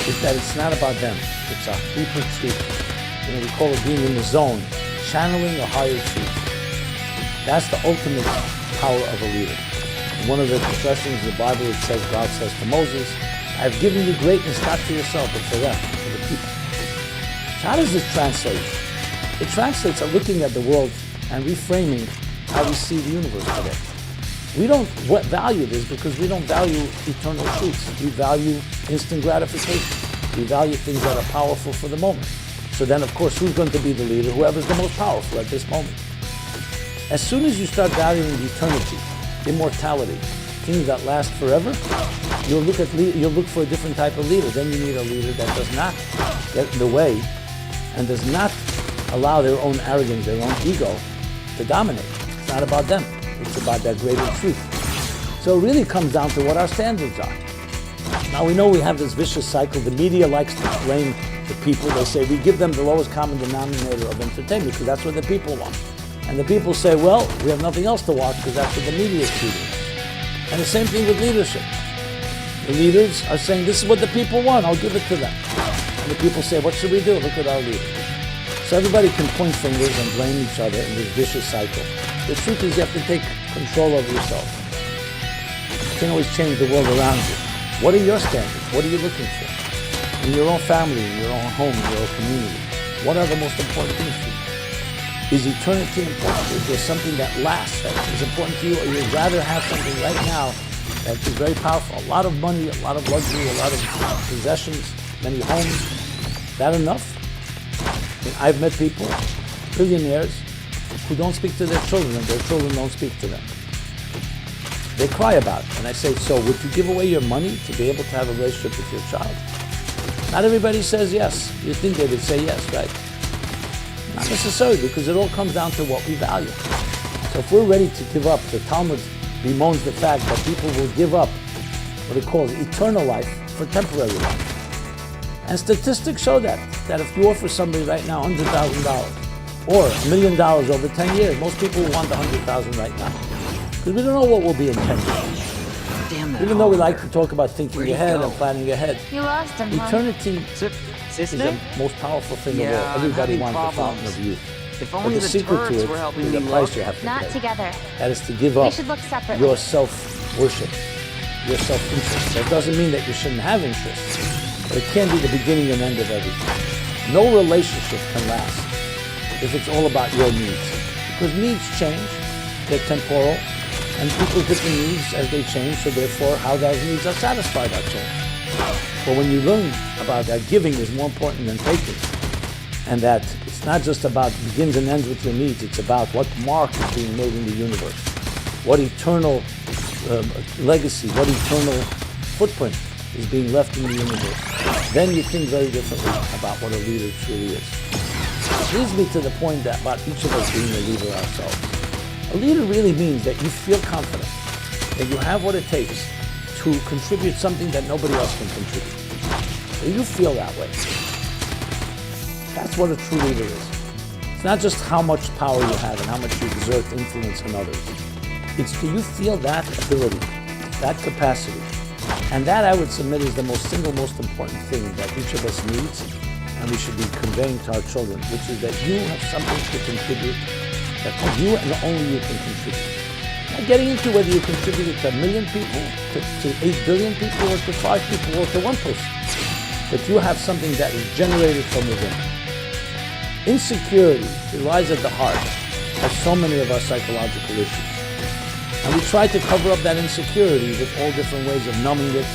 It's that it's not about them. It's a deeper truth. You know, we call it being in the zone, channeling a higher truth. That's the ultimate power of a leader. In one of the expressions in the Bible, it says, God says to Moses, I have given you greatness not for yourself, but for them, for the people. So how does this translate? It translates at looking at the world and reframing how we see the universe today. We don't value this because we don't value eternal truths. We value instant gratification. We value things that are powerful for the moment. So then, of course, who's going to be the leader? Whoever's the most powerful at this moment. As soon as you start valuing eternity, immortality, things that last forever, you'll look for a different type of leader. Then you need a leader that does not get in the way and does not allow their own arrogance, their own ego to dominate. It's not about them. It's about that greater truth. So it really comes down to what our standards are. Now we know we have this vicious cycle. The media likes to blame the people. They say we give them the lowest common denominator of entertainment because that's what the people want. And the people say, well, we have nothing else to watch because that's what the media is feeding us. And the same thing with leadership. The leaders are saying, this is what the people want, I'll give it to them. And the people say, what should we do? Look at our leader. So everybody can point fingers and blame each other in this vicious cycle. The truth is you have to take control of yourself. You can't always change the world around you. What are your standards? What are you looking for? In your own family, in your own home, in your own community. What are the most important things for you? Is eternity important? Is there something that lasts, that is important to you, or you'd rather have something right now that is very powerful? A lot of money, a lot of luxury, a lot of possessions, many homes. Is that enough? I mean, I've met people, billionaires, who don't speak to their children, and their children don't speak to them. They cry about it, and I say, so would you give away your money to be able to have a relationship with your child? Not everybody says yes. You'd think they would say yes, right? Not necessarily, because it all comes down to what we value. So if we're ready to give up, the Talmud bemoans the fact that people will give up what it calls eternal life for temporary life. And statistics show that if you offer somebody right now $100,000 or $1 million over 10 years, most people will want the $100,000 right now. Because we don't know what will be in 10 years. Even though we like to talk about thinking ahead and planning ahead, You lost him, huh? eternity is the most powerful thing of all. Everybody wants the fountain of youth. If But only the the secret to turds it were helping is me the look. price you have to Not pay. together. That is to give We up should look separately. your self-worship, your self-interest. That doesn't mean that you shouldn't have interests, but it can't be the beginning and end of everything. No relationship can last if it's all about your needs. Because needs change, they're temporal, and people's different needs as they change, so therefore how those needs are satisfied are changed. But when you learn about that giving is more important than taking, and that it's not just about begins and ends with your needs, it's about what mark is being made in the universe, what eternal legacy, what eternal footprint is being left in the universe. Then you think very differently about what a leader truly is. It leads me to the point that about each of us being a leader ourselves. A leader really means that you feel confident, that you have what it takes to contribute something that nobody else can contribute. So you feel that way. That's what a true leader is. It's not just how much power you have and how much you exert influence on others. It's do you feel that ability, that capacity? And that, I would submit, is the single most important thing that each of us needs, and we should be conveying to our children, which is that you have something to contribute, that you and only you can contribute. Not getting into whether you contributed to 1 million people, to 8 billion people, or to 5 people, or to 1 person. But you have something that is generated from within. Insecurity lies at the heart of so many of our psychological issues. And we try to cover up that insecurity with all different ways of numbing it,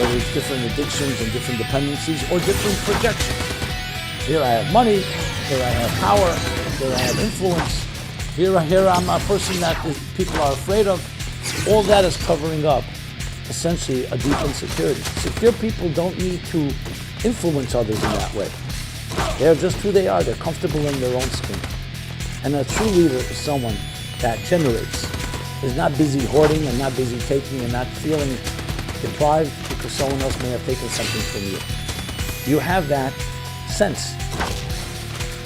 whether it's different addictions and different dependencies or different projections. Here I have money, here I have power, here I have influence, here I'm a person that people are afraid of. All that is covering up essentially a deep insecurity. Secure people don't need to influence others in that way. They're just who they are. They're comfortable in their own skin. And a true leader is someone that generates, is not busy hoarding and not busy taking and not feeling deprived because someone else may have taken something from you. You have that sense.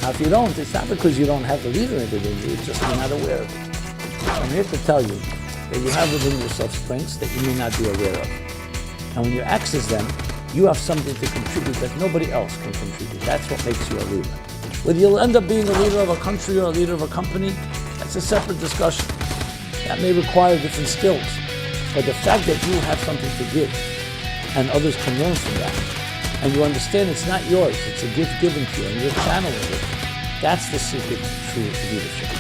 Now, if you don't, it's not because you don't have the leader within you, it's just you're not aware of it. I'm here to tell you that you have within yourself strengths that you may not be aware of. And when you access them, you have something to contribute that nobody else can contribute. That's what makes you a leader. Whether you'll end up being a leader of a country or a leader of a company, that's a separate discussion. That may require different skills. But the fact that you have something to give and others can learn from that, and you understand it's not yours, it's a gift given to you and you're channeling it, that's the secret to true leadership.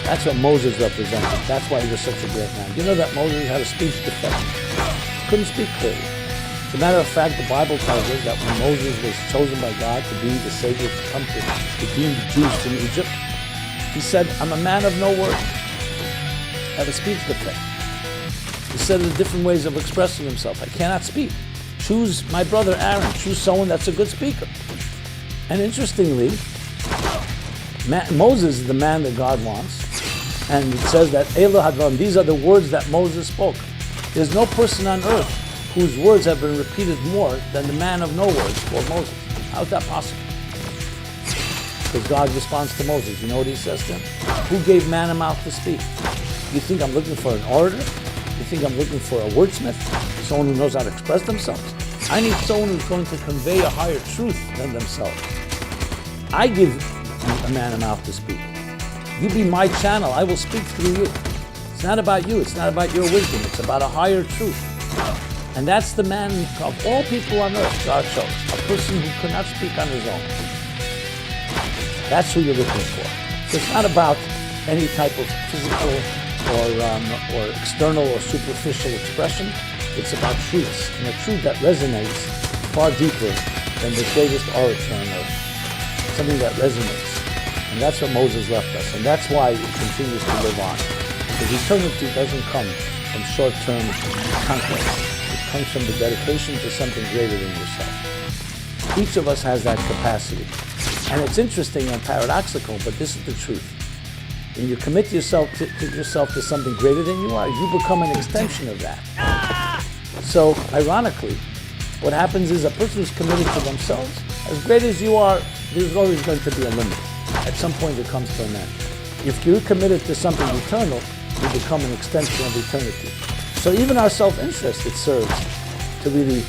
That's what Moses represented. That's why he was such a great man. You know that Moses had a speech defect. Couldn't speak clearly. As a matter of fact, the Bible tells us that when Moses was chosen by God to be the savior to come to redeem the Jews from Egypt, he said, I'm a man of no words. I have a speech defect. He said the different ways of expressing himself. I cannot speak. Choose my brother Aaron. Choose someone that's a good speaker. And interestingly, Moses is the man that God wants. And it says that Elah Hadvarim, these are the words that Moses spoke. There's no person on earth whose words have been repeated more than the man of no words called Moses. How is that possible? Because God responds to Moses. You know what he says to him? Who gave man a mouth to speak? You think I'm looking for an orator? You think I'm looking for a wordsmith? Someone who knows how to express themselves? I need someone who's going to convey a higher truth than themselves. I give a man a mouth to speak. You be my channel. I will speak through you. It's not about you. It's not about your wisdom. It's about a higher truth. And that's the man of all people on earth God chose, a person who could not speak on his own. That's who you're looking for. So it's not about any type of physical or external or superficial expression. It's about truths, and a truth that resonates far deeper than the greatest orator on earth. Something that resonates. And that's what Moses left us, and that's why it continues to live on. Because eternity doesn't come from short-term conquest. It comes from the dedication to something greater than yourself. Each of us has that capacity. And it's interesting and paradoxical, but this is the truth. When you commit yourself to something greater than you are, you become an extension of that. So, ironically, what happens is a person who's committed to themselves, as great as you are, there's always going to be a limit. At some point it comes to an end. If you're committed to something eternal, you become an extension of eternity. So even our self-interest, it serves to really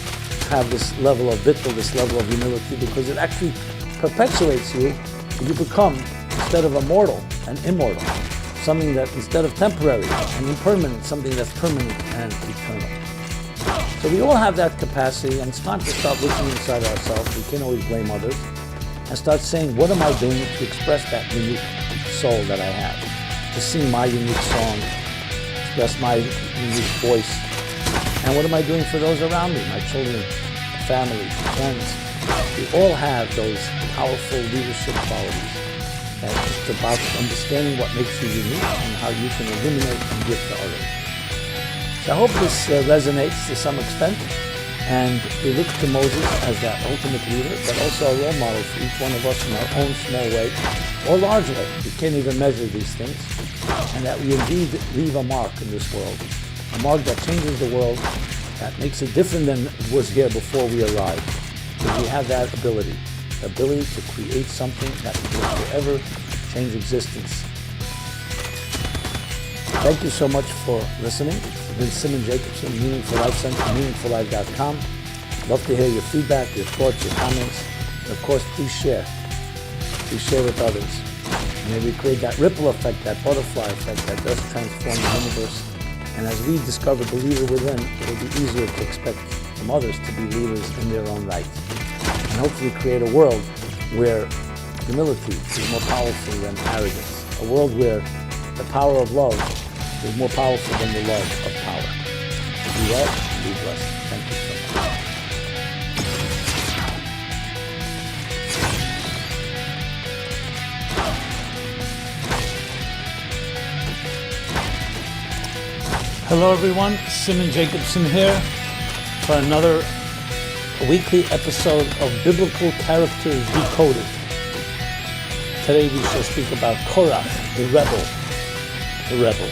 have this level of bittul, this level of humility, because it actually perpetuates you. You become, instead of a mortal, an immortal. Something that, instead of temporary and impermanent, something that's permanent and eternal. So we all have that capacity, and it's time to start looking inside ourselves. We can't always blame others. And start saying, what am I doing to express that unique soul that I have? To sing my unique song, express my unique voice. And what am I doing for those around me? My children, family, friends. We all have those powerful leadership qualities. That's just about understanding what makes you unique and how you can illuminate and give to others. So I hope this resonates to some extent. And we look to Moses as that ultimate leader, but also a role model for each one of us in our own small way or large way. We can't even measure these things. And that we indeed leave a mark in this world. A mark that changes the world, that makes it different than it was here before we arrived. Because we have that ability. The ability to create something that will forever change existence. Thank you so much for listening. It's been Simon Jacobson, Meaningful Life Center, meaningfullife.com. Love to hear your feedback, your thoughts, your comments. And of course, please share. Please share with others. May we create that ripple effect, that butterfly effect that does transform the universe. And as we discover the leader within, it will be easier to expect from others to be leaders in their own right. And hopefully create a world where humility is more powerful than arrogance. A world where the power of love is more powerful than the love of power. Be well, be blessed. Thank you so much. Hello everyone, Simon Jacobson here for another weekly episode of Biblical Characters Decoded. Today we shall speak about Korach, the rebel. The rebel.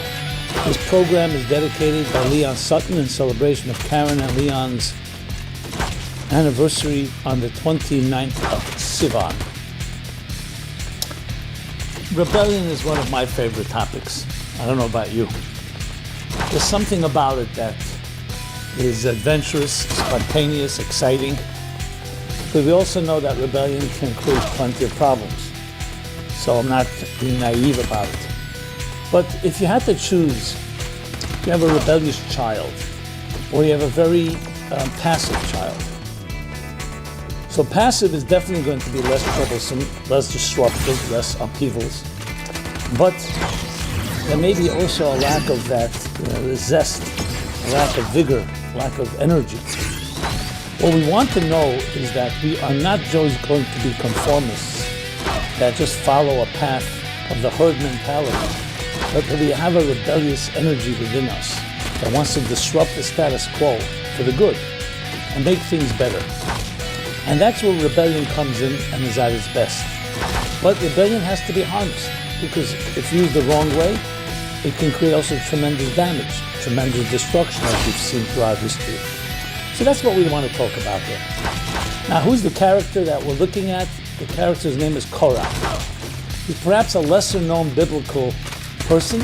This program is dedicated by Leon Sutton in celebration of Karen and Leon's anniversary on the 29th of Sivan. Rebellion is one of my favorite topics. I don't know about you. There's something about it that is adventurous, spontaneous, exciting. But we also know that rebellion can create plenty of problems. So I'm not being naive about it. But if you had to choose, if you have a rebellious child, or you have a very passive child. So passive is definitely going to be less troublesome, less disruptive, less upheavals. But there may be also a lack of that zest, a lack of vigor, lack of energy. What we want to know is that we are not just going to be conformists that just follow a path of the herd mentality, but that we have a rebellious energy within us that wants to disrupt the status quo for the good and make things better. And that's where rebellion comes in and is at its best. But rebellion has to be harnessed, because if used the wrong way, it can create also tremendous damage, tremendous destruction, as we've seen throughout history. So that's what we want to talk about here. Now, who's the character that we're looking at? The character's name is Korach. He's perhaps a lesser-known biblical person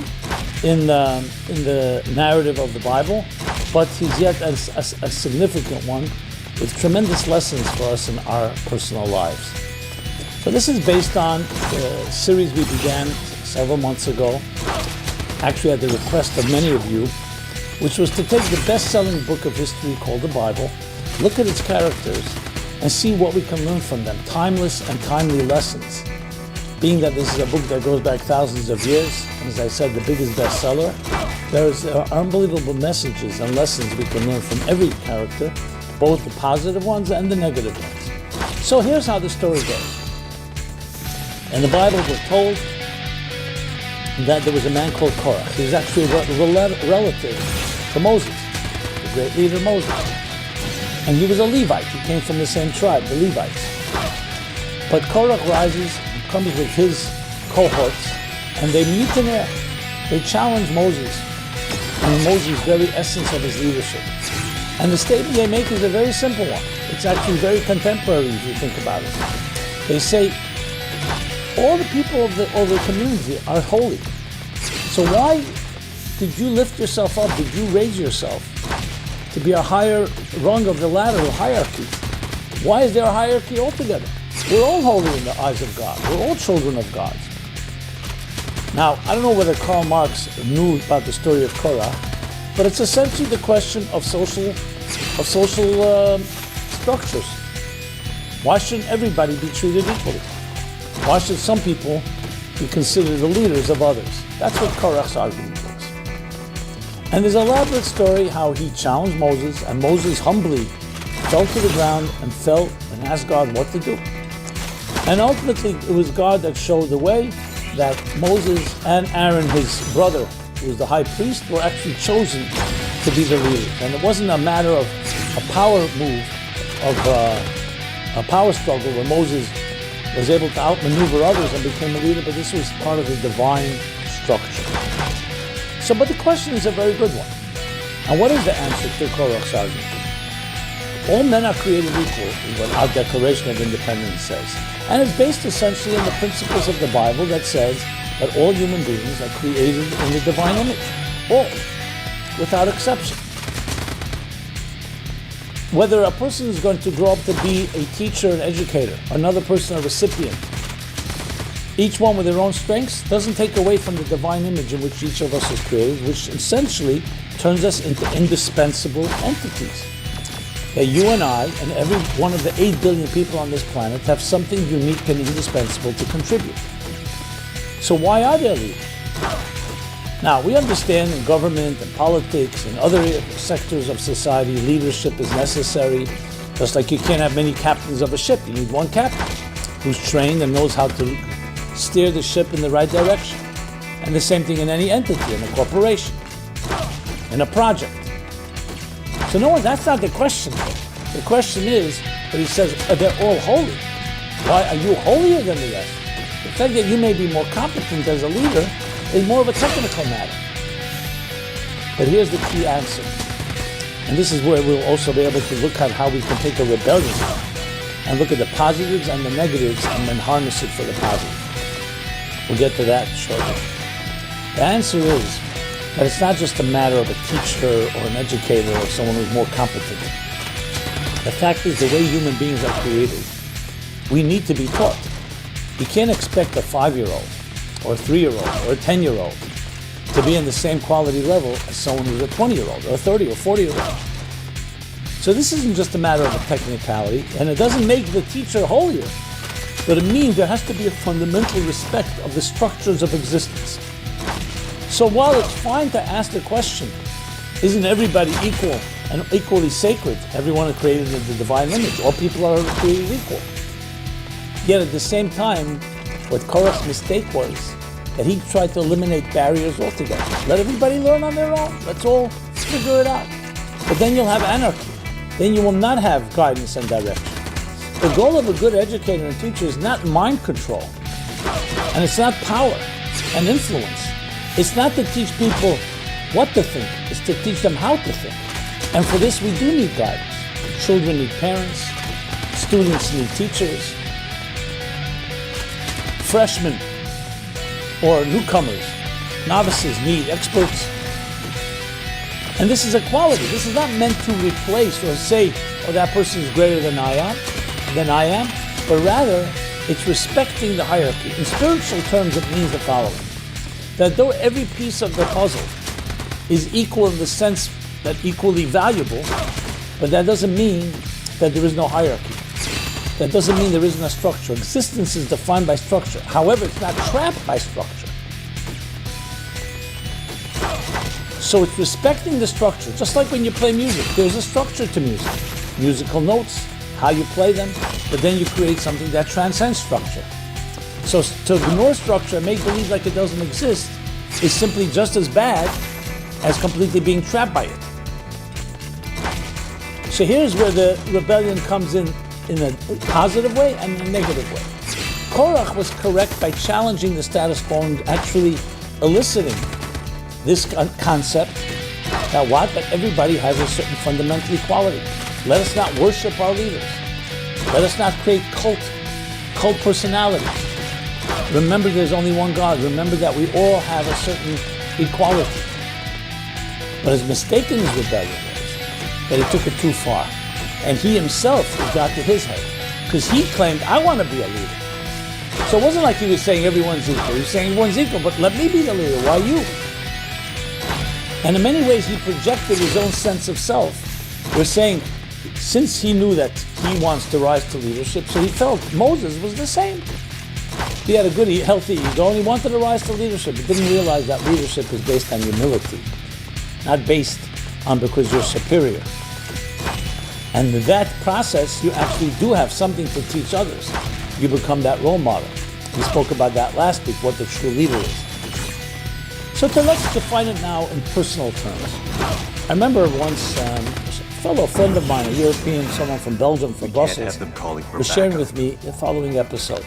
in the narrative of the Bible, but he's yet a significant one with tremendous lessons for us in our personal lives. So this is based on the series we began several months ago, actually at the request of many of you, which was to take the best-selling book of history called the Bible, look at its characters, and see what we can learn from them, timeless and timely lessons. being that this is a book that goes back thousands of years, and as I said, the biggest bestseller, there are unbelievable messages and lessons we can learn from every character, both the positive ones and the negative ones. So here's how the story goes. In the Bible, we're told that there was a man called Korah. He was actually a relative to Moses, the great leader Moses. And he was a Levite. He came from the same tribe, the Levites. But Korah rises, comes with his cohorts, and they mutineer. They challenge Moses and Moses' very essence of his leadership. And the statement they make is a very simple one. It's actually very contemporary if you think about it. They say, all the people of the community are holy. So why did you lift yourself up? Did you raise yourself to be a higher rung of the ladder of hierarchy? Why is there a hierarchy altogether? We're all holy in the eyes of God. We're all children of God. Now, I don't know whether Karl Marx knew about the story of Korah, but it's essentially the question of social structures. Why shouldn't everybody be treated equally? Why should some people be considered the leaders of others? That's what Korach's argument was. And there's an elaborate story how he challenged Moses, and Moses humbly fell to the ground and fell and asked God what to do. And ultimately, it was God that showed the way, that Moses and Aaron, his brother, who was the high priest, were actually chosen to be the leaders. And it wasn't a matter of a power move, of a power struggle where Moses was able to outmaneuver others and became a leader, but this was part of the divine structure. So, but the question is a very good one. And what is the answer to Korach's argument? All men are created equal, is what our Declaration of Independence says. And it's based essentially on the principles of the Bible that says that all human beings are created in the divine image. All, without exception. Whether a person is going to grow up to be a teacher, an educator, another person a recipient, each one with their own strengths, doesn't take away from the divine image in which each of us is created, which essentially turns us into indispensable entities. That you and I and every one of the 8 billion people on this planet have something unique and indispensable to contribute. So why are there leaders? Now, we understand in government and politics and other sectors of society, leadership is necessary. Just like you can't have many captains of a ship. You need one captain who's trained and knows how to steer the ship in the right direction. And the same thing in any entity, in a corporation, in a project. So no, that's not the question. The question is, but he says, they're all holy. Why are you holier than the rest? The fact that you may be more competent as a leader is more of a technical matter. But here's the key answer. And this is where we'll also be able to look at how we can take a rebellion and look at the positives and the negatives and then harness it for the positive. We'll get to that shortly. The answer is that it's not just a matter of a teacher or an educator or someone who's more competent. The fact is, the way human beings are created, we need to be taught. You can't expect a 5-year-old or a 3-year-old or a 10-year-old to be in the same quality level as someone who's a 20-year-old or a 30 or 40-year-old. So this isn't just a matter of a technicality, and it doesn't make the teacher holier, but it means there has to be a fundamental respect of the structures of existence. So while it's fine to ask the question, isn't everybody equal and equally sacred? Everyone is created in the divine image. All people are created equal. Yet at the same time, what Korach's mistake was that he tried to eliminate barriers altogether. Let everybody learn on their own. Let's all figure it out. But then you'll have anarchy. Then you will not have guidance and direction. The goal of a good educator and teacher is not mind control. And it's not power and influence. It's not to teach people what to think. It's to teach them how to think. And for this, we do need guidance. Children need parents. Students need teachers. Freshmen or newcomers, novices need experts. And this is equality. This is not meant to replace or say, oh, that person is greater than I am, but rather it's respecting the hierarchy. In spiritual terms, it means the following, that though every piece of the puzzle is equal in the sense that equally valuable, but that doesn't mean that there is no hierarchy. That doesn't mean there isn't a structure. Existence is defined by structure. However, it's not trapped by structure. So it's respecting the structure. Just like when you play music, there's a structure to music. Musical notes, how you play them, but then you create something that transcends structure. So to ignore structure and make believe like it doesn't exist is simply just as bad as completely being trapped by it. So here's where the rebellion comes in a positive way and a negative way. Korach was correct by challenging the status quo and actually eliciting this concept that everybody has a certain fundamental equality. Let us not worship our leaders. Let us not create cult personalities. Remember there's only one God. Remember that we all have a certain equality. But as mistaken as rebellion was, that he took it too far. And he himself got to his head. Because he claimed, I want to be a leader. So it wasn't like he was saying everyone's equal. He was saying everyone's equal, but let me be the leader. Why you? And in many ways, he projected his own sense of self. We're saying, since he knew that he wants to rise to leadership, so he felt Moses was the same. He had a good, healthy ego, and he wanted to rise to leadership. He didn't realize that leadership is based on humility, not based on because you're superior. And in that process, you actually do have something to teach others. You become that role model. We spoke about that last week, what the true leader is. So let's define it now in personal terms. I remember once a friend of mine, a European, someone from Belgium, from Brussels, was sharing with me the following episode.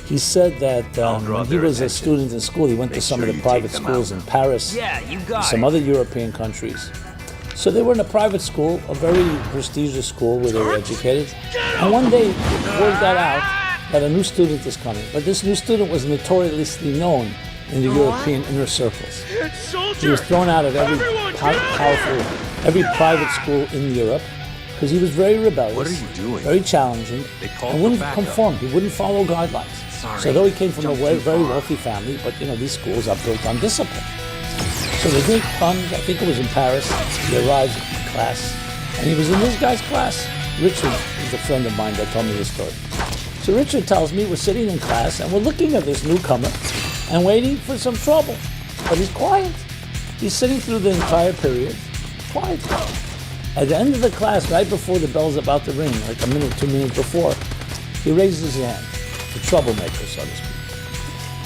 He said that when he was a student in school, he went to some of the private schools in Paris, some other European countries. So they were in a private school, a very prestigious school where they were educated. And one day, word got out that a new student is coming. But this new student was notoriously known in the European inner circles. He was thrown out of every every private school in Europe because he was very rebellious, What are you doing? very challenging, and wouldn't conform. He wouldn't follow guidelines. So though he came from a very wealthy family, but these schools are built on discipline. So the day comes, I think it was in Paris, he arrives in class, and he was in this guy's class. Richard is a friend of mine that told me this story. So Richard tells me we're sitting in class and we're looking at this newcomer and waiting for some trouble. But he's quiet. He's sitting through the entire period, quiet. At the end of the class, right before the bell's about to ring, like a minute, 2 minutes before, he raises his hand, the troublemaker, so to speak.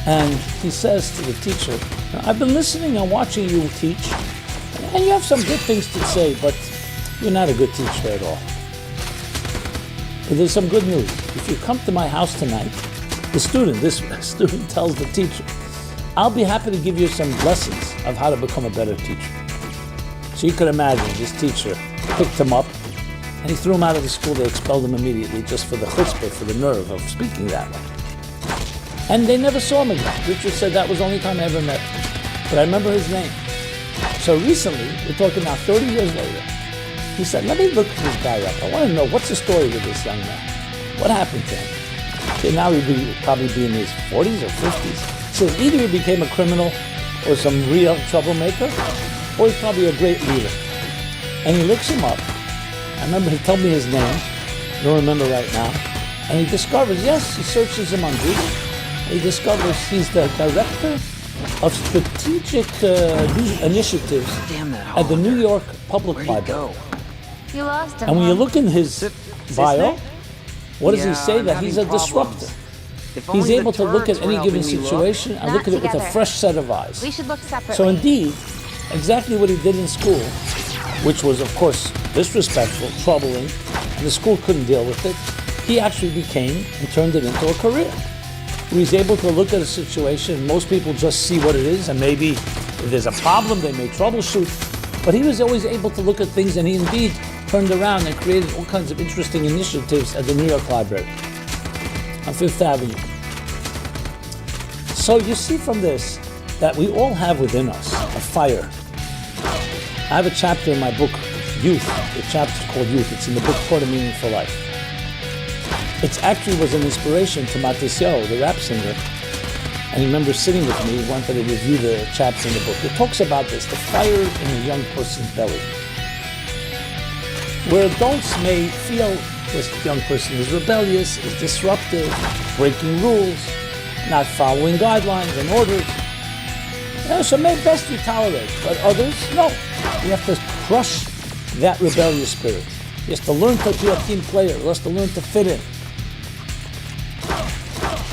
And he says to the teacher, I've been listening and watching you teach, and you have some good things to say, but you're not a good teacher at all. But there's some good news. If you come to my house tonight, this student tells the teacher, I'll be happy to give you some lessons of how to become a better teacher. So you could imagine this teacher picked him up and he threw him out of the school. They expelled him immediately just for the chutzpah, for the nerve of speaking that way. And they never saw him again. Richard said that was the only time I ever met him. But I remember his name. So recently, we're talking now 30 years later, he said, let me look this guy up. I want to know what's the story with this young man. What happened to him? Okay, now he'd probably be in his 40s or 50s. He says either he became a criminal or some real troublemaker, or he's probably a great leader. And he looks him up. I remember he told me his name. I don't remember right now. And he discovers, yes, he searches him on Google. He discovers he's the director of strategic initiatives at the New York Public Library. You lost him. And when you look in his bio, Sisney? what does he Yeah, say? I'm That he's a having disruptor. problems. If He's only able the to look at turds any were given helping me look. situation and Not look at it with a together. fresh set of eyes. We should look separately. So indeed, exactly what he did in school, which was of course disrespectful, troubling, and the school couldn't deal with it, he actually became and turned it into a career. He's able to look at a situation, most people just see what it is, and maybe if there's a problem, they may troubleshoot. But he was always able to look at things, and he indeed turned around and created all kinds of interesting initiatives at the New York Library on Fifth Avenue. So you see from this that we all have within us a fire. I have a chapter in my book, Youth. The chapter's called Youth. It's in the book Toward a Meaningful Life. It actually was an inspiration to Matisyahu, the rap singer. And he remembers sitting with me, he wanted to review the chapter in the book. It talks about this, the fire in a young person's belly. Where adults may feel This young person is rebellious, is disruptive, breaking rules, not following guidelines and orders. So maybe best you tolerate, but others, no. You have to crush that rebellious spirit. He has to learn to be a team player. He has to learn to fit in.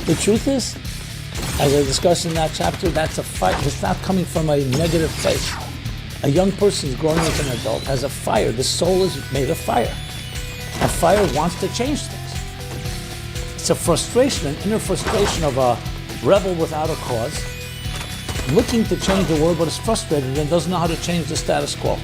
The truth is, as I discussed in that chapter, that's a fight. It's not coming from a negative place. A young person is growing into an adult, has a fire. The soul is made of fire. And fire wants to change things. It's a frustration, an inner frustration of a rebel without a cause, looking to change the world, but is frustrated and doesn't know how to change the status quo.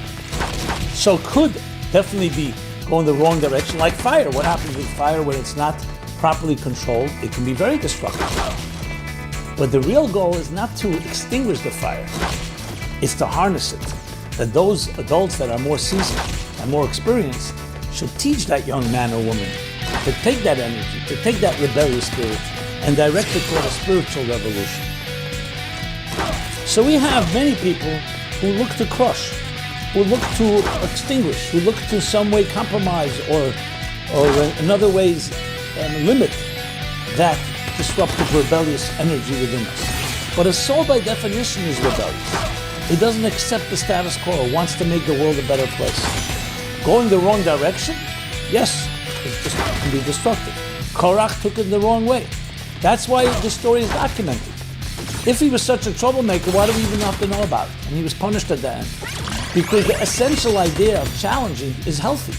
So could definitely be going the wrong direction, like fire. What happens with fire when it's not properly controlled? It can be very destructive. But the real goal is not to extinguish the fire, it's to harness it. That those adults that are more seasoned and more experienced should teach that young man or woman to take that energy, to take that rebellious spirit and direct it toward a spiritual revolution. So we have many people who look to crush, who look to extinguish, who look to some way compromise or in other ways limit that disruptive, rebellious energy within us. But a soul by definition is rebellious. It doesn't accept the status quo. It wants to make the world a better place. Going the wrong direction? Yes, it can be destructive. Korach took it the wrong way. That's why the story is documented. If he was such a troublemaker, why do we even have to know about it? And he was punished at the end. Because the essential idea of challenging is healthy.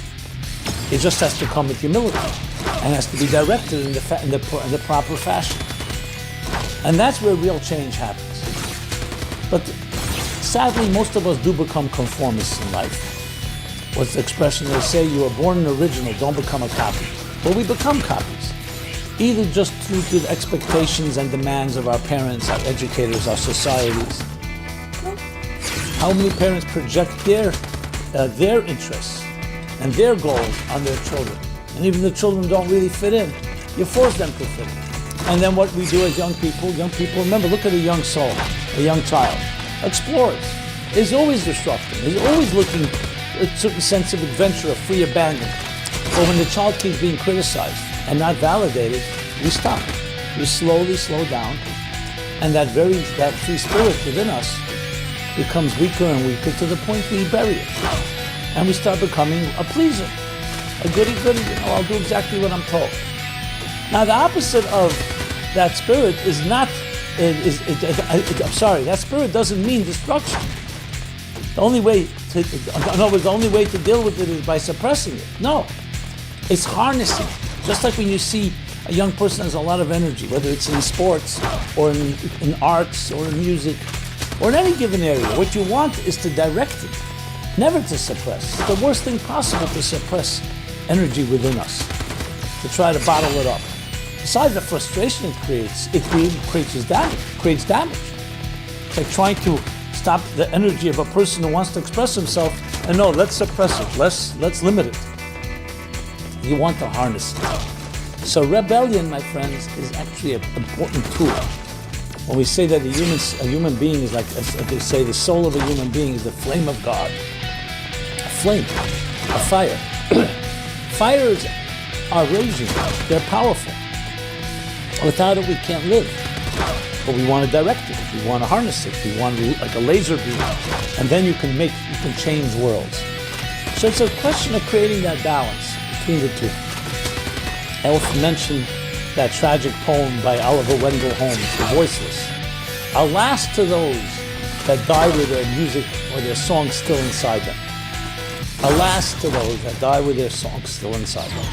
It just has to come with humility and has to be directed in the proper fashion. And that's where real change happens. But sadly, most of us do become conformists in life. What's the expression they say? You were born an original, don't become a copy. Well, we become copies. Either just through the expectations and demands of our parents, our educators, our societies. How many parents project their interests and their goals on their children? And even the children don't really fit in. You force them to fit in. And then what we do as young people, remember, look at a young soul, a young child. Explores. Is always disrupting. Is always looking at a certain sense of adventure, a free abandon. But when the child keeps being criticized and not validated, we stop. We slowly slow down, and that free spirit within us becomes weaker and weaker to the point we bury it. And we start becoming a pleaser. A goody-goody, I'll do exactly what I'm told. Now the opposite of that spirit is not, that spirit doesn't mean destruction. The only way to deal with it is by suppressing it. No, it's harnessing. Just like when you see a young person has a lot of energy, whether it's in sports or in arts or in music or in any given area, what you want is to direct it, never to suppress. It's the worst thing possible to suppress energy within us, to try to bottle it up. Besides the frustration it creates damage. It's like trying to stop the energy of a person who wants to express himself, and no, let's suppress it, let's limit it. You want to harness it. So rebellion, my friends, is actually an important tool. When we say that a human being is like, as they say, the soul of a human being is the flame of God. A flame, a fire. Fires are raging, they're powerful. Without it, we can't live. But we want to direct it, we want to harness it, we want to, like a laser beam, and then you can change worlds. So it's a question of creating that balance between the two. I often mention that tragic poem by Oliver Wendell Holmes, The Voiceless. Alas to those that die with their music or their song still inside them. Alas to those that die with their song still inside them.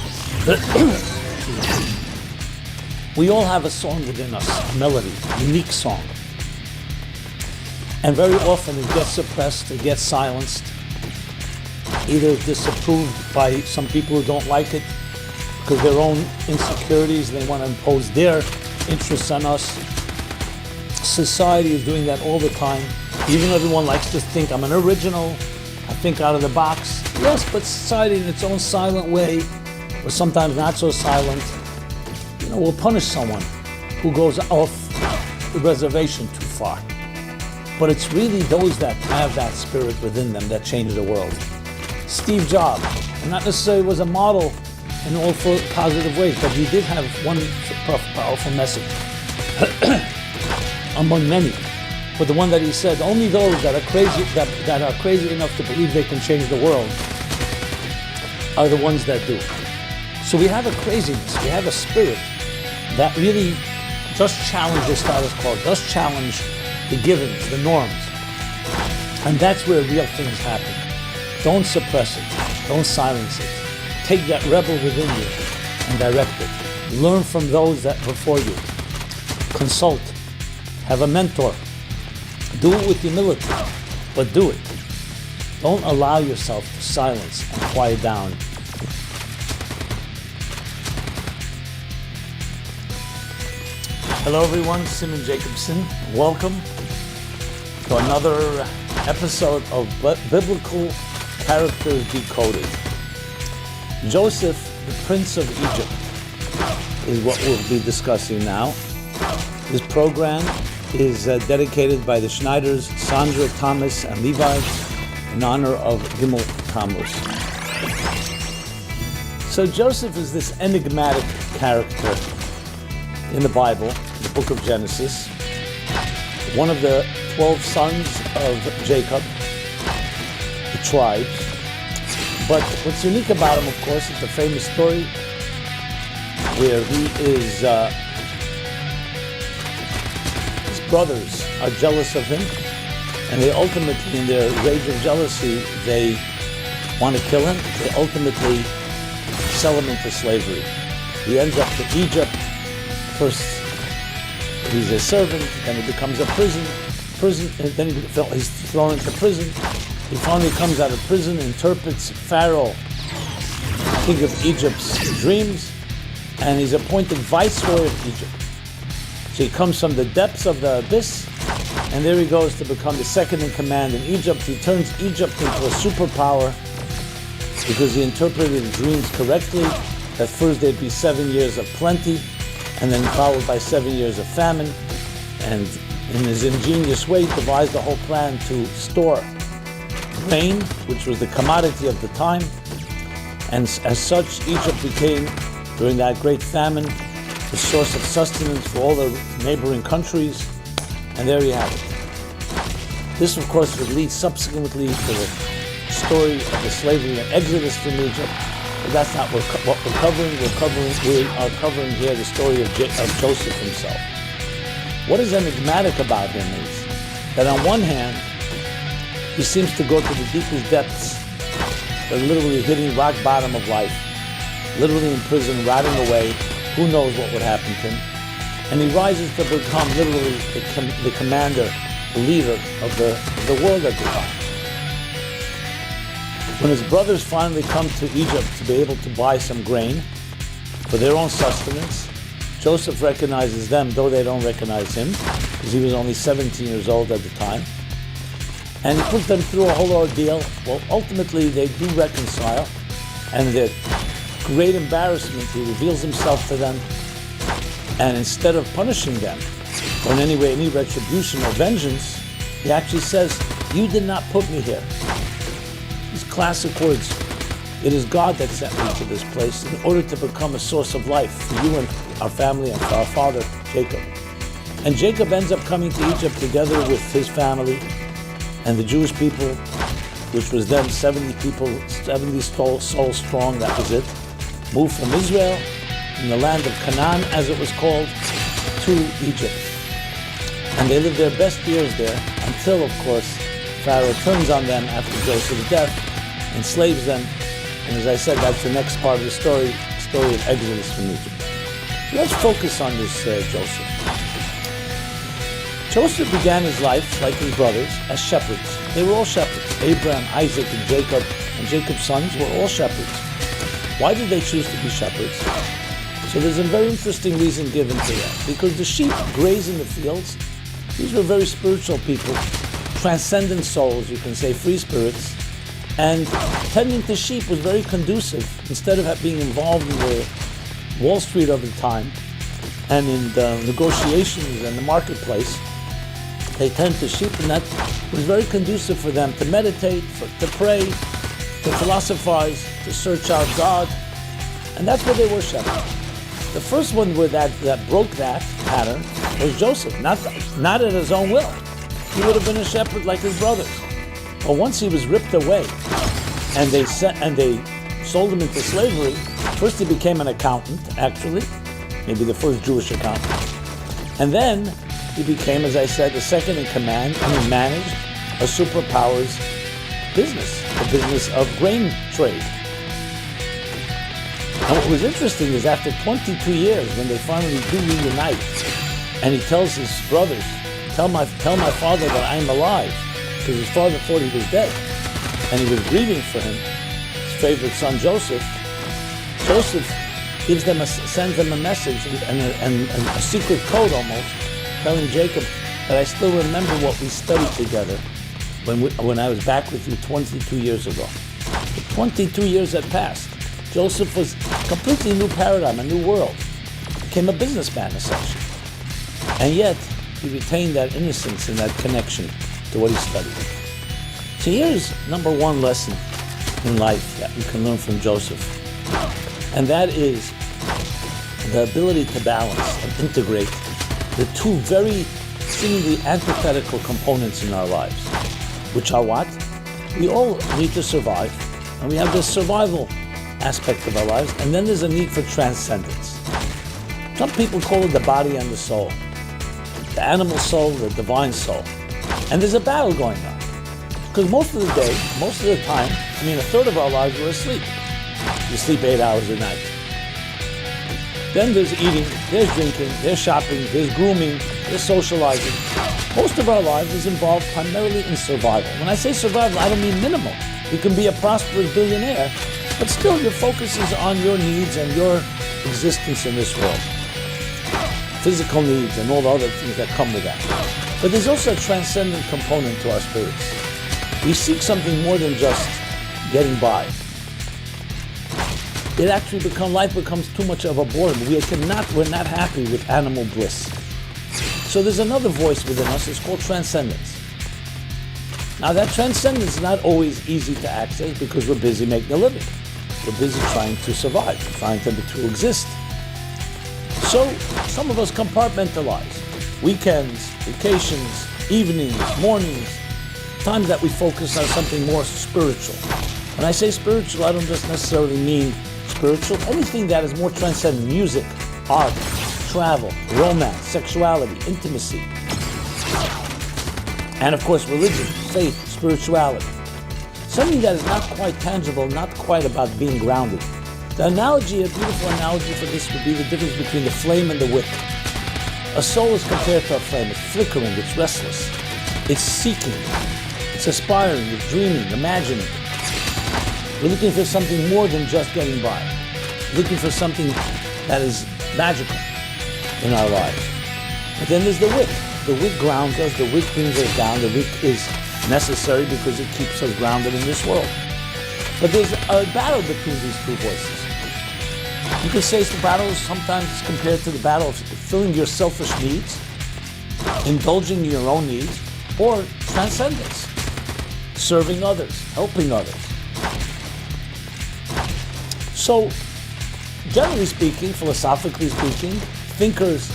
We all have a song within us, a melody, a unique song. And very often it gets suppressed, it gets silenced, either disapproved by some people who don't like it because of their own insecurities, they want to impose their interests on us. Society is doing that all the time. Even everyone likes to think I'm an original, I think out of the box. Yes, but society in its own silent way, or sometimes not so silent, will punish someone who goes off the reservation too far. But it's really those that have that spirit within them that change the world. Steve Jobs, not necessarily was a model in all positive ways, but he did have one powerful message among many. But the one that he said, only those that are crazy that are crazy enough to believe they can change the world are the ones that do. So we have a craziness, we have a spirit that really does challenge the status quo, does challenge the givens, the norms. And that's where real things happen. Don't suppress it, don't silence it. Take that rebel within you and direct it. Learn from those that before you. Consult, have a mentor. Do it with humility, but do it. Don't allow yourself to silence and quiet down. Hello everyone, Simon Jacobson. Welcome to another episode of Biblical Characters Decoded. Joseph, the Prince of Egypt, is what we'll be discussing now. This program is dedicated by the Schneiders, Sandra, Thomas, and Levi in honor of Gimel Tammuz. So Joseph is this enigmatic character in the Bible, the book of Genesis, one of the 12 sons of Jacob, the tribes. But what's unique about him, of course, is the famous story where he is, his brothers are jealous of him, and they ultimately, in their rage of jealousy, they want to kill him. They ultimately sell him into slavery. He ends up in Egypt. First, he's a servant, then he becomes a prison, and then he's thrown into prison. He finally comes out of prison, interprets Pharaoh, king of Egypt's dreams, and he's appointed viceroy of Egypt. So he comes from the depths of the abyss, and there he goes to become the second in command in Egypt. He turns Egypt into a superpower because he interpreted the dreams correctly. That first there'd be 7 years of plenty, and then followed by 7 years of famine. And in his ingenious way, devised a whole plan to store grain, which was the commodity of the time. And as such, Egypt became, during that great famine, the source of sustenance for all the neighboring countries. And there you have it. This, of course, would lead subsequently to the story of the slavery and exodus from Egypt. But that's not what we're covering. We are covering here the story of Joseph himself. What is enigmatic about him is that on one hand, he seems to go to the deepest depths, the literally hitting rock bottom of life, literally in prison, rotting away. Who knows what would happen to him? And he rises to become literally the commander, the leader of the world at the time. When his brothers finally come to Egypt to be able to buy some grain for their own sustenance, Joseph recognizes them, though they don't recognize him, because he was only 17 years old at the time. And he puts them through a whole ordeal. Well, ultimately, they do reconcile, and their great embarrassment, he reveals himself to them, and instead of punishing them, or in any way, any retribution or vengeance, he actually says, "You did not put me here." These classic words, "It is God that sent me to this place in order to become a source of life for you and our family and for our father, Jacob." And Jacob ends up coming to Egypt together with his family and the Jewish people, which was then 70 people, 70 souls strong, that was it, moved from Israel, in the land of Canaan, as it was called, to Egypt. And they lived their best years there until, of course, Pharaoh turns on them after Joseph's death, enslaves them, and as I said, that's the next part of the story of Exodus from Egypt. So let's focus on this Joseph. Joseph began his life, like his brothers, as shepherds. They were all shepherds. Abraham, Isaac, and Jacob's sons were all shepherds. Why did they choose to be shepherds? So there's a very interesting reason given to that. Because the sheep graze in the fields. These were very spiritual people, transcendent souls, you can say, free spirits. And tending to sheep was very conducive. Instead of being involved in the Wall Street of the time and in the negotiations and the marketplace, they tend to sheep, and that was very conducive for them to meditate, to pray, to philosophize, to search out God, And that's what they were shepherds. The first one that broke that pattern was Joseph, not at his own will. He would have been a shepherd like his brothers. But once he was ripped away and they sold him into slavery, first he became an accountant, actually, maybe the first Jewish accountant. And then he became, as I said, the second in command, and he managed a superpower's business, the business of grain trade. And what was interesting is after 22 years, when they finally do reunite, and he tells his brothers, tell my father that I'm alive, because his father thought he was dead, and he was grieving for him, his favorite son Joseph. Joseph sends them a message and a secret code almost, telling Jacob that I still remember what we studied together when I was back with you 22 years ago. But 22 years had passed. Joseph was a completely new paradigm, a new world. Became a businessman, essentially. And yet, he retained that innocence and that connection to what he studied. So here's number one lesson in life that we can learn from Joseph. And that is the ability to balance and integrate the two very seemingly antithetical components in our lives, which are what? We all need to survive, and we have this survival aspect of our lives, and then there's a need for transcendence. Some people call it the body and the soul, the animal soul, the divine soul. And there's a battle going on. Because most of the day, most of the time, a third of our lives we're asleep. You sleep 8 hours a night. Then there's eating, there's drinking, there's shopping, there's grooming, there's socializing. Most of our lives is involved primarily in survival. When I say survival, I don't mean minimal. You can be a prosperous billionaire, but still your focus is on your needs and your existence in this world. Physical needs and all the other things that come with that. But there's also a transcendent component to our spirits. We seek something more than just getting by. Life becomes too much of a boredom. We're not happy with animal bliss. So there's another voice within us, it's called transcendence. Now that transcendence is not always easy to access because we're busy making a living. We're busy trying to survive, trying to exist. So some of us compartmentalize. Weekends, vacations, evenings, mornings, times that we focus on something more spiritual. When I say spiritual, I don't just necessarily mean spiritual. Anything that is more transcendent: music, art, travel, romance, sexuality, intimacy. And of course, religion, faith, spirituality. Something that is not quite tangible, not quite about being grounded. The analogy, a beautiful analogy for this would be the difference between the flame and the wick. A soul is compared to a flame. It's flickering, it's restless, it's seeking, it's aspiring, it's dreaming, imagining. We're looking for something more than just getting by. Looking for something that is magical in our lives. But then there's the wick. The wick grounds us, the wick brings us down, the wick is necessary because it keeps us grounded in this world. But there's a battle between these two voices. You could say the battle is sometimes compared to the battle of fulfilling your selfish needs, indulging in your own needs, or transcendence, serving others, helping others. So, generally speaking, philosophically speaking, thinkers,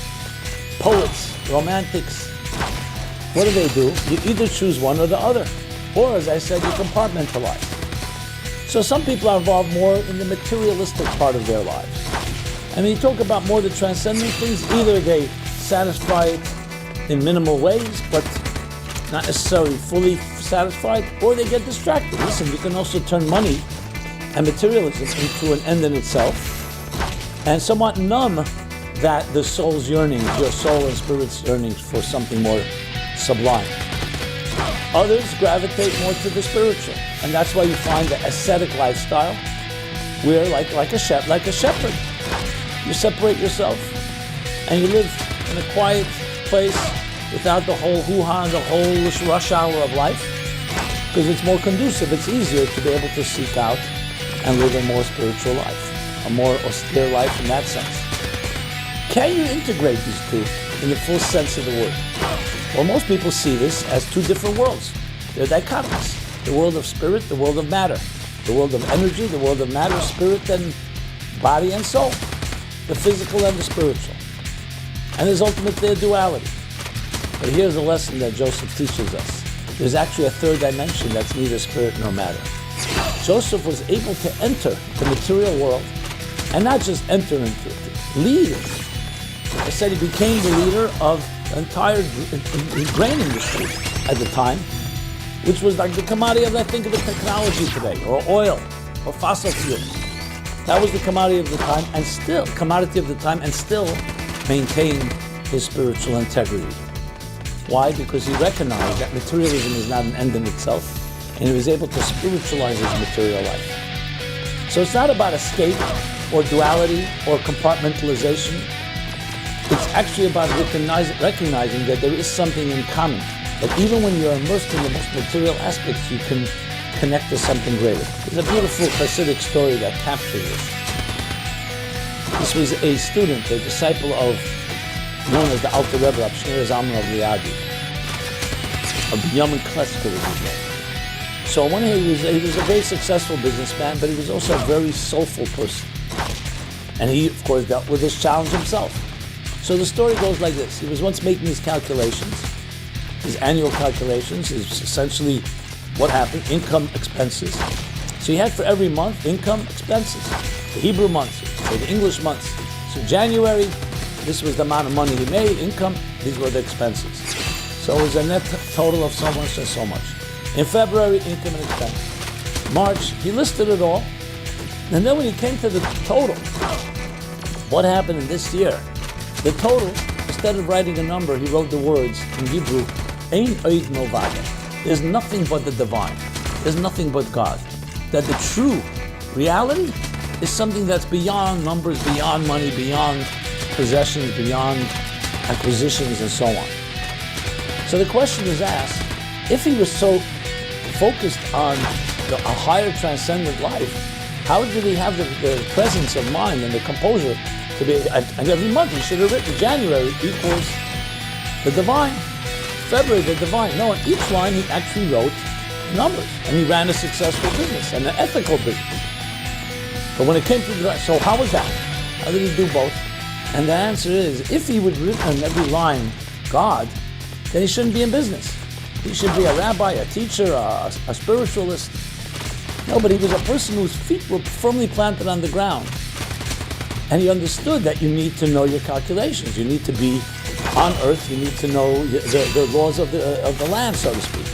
poets, romantics, what do? You either choose one or the other. Or, as I said, you compartmentalize. So some people are involved more in the materialistic part of their lives. And when you talk about more the transcendent things, either they satisfy it in minimal ways, but not necessarily fully satisfied, or they get distracted. Listen, you can also turn money and materialism into an end in itself, and somewhat numb that the soul's yearnings, your soul and spirit's yearnings for something more sublime. Others gravitate more to the spiritual, and that's why you find the ascetic lifestyle, where like a shepherd, you separate yourself and you live in a quiet place without the whole hoo-ha and the whole rush hour of life, because it's more conducive, it's easier to be able to seek out and live a more spiritual life, a more austere life in that sense. Can you integrate these two in the full sense of the word? Well, most people see this as two different worlds. They're dichotomous. The world of spirit, the world of matter. The world of energy, the world of matter, spirit, and body and soul, the physical and the spiritual. And there's ultimately a duality. But here's a lesson that Joseph teaches us. There's actually a third dimension that's neither spirit nor matter. Joseph was able to enter the material world, and not just enter into it, lead it. I said he became the leader of the entire grain industry at the time, which was like the commodity of, I think of it, technology today, or oil, or fossil fuel. That was the commodity of the time, and still maintained his spiritual integrity. Why? Because he recognized that materialism is not an end in itself, and he was able to spiritualize his material life. So it's not about escape, or duality, or compartmentalization. It's actually about recognizing that there is something in common. That even when you're immersed in the most material aspects, you can connect to something greater. There's a beautiful Hasidic story that captures this. This was a student, a disciple of, known as the Alter Rebbe, Rav Shneur Zalman of Liadi, of Binyamin Klesker was his name. So one day he was a very successful businessman, but he was also a very soulful person. And he, of course, dealt with this challenge himself. So the story goes like this. He was once making his calculations, his annual calculations, is essentially what happened, income, expenses. So he had for every month, income, expenses. The Hebrew months, so the English months. So January, this was the amount of money he made, income, these were the expenses. So it was a net total of so much and so much. In February, income and expense. March, he listed it all. And then when he came to the total, what happened in this year? The total, instead of writing a number, he wrote the words in Hebrew, Ein Oid Milvado. There's nothing but the divine. There's nothing but God. That the true reality is something that's beyond numbers, beyond money, beyond possessions, beyond acquisitions, and so on. So the question is asked, if he was so focused on a higher transcendent life, how did he have the presence of mind and the composure to be, and every month he should have written January equals the divine, February the divine. No, on each line he actually wrote numbers, and he ran a successful business and an ethical business. But when it came to the, so how was that? How did he do both? And the answer is, if he would written on every line God, then he shouldn't be in business. He should be a rabbi, a teacher, a spiritualist. No, but he was a person whose feet were firmly planted on the ground. And he understood that you need to know your calculations. You need to be on earth. You need to know the laws of the land, so to speak.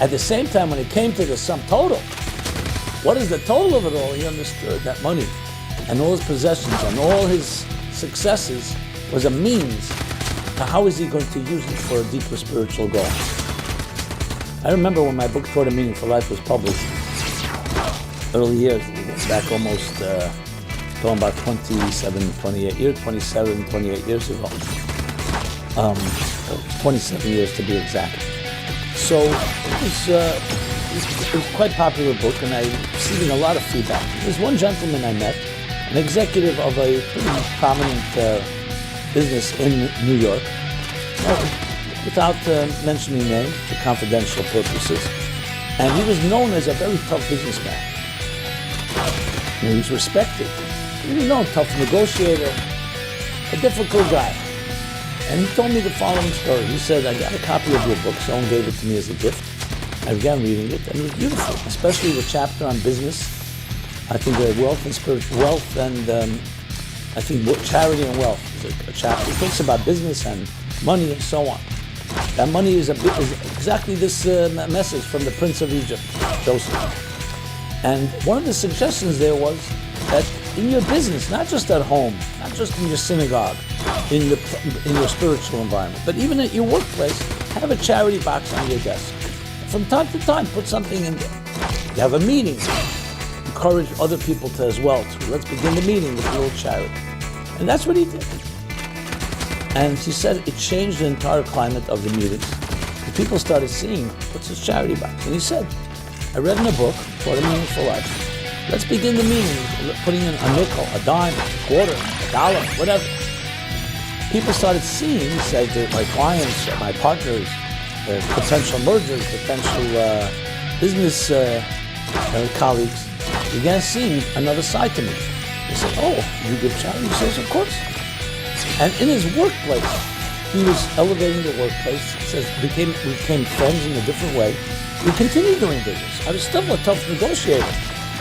At the same time, when it came to the sum total, what is the total of it all? He understood that money and all his possessions and all his successes was a means to how is he going to use it for a deeper spiritual goal. I remember when my book, Toward a Meaningful Life, was published, early years, back almost, talking about 28 years ago. 27 years to be exact. So it was quite a popular book, and I received a lot of feedback. There's one gentleman I met, an executive of a pretty prominent business in New York, without mentioning names for confidential purposes. And he was known as a very tough businessman. He was respected. He was known, tough negotiator, a difficult guy. And he told me the following story. He said, I got a copy of your book, someone gave it to me as a gift. I began reading it, and it was beautiful, especially the chapter on business. I think wealth and spiritual wealth, and I think charity and wealth is a chapter. It talks about business and money and so on. That money is exactly this message from the Prince of Egypt, Joseph. And one of the suggestions there was that in your business, not just at home, not just in your synagogue, in your spiritual environment, but even at your workplace, have a charity box on your desk. From time to time, put something in there. You have a meeting, encourage other people to as well. Let's begin the meeting with a little charity. And that's what he did. And he said it changed the entire climate of the meetings. The people started seeing, what's his charity box? And he said, I read in a book, Toward a Meaningful Life. Let's begin the meeting putting in a nickel, a dime, a quarter, a dollar, whatever. People started seeing, he said, that my clients, my partners, potential mergers, potential business colleagues began seeing another side to me. They said, oh, you give charity? He says, of course. And in his workplace, he was elevating the workplace. He says, we became friends in a different way. We continued doing business. I was still a tough negotiator.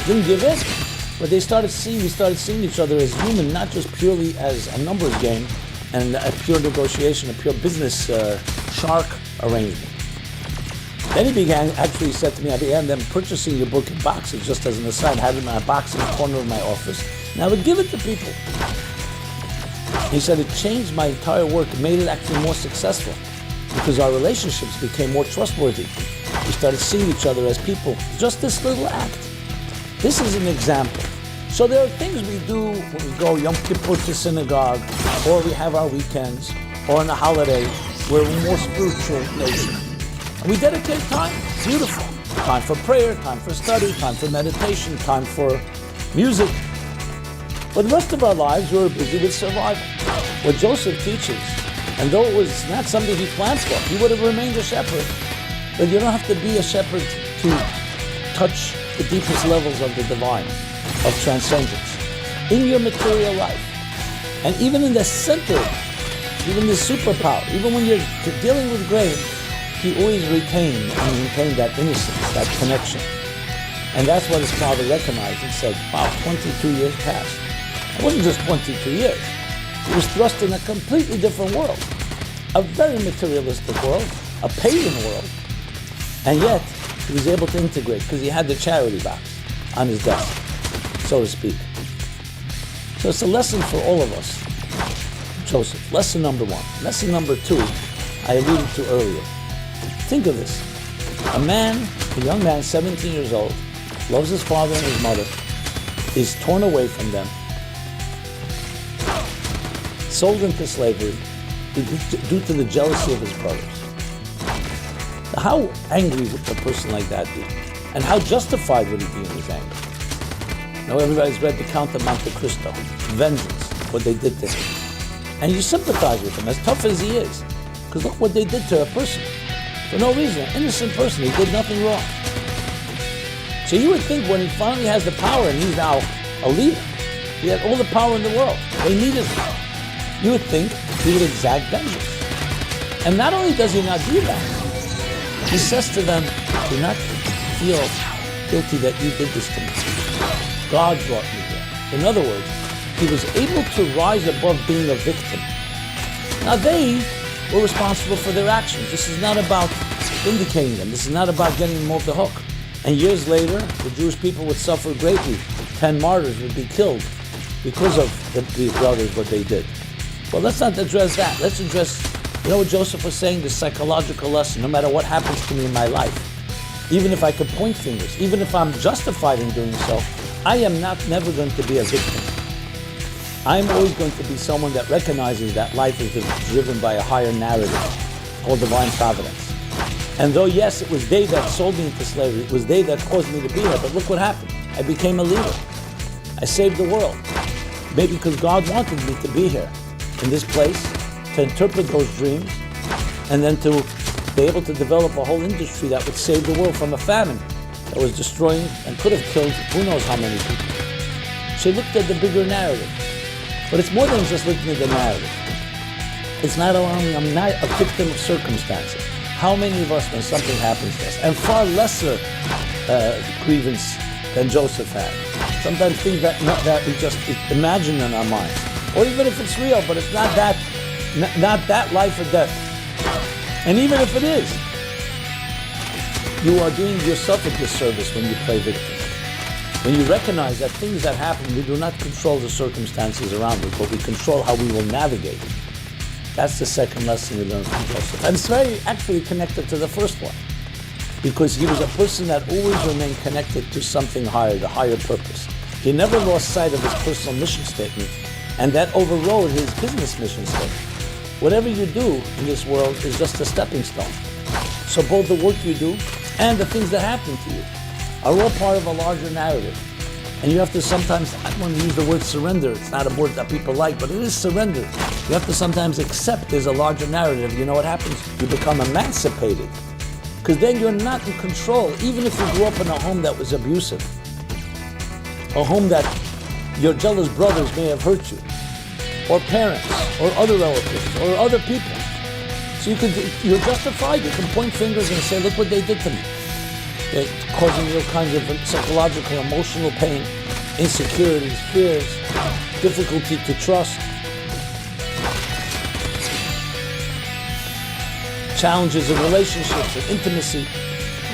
Didn't give in. But we started seeing each other as human, not just purely as a numbers game and a pure negotiation, a pure business shark arrangement. Then he he said to me, I began then purchasing your book in boxes, just as an aside. I had it in my box in the corner of my office, and I would give it to people. He said, it changed my entire work, it made it actually more successful, because our relationships became more trustworthy. We started seeing each other as people. Just this little act. This is an example. So there are things we do when we go Yom Kippur to synagogue, or we have our weekends, or on a holiday, we're a more spiritual nation. And we dedicate time. It's beautiful. Time for prayer, time for study, time for meditation, time for music. But the rest of our lives, we're busy with survival. What Joseph teaches, and though it was not something he planned for, he would have remained a shepherd. But you don't have to be a shepherd to touch the deepest levels of the divine, of transcendence, in your material life. And even in the center, even the superpower, even when you're dealing with grain, he always retained and maintained that innocence, that connection. And that's what his father recognized and said, wow, 22 years passed. It wasn't just 22 years. He was thrust in a completely different world, a very materialistic world, a pagan world. And yet, he was able to integrate because he had the charity box on his desk, so to speak. So it's a lesson for all of us. Joseph, lesson number one. Lesson number two, I alluded to earlier. Think of this. A young man, 17 years old, loves his father and his mother, is torn away from them, sold into slavery due to the jealousy of his brothers. How angry would a person like that be? And how justified would he be in his anger? Now everybody's read The Count of Monte Cristo, vengeance, what they did to him. And you sympathize with him, as tough as he is, because look what they did to a person. For no reason, an innocent person, he did nothing wrong. So you would think when he finally has the power and he's now a leader, he had all the power in the world, they needed him. You would think he would exact vengeance. And not only does he not do that, he says to them, do not feel guilty that you did this to me. God brought me here. In other words, he was able to rise above being a victim. Now they were responsible for their actions. This is not about vindicating them. This is not about getting them off the hook. And years later, the Jewish people would suffer greatly. 10 martyrs would be killed because of these brothers, what they did. Well, let's not address that. Let's address, you know what Joseph was saying, the psychological lesson. No matter what happens to me in my life, even if I could point fingers, even if I'm justified in doing so, I am never going to be a victim. I'm always going to be someone that recognizes that life is driven by a higher narrative called divine providence. And though, yes, it was they that sold me into slavery, it was they that caused me to be here, but look what happened. I became a leader. I saved the world. Maybe because God wanted me to be here, in this place, to interpret those dreams, and then to be able to develop a whole industry that would save the world from a famine that was destroying and could have killed who knows how many people. So he looked at the bigger narrative. But it's more than just looking at the narrative. It's not allowing, I'm not a victim of circumstances. How many of us, when something happens to us, and far lesser grievance than Joseph had. Sometimes things that we just imagine in our minds. Or even if it's real, but it's not that life or death. And even if it is, you are doing yourself a disservice when you play victim. When you recognize that things that happen, we do not control the circumstances around us, but we control how we will navigate. That's the second lesson we learned from Joseph. And it's very actually connected to the first one, because he was a person that always remained connected to something higher, the higher purpose. He never lost sight of his personal mission statement, and that overrode his business mission statement. Whatever you do in this world is just a stepping stone. So both the work you do and the things that happen to you are all part of a larger narrative. And you have to sometimes, I don't want to use the word surrender, it's not a word that people like, but it is surrender. You have to sometimes accept there's a larger narrative. You know what happens? You become emancipated. Because then you're not in control, even if you grew up in a home that was abusive. A home that your jealous brothers may have hurt you, or parents, or other relatives, or other people. So you're justified. You can point fingers and say, look what they did to me. They're causing you all kinds of psychological, emotional pain, insecurities, fears, difficulty to trust, challenges in relationships and intimacy.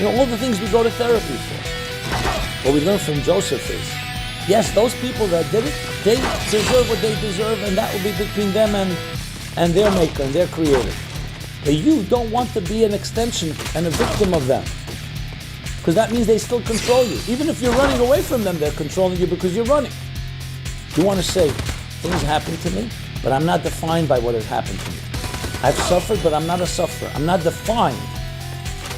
All the things we go to therapy for. What we learn from Joseph is, yes, those people that did it, they deserve what they deserve, and that will be between them and their maker and their creator. But you don't want to be an extension and a victim of them, because that means they still control you. Even if you're running away from them, they're controlling you because you're running. You want to say, things happen to me, but I'm not defined by what has happened to me. I've suffered, but I'm not a sufferer. I'm not defined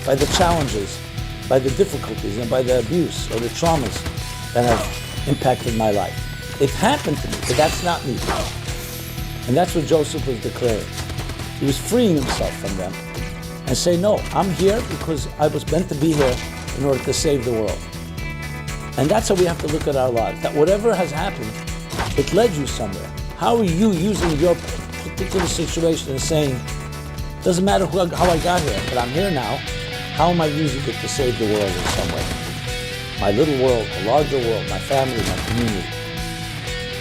by the challenges, by the difficulties, and by the abuse or the traumas that have impacted my life. It happened to me, but that's not me. And that's what Joseph was declaring. He was freeing himself from them and saying, no, I'm here because I was meant to be here in order to save the world. And that's how we have to look at our lives, that whatever has happened, it led you somewhere. How are you using your particular situation and saying, doesn't matter how I got here, but I'm here now. How am I using it to save the world in some way? My little world, a larger world, my family, my community.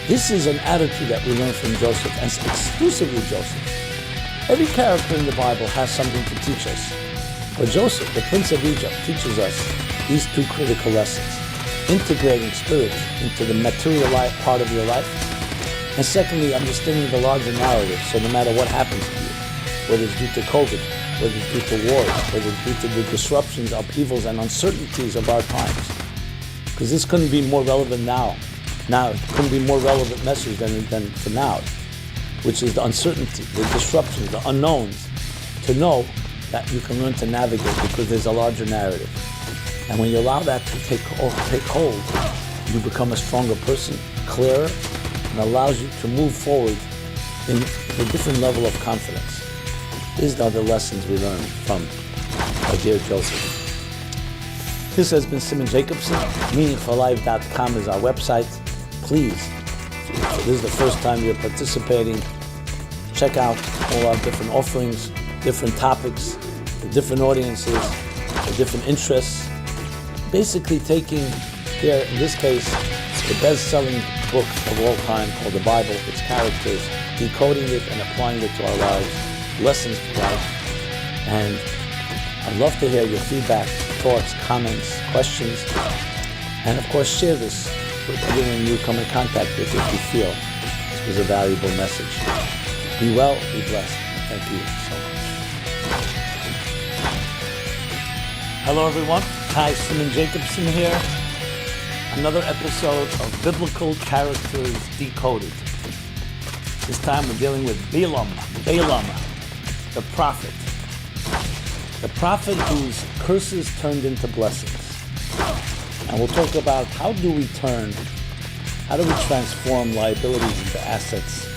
This is an attitude that we learn from Joseph, and exclusively Joseph. Every character in the Bible has something to teach us. But Joseph, the Prince of Egypt, teaches us these two critical lessons. Integrating spirit into the material life, part of your life. And secondly, understanding the larger narrative, so no matter what happens to you, whether it's due to COVID, whether it's due to wars, whether it's due to the disruptions, upheavals, and uncertainties of our times. Because this couldn't be more relevant now. Now, it couldn't be more relevant message than for now, which is the uncertainty, the disruptions, the unknowns, to know that you can learn to navigate because there's a larger narrative. And when you allow that to take hold, you become a stronger person, clearer, and allows you to move forward in a different level of confidence. These are the lessons we learn from our dear Joseph. This has been Simon Jacobson. MeaningfulLife.com is our website. Please, if this is the first time you're participating, check out all our different offerings, different topics, the different audiences, the different interests. Basically taking here, in this case, the best-selling book of all time called the Bible, its characters, decoding it and applying it to our lives, lessons for life. And I'd love to hear your feedback, thoughts, comments, questions, and of course share this with everyone you come in contact with if you feel this was a valuable message. Be well, be blessed. Thank you so much. Hello everyone. Hi, Simon Jacobson here. Another episode of Biblical Characters Decoded. This time we're dealing with Balaam, the prophet. The prophet whose curses turned into blessings. And we'll talk about how do we transform liabilities into assets,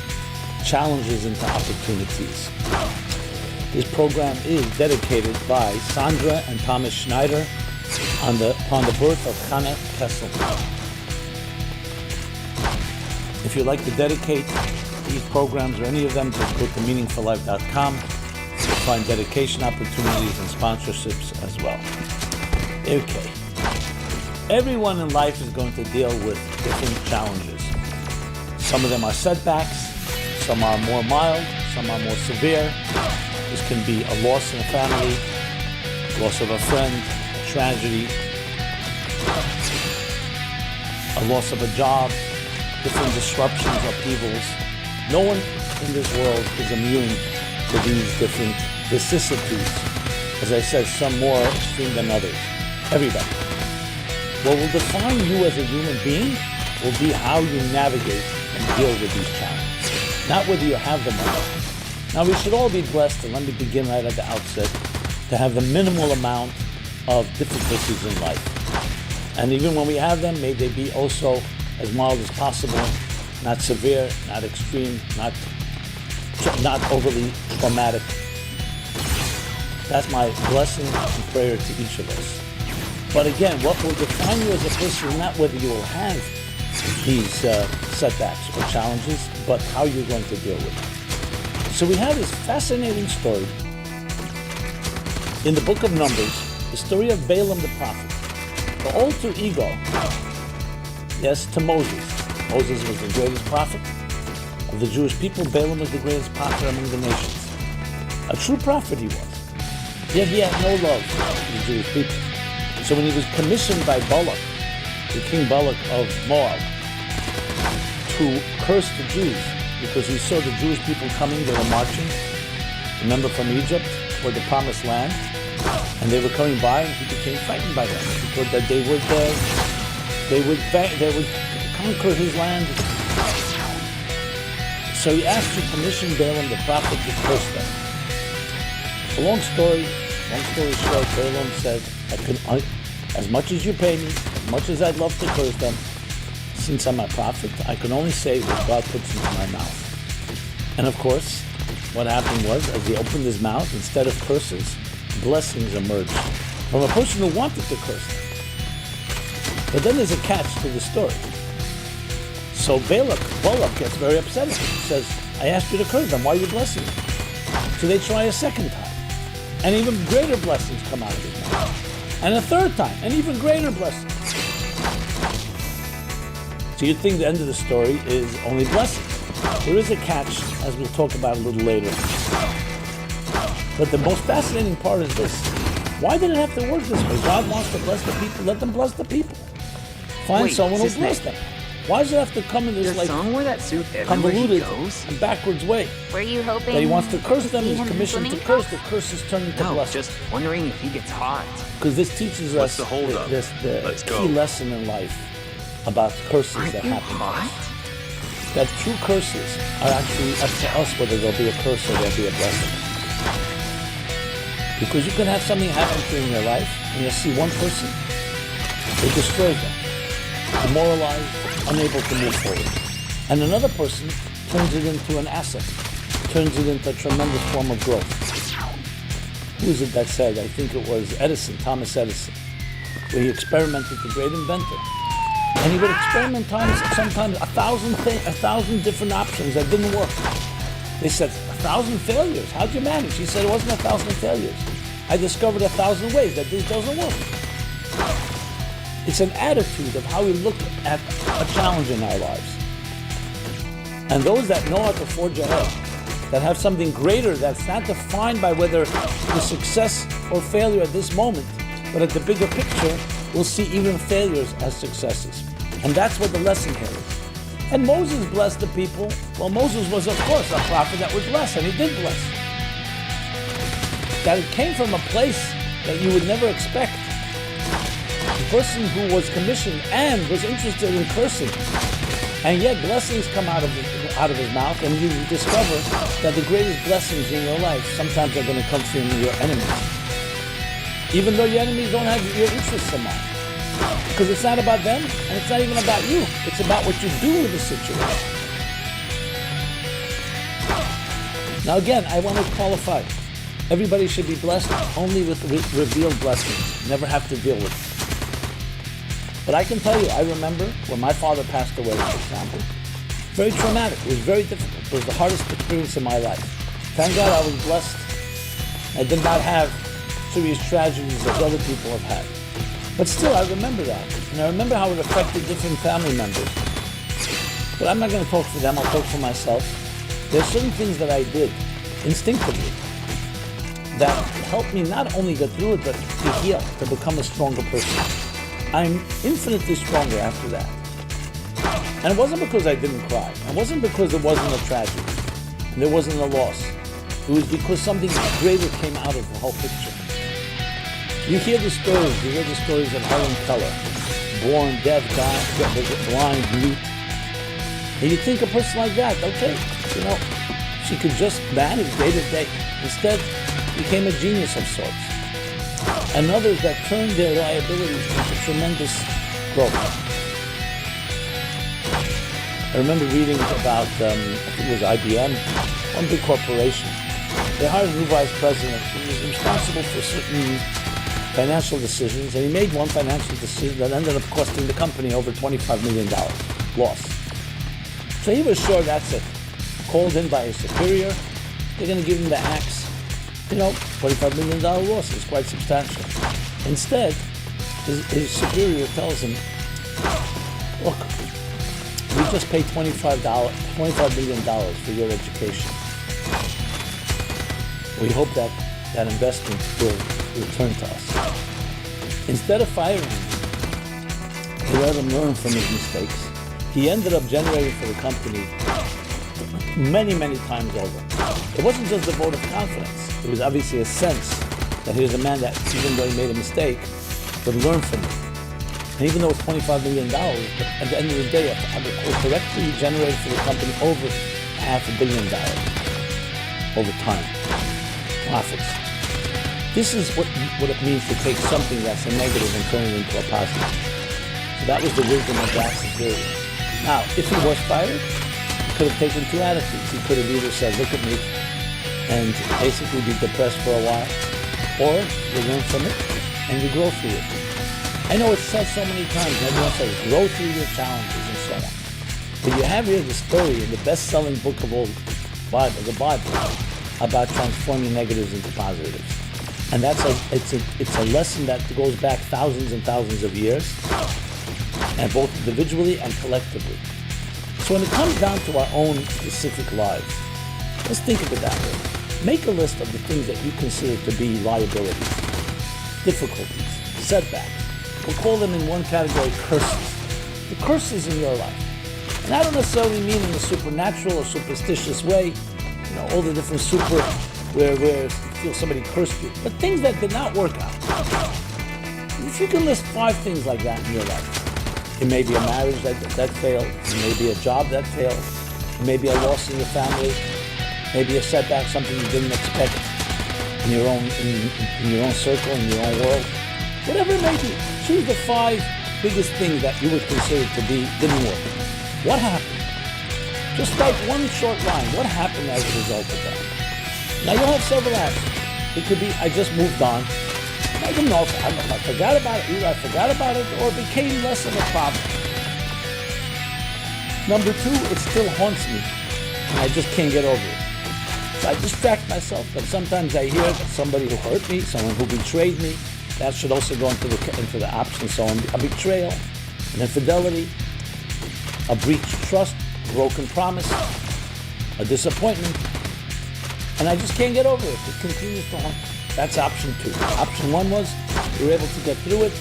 challenges into opportunities. This program is dedicated by Sandra and Thomas Schneider upon the birth of Hannah Kessel. If you'd like to dedicate these programs or any of them, just go to meaningfullife.com. You'll find dedication opportunities and sponsorships as well. Okay. Everyone in life is going to deal with different challenges. Some of them are setbacks, some are more mild, some are more severe. This can be a loss in a family, loss of a friend, a tragedy, a loss of a job, different disruptions, upheavals. No one in this world is immune to these different vicissitudes. As I said, some more extreme than others. Everybody. What will define you as a human being will be how you navigate and deal with these challenges, not whether you have them or not. Now, we should all be blessed, and let me begin right at the outset, to have the minimal amount of difficulties in life. And even when we have them, may they be also as mild as possible, not severe, not extreme, not overly traumatic. That's my blessing and prayer to each of us. But again, what will define you as a person is not whether you will have these setbacks or challenges, but how you're going to deal with it. So we have this fascinating story in the book of Numbers, the story of Balaam the prophet, the alter ego, yes, to Moses. Moses was the greatest prophet of the Jewish people. Balaam was the greatest prophet among the nations. A true prophet he was. Yet he had no love for the Jewish people. So when he was commissioned by Balak, the king Balak of Moab, to curse the Jews because he saw the Jewish people coming, they were marching, remember, from Egypt toward the promised land, and they were coming by, and he became frightened by them. He thought that they would conquer his land. So he asked to commission Balaam the prophet to curse them. A long story short, Balaam said, as much as you pay me, as much as I'd love to curse them, since I'm a prophet, I can only say what God puts into my mouth. And of course, what happened was, as he opened his mouth, instead of curses, blessings emerged from a person who wanted to curse them. But then there's a catch to the story. So Balak gets very upset at him. He says, I asked you to curse them, why are you blessing them? So they try a second time, and even greater blessings come out of his mouth. And a third time, and even greater blessings. So you'd think the end of the story is only blessings. There is a catch, as we'll talk about a little later. But the most fascinating part is this. Why did it have to work this way? God wants to bless the people, let them bless the people. Find someone who bless them. Why does it have to come in this convoluted and backwards way? Were you hoping that he wants to curse them, see he's him commissioned to swimming curse, class? the curses turn into blessings. Just wondering if he gets hot. Because this teaches us the key lesson in life about curses that happen to us. That true curses are actually up to us whether they'll be a curse or they'll be a blessing. Because you can have something happen to you in your life, and you'll see one person, it destroys them, demoralized, unable to move forward. And another person turns it into an asset, turns it into a tremendous form of growth. Who is it that said, I think it was Edison, Thomas Edison, where he experimented, the great inventor. And he would experiment sometimes 1,000 different options that didn't work. They said, 1,000 failures, how'd you manage? He said, it wasn't 1,000 failures. I discovered 1,000 ways that this doesn't work. It's an attitude of how we look at a challenge in our lives. And those that know how to forge ahead, that have something greater, that's not defined by whether the success or failure at this moment, but at the bigger picture, we'll see even failures as successes. And that's what the lesson here is. And Moses blessed the people. Well, Moses was, of course, a prophet that would bless, and he did bless. That it came from a place that you would never expect. The person who was commissioned and was interested in cursing, and yet blessings come out of his mouth, and you discover that the greatest blessings in your life sometimes are going to come from your enemies. Even though your enemies don't have your interests in mind. Because it's not about them, and it's not even about you. It's about what you do with the situation. Now again, I want to qualify. Everybody should be blessed only with revealed blessings. Never have to deal with it. But I can tell you, I remember when my father passed away, for example. Very traumatic. It was very difficult. It was the hardest experience in my life. Thank God I was blessed. I did not have serious tragedies as other people have had. But still, I remember that. And I remember how it affected different family members. But I'm not going to talk for them, I'll talk for myself. There are certain things that I did instinctively that helped me not only get through it, but to heal, to become a stronger person. I'm infinitely stronger after that. And it wasn't because I didn't cry. It wasn't because there wasn't a tragedy. And there wasn't a loss. It was because something greater came out of the whole picture. You hear the stories of Helen Keller, born deaf, blind, mute. And you think a person like that, okay, she could just manage day to day. Instead, became a genius of sorts. And others that turned their liabilities into tremendous growth. I remember reading about, I think it was IBM, one big corporation. They hired a new vice president who was responsible for certain financial decisions, and he made one financial decision that ended up costing the company over $25 million. loss. So he was sure that's it. Called in by his superior, they're going to give him the axe. $25 million loss is quite substantial. Instead, his superior tells him, look, we just paid $25 million for your education. We hope that investment will return to us. Instead of firing him, he let him learn from his mistakes. He ended up generating for the company many, many times over. It wasn't just a vote of confidence. It was obviously a sense that he was a man that, even though he made a mistake, would learn from it. And even though it's $25 million, but at the end of the day, if I recall correctly, he generated for the company over $500 million over time. Profits. This is what it means to take something that's a negative and turn it into a positive. So that was the wisdom of that superior. Now, if he was fired, he could have taken two attitudes. He could have either said, look at me, and basically be depressed for a while, or you learn from it and you grow through it. I know it's said so many times, and everyone says, grow through your challenges and so on. But you have here the story in the best-selling book of all the Bible, about transforming negatives into positives. And it's a lesson that goes back thousands and thousands of years, and both individually and collectively. So when it comes down to our own specific lives, let's think of it that way. Make a list of the things that you consider to be liabilities, difficulties, setbacks. We'll call them in one category curses. The curses in your life. And I don't necessarily mean in a supernatural or superstitious way, all the different where you feel somebody cursed you, but things that did not work out. If you can list 5 things like that in your life, it may be a marriage that failed, it may be a job that failed, it may be a loss in your family, maybe a setback, something you didn't expect in your own circle, in your own world, whatever it may be. Choose the 5 biggest things that you would consider to be didn't work. What happened? Just write one short line. What happened as a result of that? Now you'll have several answers. It could be, I just moved on. I don't know if I forgot about it. Either I forgot about it or it became less of a problem. Number 2, it still haunts me and I just can't get over it. So I distract myself, but sometimes I hear that somebody who hurt me, someone who betrayed me, that should also go into the option. So a betrayal, an infidelity, a breach of trust, broken promise, a disappointment, and I just can't get over it. It continues to haunt. That's option 2. Option 1 was you were able to get through it,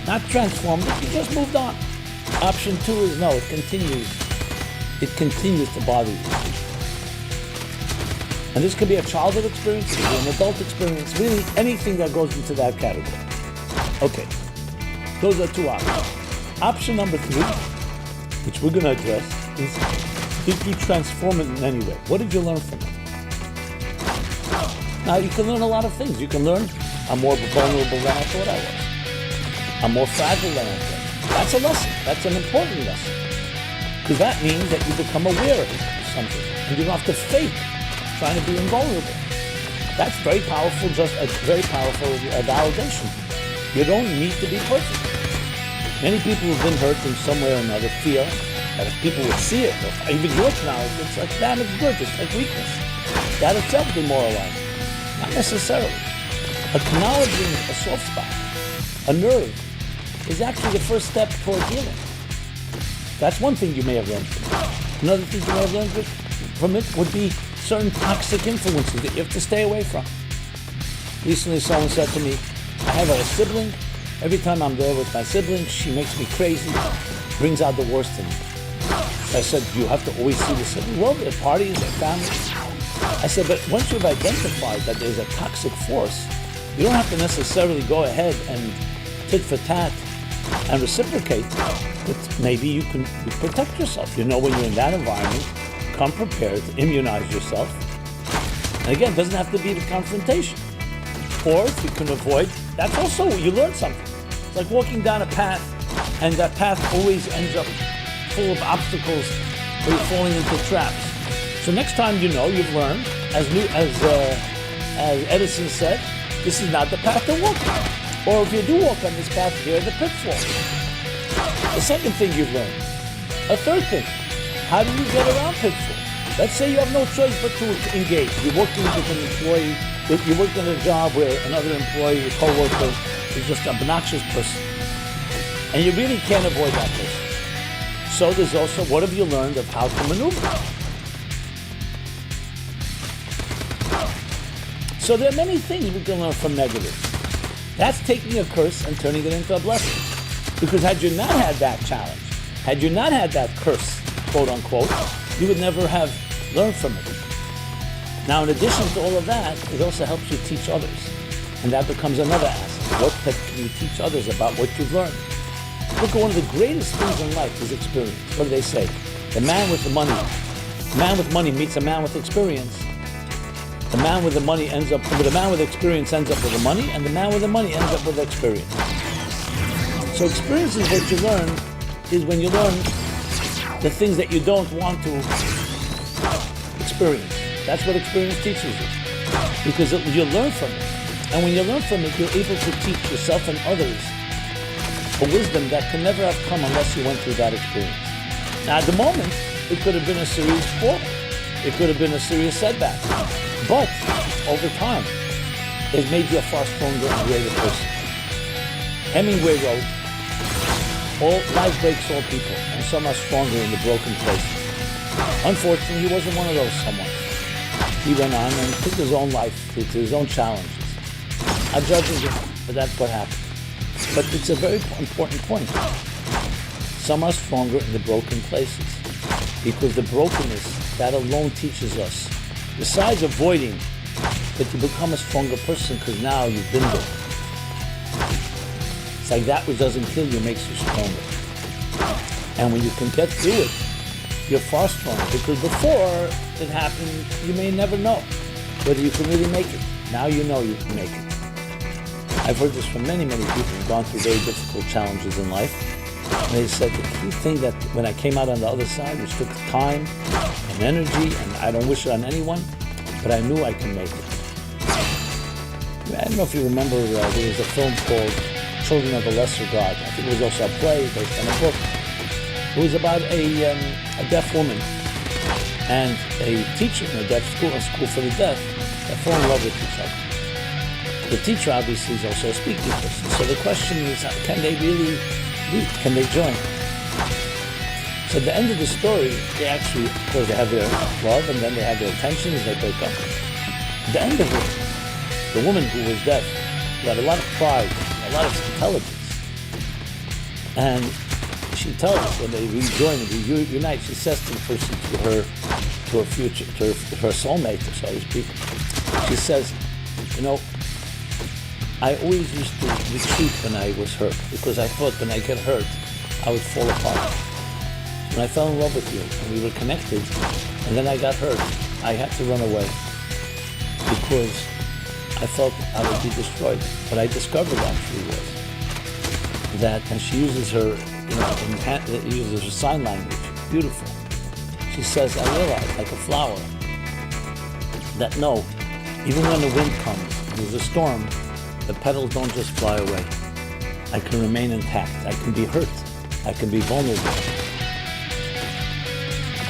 not transformed it, you just moved on. Option 2 is no, it continues. It continues to bother you. And this could be a childhood experience, it could be an adult experience, really anything that goes into that category. Okay, those are 2 options. Option number 3, which we're going to address, is did you transform it in any way? What did you learn from it? Now, you can learn a lot of things. You can learn, I'm more vulnerable than I thought I was. I'm more fragile than I thought. That's a lesson. That's an important lesson. Because that means that you become aware of something. And you don't have to fake trying to be invulnerable. That's very powerful, just a very powerful validation. You don't need to be perfect. Many people who've been hurt in some way or another feel that if people would see it, or even you acknowledge it, it's like, damn, it's good, it's like weakness. That itself demoralizing. Not necessarily. Acknowledging a soft spot, a nerve, is actually the first step toward healing. That's one thing you may have learned from it. Another thing you may have learned from it would be certain toxic influences that you have to stay away from. Recently, someone said to me, I have a sibling. Every time I'm there with my sibling, she makes me crazy, brings out the worst in me. I said, do you have to always see the sibling? Well, they're parties, they're families. I said, but once you've identified that there's a toxic force, you don't have to necessarily go ahead and tit for tat and reciprocate, but maybe you can protect yourself. You know, when you're in that environment, come prepared to immunize yourself. And again, it doesn't have to be the confrontation. Or if you can avoid, that's also, you learn something. It's like walking down a path, and that path always ends up full of obstacles where you're falling into traps. So next time you know, you've learned, as Edison said, this is not the path to walk on. Or if you do walk on this path, here are the pitfalls. The second thing you've learned, A third thing, how do you get around pitfalls? Let's say you have no choice but to engage. You're working with an employee, you're working at a job where another employee, a co-worker, is just an obnoxious person. And you really can't avoid that person. So there's also, what have you learned of how to maneuver? So there are many things we can learn from negatives. That's taking a curse and turning it into a blessing. Because had you not had that challenge, had you not had that curse, quote unquote, you would never have learned from it. Now, in addition to all of that, it also helps you teach others. And that becomes another aspect. What can you teach others about what you've learned? Look, one of the greatest things in life is experience. What do they say? The man with the money meets a man with experience. The man with the money the man with experience ends up with the money, and the man with the money ends up with experience. So experience is what you learn, is when you learn the things that you don't want to experience. That's what experience teaches you. Because you learn from it. And when you learn from it, you're able to teach yourself and others a wisdom that can never have come unless you went through that experience. Now, at the moment, it could have been a serious fall. It could have been a serious setback. But over time, it made you a far stronger and greater person. Hemingway wrote, life breaks all people, and some are stronger in the broken places. Unfortunately, he wasn't one of those someone. He went on and took his own life, took his own challenges. I'm judging him, but that's what happened. But it's a very important point. Some are stronger in the broken places, because the brokenness, that alone teaches us. Besides avoiding that you become a stronger person because now you've been there. It's like that which doesn't kill you makes you stronger. And when you can get through it, you're far stronger, because before it happened, you may never know whether you can really make it. Now you know you can make it. I've heard this from many, many people who've gone through very difficult challenges in life. And they said the key thing that when I came out on the other side, which took time and energy, and I don't wish it on anyone, but I knew I can make it. I don't know if you remember, there was a film called Children of the Lesser God. I think it was also a play based on a book. It was about a deaf woman and a teacher in a school for the deaf that fall in love with each other. The teacher obviously is also a speaking person. So the question is, can they really meet? Can they join? So at the end of the story, they actually, of course, they have their love and then they have their tension as they break up. At the end of it, the woman who was deaf, who had a lot of pride, a lot of intelligence, and she tells us when they rejoin and reunite, she says to the person, to her soulmate, so to speak, she says, you know, I always used to retreat when I was hurt, because I thought when I get hurt, I would fall apart. When I fell in love with you and we were connected, and then I got hurt, I had to run away because I felt I would be destroyed. What I discovered actually was that, and she uses her, uses her sign language, beautiful. She says, I realized, like a flower, that no, even when the wind comes, there's a storm, the petals don't just fly away. I can remain intact. I can be hurt. I can be vulnerable.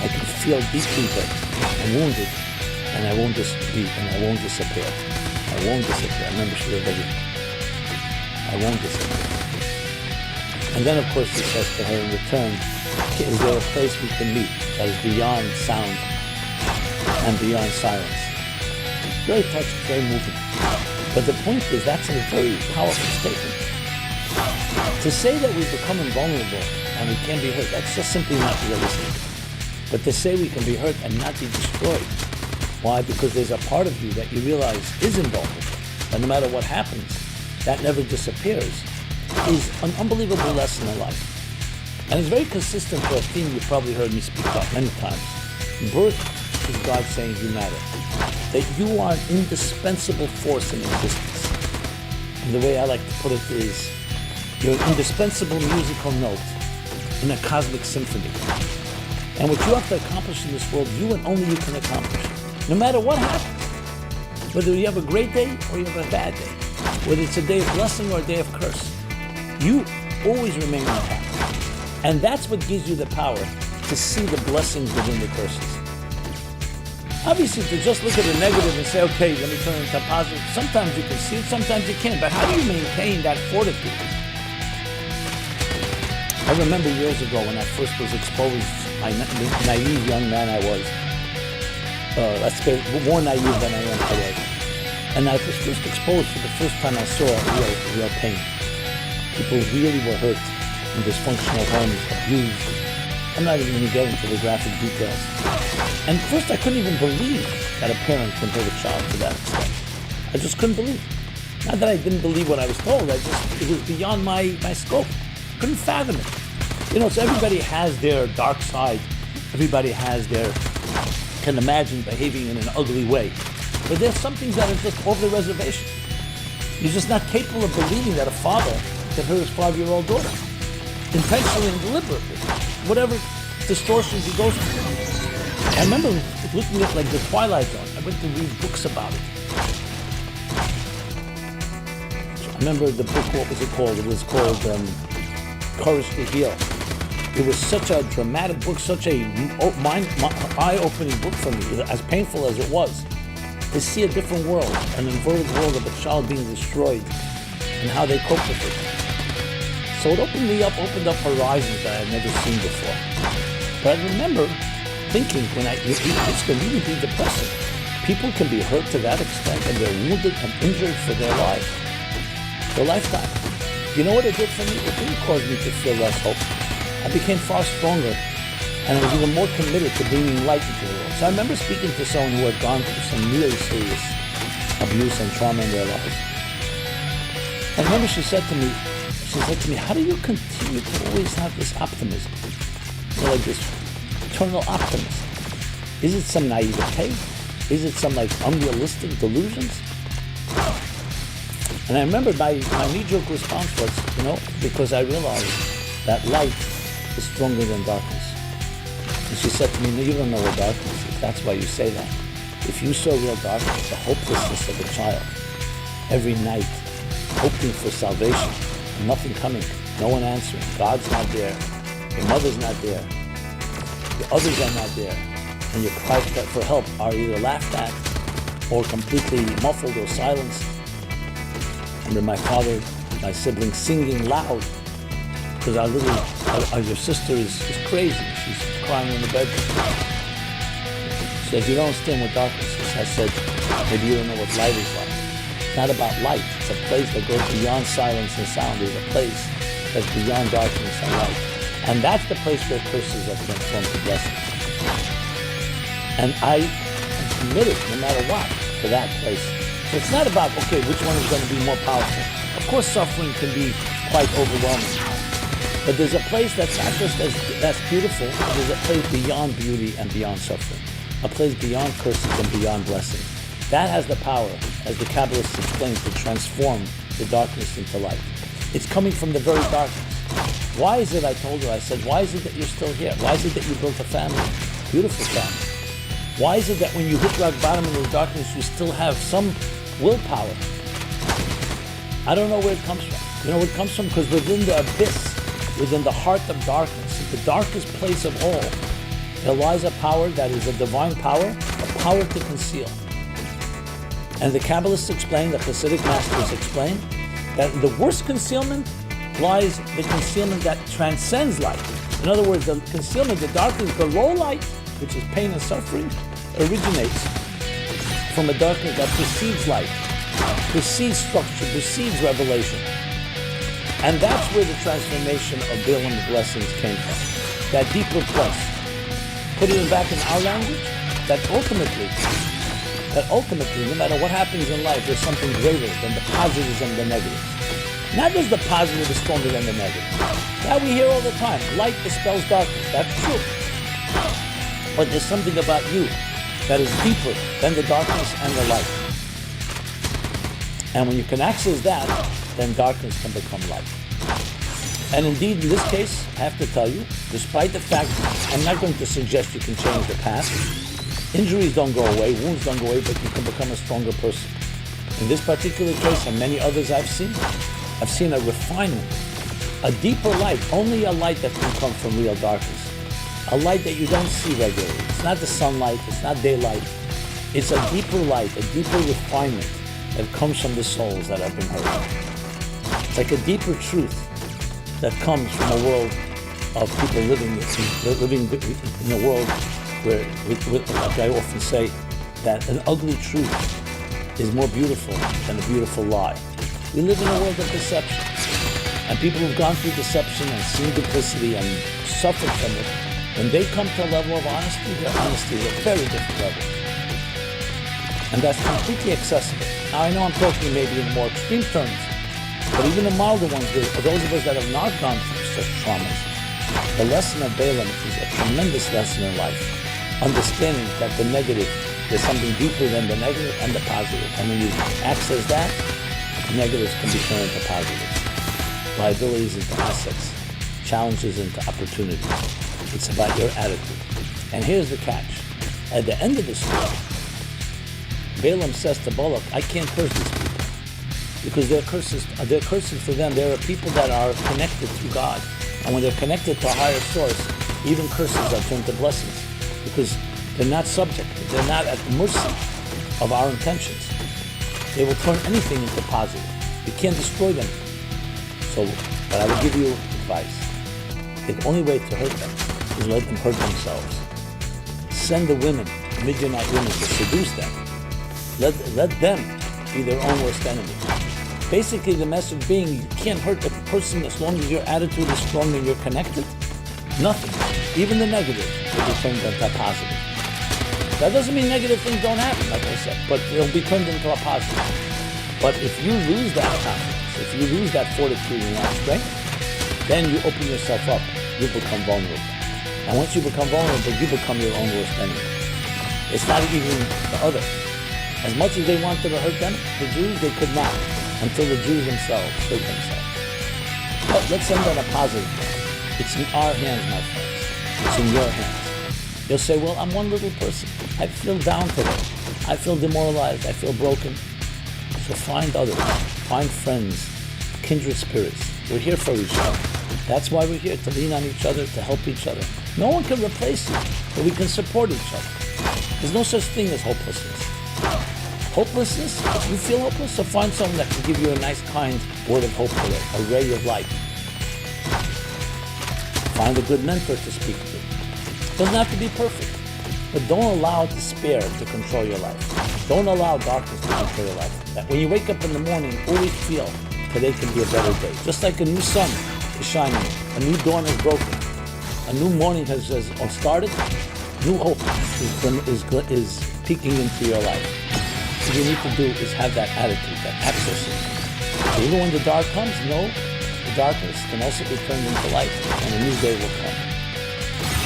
I can feel deeply hurt and wounded, and I won't disappear. I won't disappear. I remember she was ready. I won't disappear. And then, of course, he says to her in return, is there a place we can meet that is beyond sound and beyond silence? Very touching, very moving. But the point is, that's a very powerful statement. To say that we become invulnerable and we can't be hurt, that's just simply not realistic. But to say we can be hurt and not be destroyed, why? Because there's a part of you that you realize is invulnerable, and no matter what happens, that never disappears, is an unbelievable lesson in life. And it's very consistent to a theme you've probably heard me speak about many times. Birth is God saying you matter. That you are an indispensable force in existence. And the way I like to put it is, you're an indispensable musical note in a cosmic symphony. And what you have to accomplish in this world, you and only you can accomplish. No matter what happens. Whether you have a great day or you have a bad day. Whether it's a day of blessing or a day of curse. You always remain intact. And that's what gives you the power to see the blessings within the curses. Obviously, to just look at the negative and say, okay, let me turn it into positive, sometimes you can see it, sometimes you can't. But how do you maintain that fortitude? I remember years ago when I first was exposed, the naive young man I was, let's say more naive than I am today. And I was first exposed for the first time I saw real pain. People really were hurt in dysfunctional homes, abused. I'm not even going to get into the graphic details. And first I couldn't even believe that a parent can hurt a child to that extent. I just couldn't believe. Not that I didn't believe what I was told, it was beyond my scope. Couldn't fathom it. So everybody has their dark side. Everybody can imagine behaving in an ugly way. But there's some things that are just off the reservation. You're just not capable of believing that a father can hurt his 5-year-old daughter. Intentionally and deliberately. Whatever distortions he goes through. I remember looking at like the Twilight Zone. I went to read books about it. I remember the book, what was it called? It was called Courage to Heal. It was such a dramatic book, such a eye-opening book for me, as painful as it was, to see a different world, an inverted world of a child being destroyed, and how they cope with it. So it opened up horizons that I had never seen before. But I remember thinking, this can really be depressing. People can be hurt to that extent, and they're wounded and injured for their life, their lifetime. You know what it did for me? It didn't cause me to feel less hope. I became far stronger, and I was even more committed to bringing light into the world. So I remember speaking to someone who had gone through some really serious abuse and trauma in their lives. I remember she said to me, how do you continue to always have this optimism? Like this eternal optimism? Is it some naivete? Is it some unrealistic delusions? And I remember my knee-jerk response was, because I realized that light is stronger than darkness. And she said to me, no, you don't know what darkness is. That's why you say that. If you saw real darkness, the hopelessness of a child, every night, hoping for salvation, and nothing coming, no one answering, God's not there, your mother's not there, the others are not there, and your cries for help are either laughed at or completely muffled or silenced. I remember my father, my siblings singing loud, because your sister is crazy. She's crying in the bedroom. She said, you don't understand what darkness is. I said, maybe you don't know what light is like. It's not about light. It's a place that goes beyond silence and sound. There's a place that's beyond darkness and light. And that's the place where curses are transformed to blessings. And I am committed, no matter what, to that place. So it's not about, okay, which one is going to be more powerful. Of course, suffering can be quite overwhelming. But there's a place that's not just that's beautiful, but there's a place beyond beauty and beyond suffering. A place beyond curses and beyond blessing. That has the power, as the Kabbalists explain, to transform the darkness into light. It's coming from the very darkness. Why is it, I told her, I said, why is it that you're still here? Why is it that you built a family? Beautiful family. Why is it that when you hit rock bottom in the darkness, you still have some willpower? I don't know where it comes from. You know where it comes from? Because within the abyss, within the heart of darkness, the darkest place of all, there lies a power that is a divine power, a power to conceal. And the Kabbalists explain, the Hasidic masters explain, that the worst concealment lies the concealment that transcends light. In other words, the concealment, the darkness below light, which is pain and suffering, originates from a darkness that precedes light, precedes structure, precedes revelation. And that's where the transformation of Balaam's blessings came from. That deeper place. Putting it back in our language, that ultimately, no matter what happens in life, there's something greater than the positives and the negatives. Not just the positive is stronger than the negative. That we hear all the time. Light dispels darkness. That's true. But there's something about you that is deeper than the darkness and the light. And when you can access that, then darkness can become light. And indeed, in this case, I have to tell you, despite the fact, I'm not going to suggest you can change the past. Injuries don't go away, wounds don't go away, but you can become a stronger person. In this particular case, and many others I've seen a refinement, a deeper light, only a light that can come from real darkness. a light that you don't see regularly. It's not the sunlight, it's not daylight. It's a deeper light, a deeper refinement that comes from the souls that have been hurt. It's like a deeper truth that comes from a world of people living in a world where, like I often say, that an ugly truth is more beautiful than a beautiful lie. We live in a world of deception. And people who've gone through deception and seen duplicity and suffered from it, when they come to a level of honesty, their honesty is a very different level. And that's completely accessible. Now I know I'm talking maybe in more extreme terms, but even the milder ones, those of us that have not gone through such traumas, the lesson of Balaam is a tremendous lesson in life. Understanding that the negative, there's something deeper than the negative and the positive. And when you access that, negatives can be turned into positives. Liabilities into assets, challenges into opportunities. It's about your attitude. And here's the catch. At the end of the story, Balaam says to Balak, I can't curse these people because they're curses for them. There are people that are connected to God. And when they're connected to a higher source, even curses are turned to blessings because they're not subject, they're not at the mercy of our intentions. They will turn anything into positive. You can't destroy them. So, but I will give you advice. The only way to hurt them is let them hurt themselves. Send the women, Midianite women, to seduce them. Let them be their own worst enemy. Basically, the message being, you can't hurt a person as long as your attitude is strong and you're connected. Nothing, even the negative, will be turned into a positive. That doesn't mean negative things don't happen, like I said, but they'll be turned into a positive. But if you lose that confidence, if you lose that fortitude and that strength, then you open yourself up, you become vulnerable. And once you become vulnerable, you become your own worst enemy. It's not even the other. As much as they wanted to hurt them, the Jews, they could not, until the Jews themselves hurt themselves. But let's end on a positive note. It's in our hands, my friends. It's in your hands. You'll say, well, I'm one little person. I feel down today. I feel demoralized. I feel broken. So find others. Find friends, kindred spirits. We're here for each other. That's why we're here, to lean on each other, to help each other. No one can replace you, but we can support each other. There's no such thing as hopelessness. Hopelessness, if you feel hopeless, so find someone that can give you a nice, kind word of hope today, a ray of light. Find a good mentor to speak to. Doesn't have to be perfect, but don't allow despair to control your life. Don't allow darkness to control your life. That when you wake up in the morning, always feel today can be a better day. Just like a new sun is shining, a new dawn is broken, a new morning has started, new hope is peeking into your life. What you need to do is have that attitude, that access it. So even when the dark comes, know the darkness can also be turned into light, and a new day will come.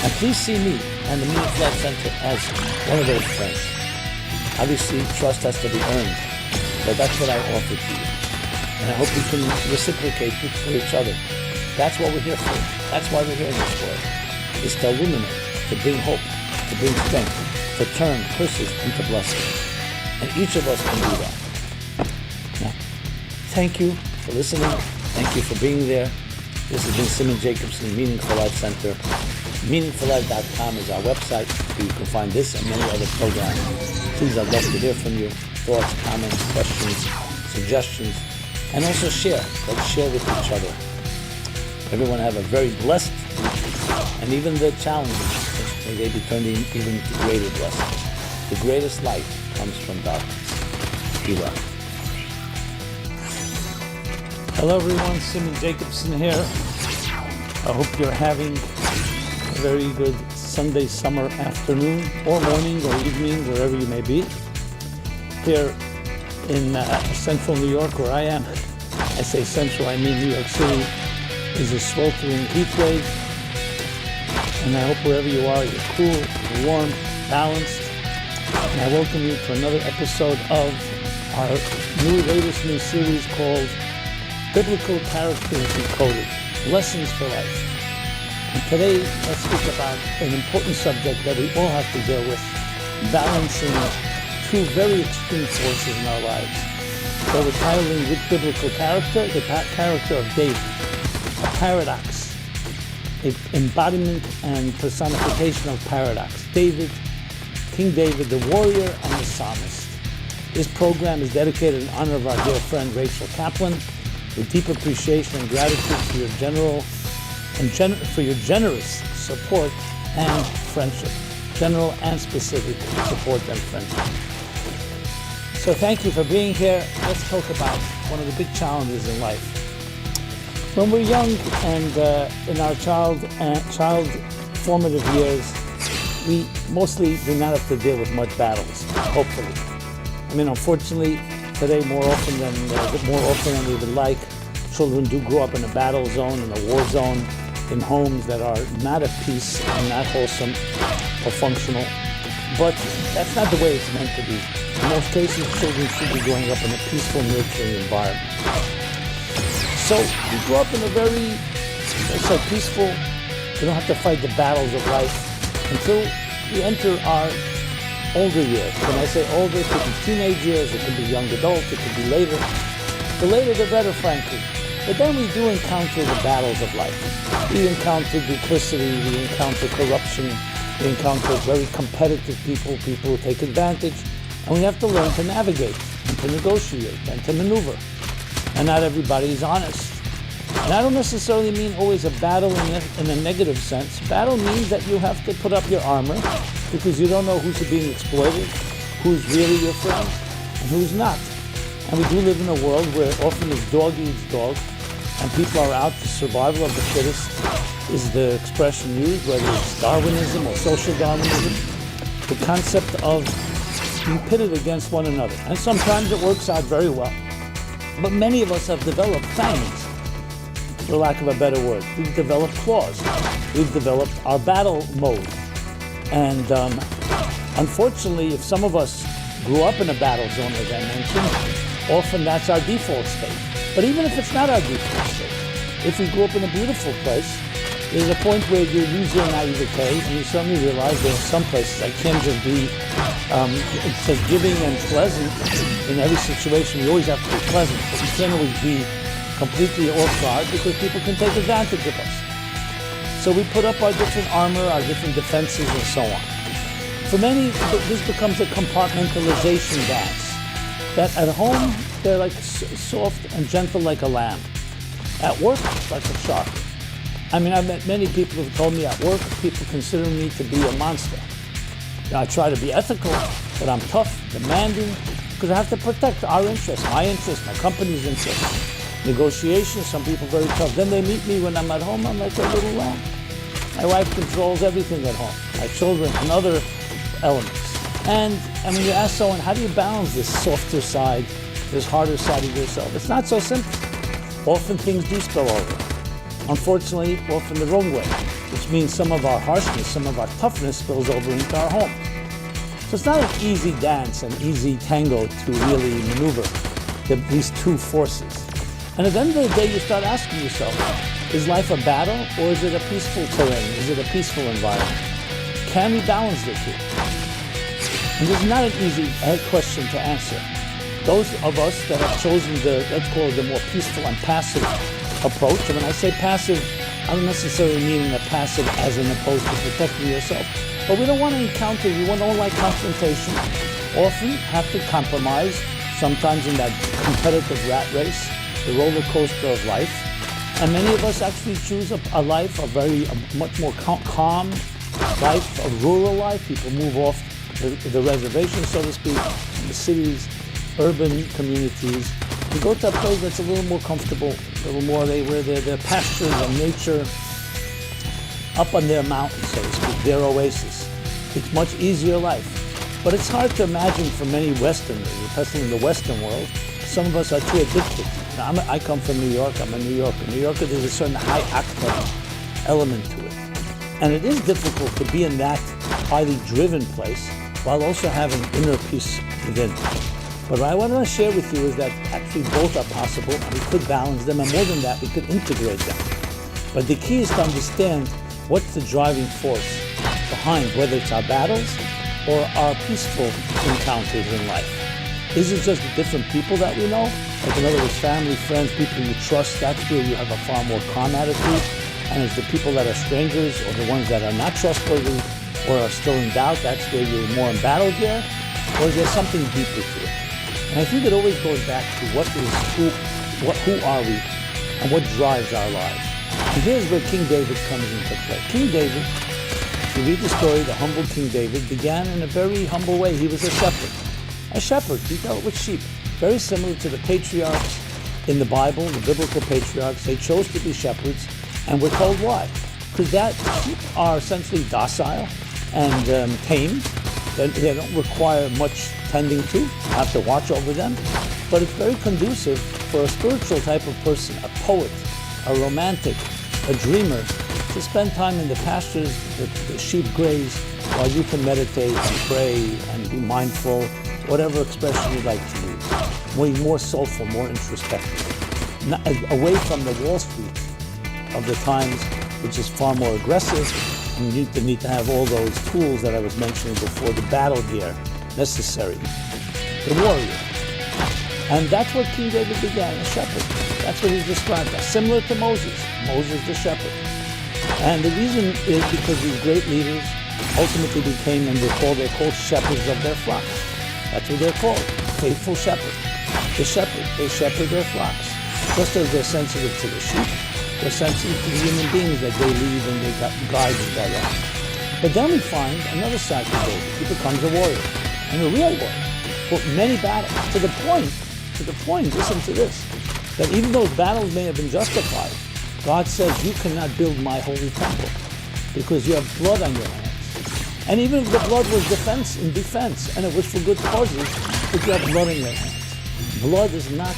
And please see me and the Meaning Flight Center as one of those friends. Obviously, trust has to be earned, but that's what I offer to you. And I hope we can reciprocate for each other. That's what we're here for. That's why we're here in this world. Is to illuminate, to bring hope, to bring strength, to turn curses into blessings. And each of us can do that. Now, thank you for listening. Thank you for being there. This has been Simon Jacobson, Meaningful Life Center. MeaningfulLife.com is our website where you can find this and many other programs. Please, I'd love to hear from you. Thoughts, comments, questions, suggestions, and also share. Let's share with each other. Everyone have a very blessed week. And even the challenges, may they be turned even to greater blessings. The greatest light comes from darkness. Be well. Hello everyone, Simon Jacobson here. I hope you're having a very good Sunday summer afternoon or morning or evening, wherever you may be. Here in central New York, where I am, I say central, I mean New York City, is a sweltering heat wave. And I hope wherever you are, you're cool, warm, balanced. And I welcome you to another episode of our latest new series called Biblical Characters Decoded, Lessons for Life. And today, let's speak about an important subject that we all have to deal with, balancing two very extreme forces in our lives. So we're titling with biblical character, the character of David, a paradox embodiment and personification of paradox. King David, the warrior and the psalmist. This program is dedicated in honor of our dear friend Rachel Kaplan, with deep appreciation and gratitude for your generous support and friendship. General and specific support and friendship. So thank you for being here. Let's talk about one of the big challenges in life. When we're young and in our child formative years, we mostly do not have to deal with much battles, hopefully. I mean, unfortunately, today more often than we would like, children do grow up in a battle zone, in a war zone, in homes that are not at peace and not wholesome or functional. But that's not the way it's meant to be. In most cases, children should be growing up in a peaceful, nurturing environment. So we grow up in a very, let's say, peaceful, we don't have to fight the battles of life until we enter our older years. When I say older, it could be teenage years, it could be young adult, it could be later. The later the better, frankly. But then we do encounter the battles of life. We encounter duplicity, we encounter corruption, we encounter very competitive people who take advantage, and we have to learn to navigate and to negotiate and to maneuver. And not everybody is honest. And I don't necessarily mean always a battle in a negative sense. Battle means that you have to put up your armor because you don't know who's being exploited, who's really your friend, and who's not. And we do live in a world where often it's dog eats dog, and people are out for survival of the fittest, is the expression used, whether it's Darwinism or social Darwinism, the concept of being pitted against one another. And sometimes it works out very well. But many of us have developed fangs, for lack of a better word. We've developed claws. We've developed our battle mode. And unfortunately, if some of us grew up in a battle zone, as I mentioned, often that's our default state. But even if it's not our default state, if we grew up in a beautiful place, there's a point where you lose your naivete and you suddenly realize there are some places I can't just be giving and pleasant in every situation. We always have to be pleasant, but we can't always be completely off guard because people can take advantage of us. So we put up our different armor, our different defenses, and so on. For many, this becomes a compartmentalization dance. That at home, they're like soft and gentle like a lamb. At work, like a shark. I mean, I've met many people who've told me at work, people consider me to be a monster. Now, I try to be ethical, but I'm tough, demanding, because I have to protect our interests, my company's interests. Negotiations, some people very tough. Then they meet me when I'm at home, I'm like a little lamb. My wife controls everything at home, my children and other elements. And when you ask someone, how do you balance this softer side, this harder side of yourself? It's not so simple. Often things do spill over. Unfortunately, often the wrong way, which means some of our harshness, some of our toughness spills over into our home. So it's not an easy dance, an easy tango to really maneuver these two forces. And at the end of the day, you start asking yourself, is life a battle or is it a peaceful terrain? Is it a peaceful environment? Can we balance the two? And this is not an easy question to answer. Those of us that have chosen let's call it the more peaceful and passive approach, and when I say passive, I don't necessarily mean a passive as in opposed to protecting yourself, but we don't want to encounter, we don't like confrontation, often have to compromise, sometimes in that competitive rat race, the roller coaster of life, and many of us actually choose a life, a much more calm life, a rural life. People move off the reservation, so to speak, the cities, urban communities, and go to a place that's a little more comfortable, a little more where their pastures and nature up on their mountains, so to speak, their oasis. It's much easier life. But it's hard to imagine for many Westerners, especially in the Western world. Some of us are too addicted. Now, I come from New York. I'm a New Yorker. New Yorker, there's a certain high octane element to it. And it is difficult to be in that highly driven place while also having inner peace within. But what I want to share with you is that actually both are possible. We could balance them, and more than that, we could integrate them. But the key is to understand what's the driving force behind, whether it's our battles or our peaceful encounters in life. Is it just the different people that we know? Like in other words, family, friends, people you trust, that's where you have a far more calm attitude. And it's the people that are strangers or the ones that are not trustworthy or are still in doubt, that's where you're more in battle gear? Or is there something deeper to it? And I think it always goes back to who are we and what drives our lives. And here's where King David comes into play. King David, if you read the story, the humble King David began in a very humble way. He was a shepherd. A shepherd, he dealt with sheep. Very similar to the patriarchs in the Bible, the biblical patriarchs. They chose to be shepherds, and we're told why. Because that sheep are essentially docile and tame. They don't require much tending to. You have to watch over them. But it's very conducive for a spiritual type of person, a poet, a romantic, a dreamer, to spend time in the pastures, the sheep graze, while you can meditate and pray and be mindful, whatever expression you'd like to use. More soulful, more introspective. Away from the Wall Street of the times, which is far more aggressive, and you need to have all those tools that I was mentioning before, the battle gear necessary, the warrior. And that's what King David began, a shepherd. That's what he's described as, similar to Moses the shepherd. And the reason is because these great leaders ultimately became, and they're called shepherds of their flocks. That's what they're called, faithful shepherd. The shepherd, they shepherd their flocks. Just as they're sensitive to the sheep, they're sensitive to the human beings that they lead and they guide and direct. But then we find another side to David. He becomes a warrior, and a real warrior, for many battles, to the point, listen to this, that even those battles may have been justified, God says, you cannot build my holy temple because you have blood on your hands. And even if the blood was defense, and it was for good causes, but you have blood in your hands. Blood is not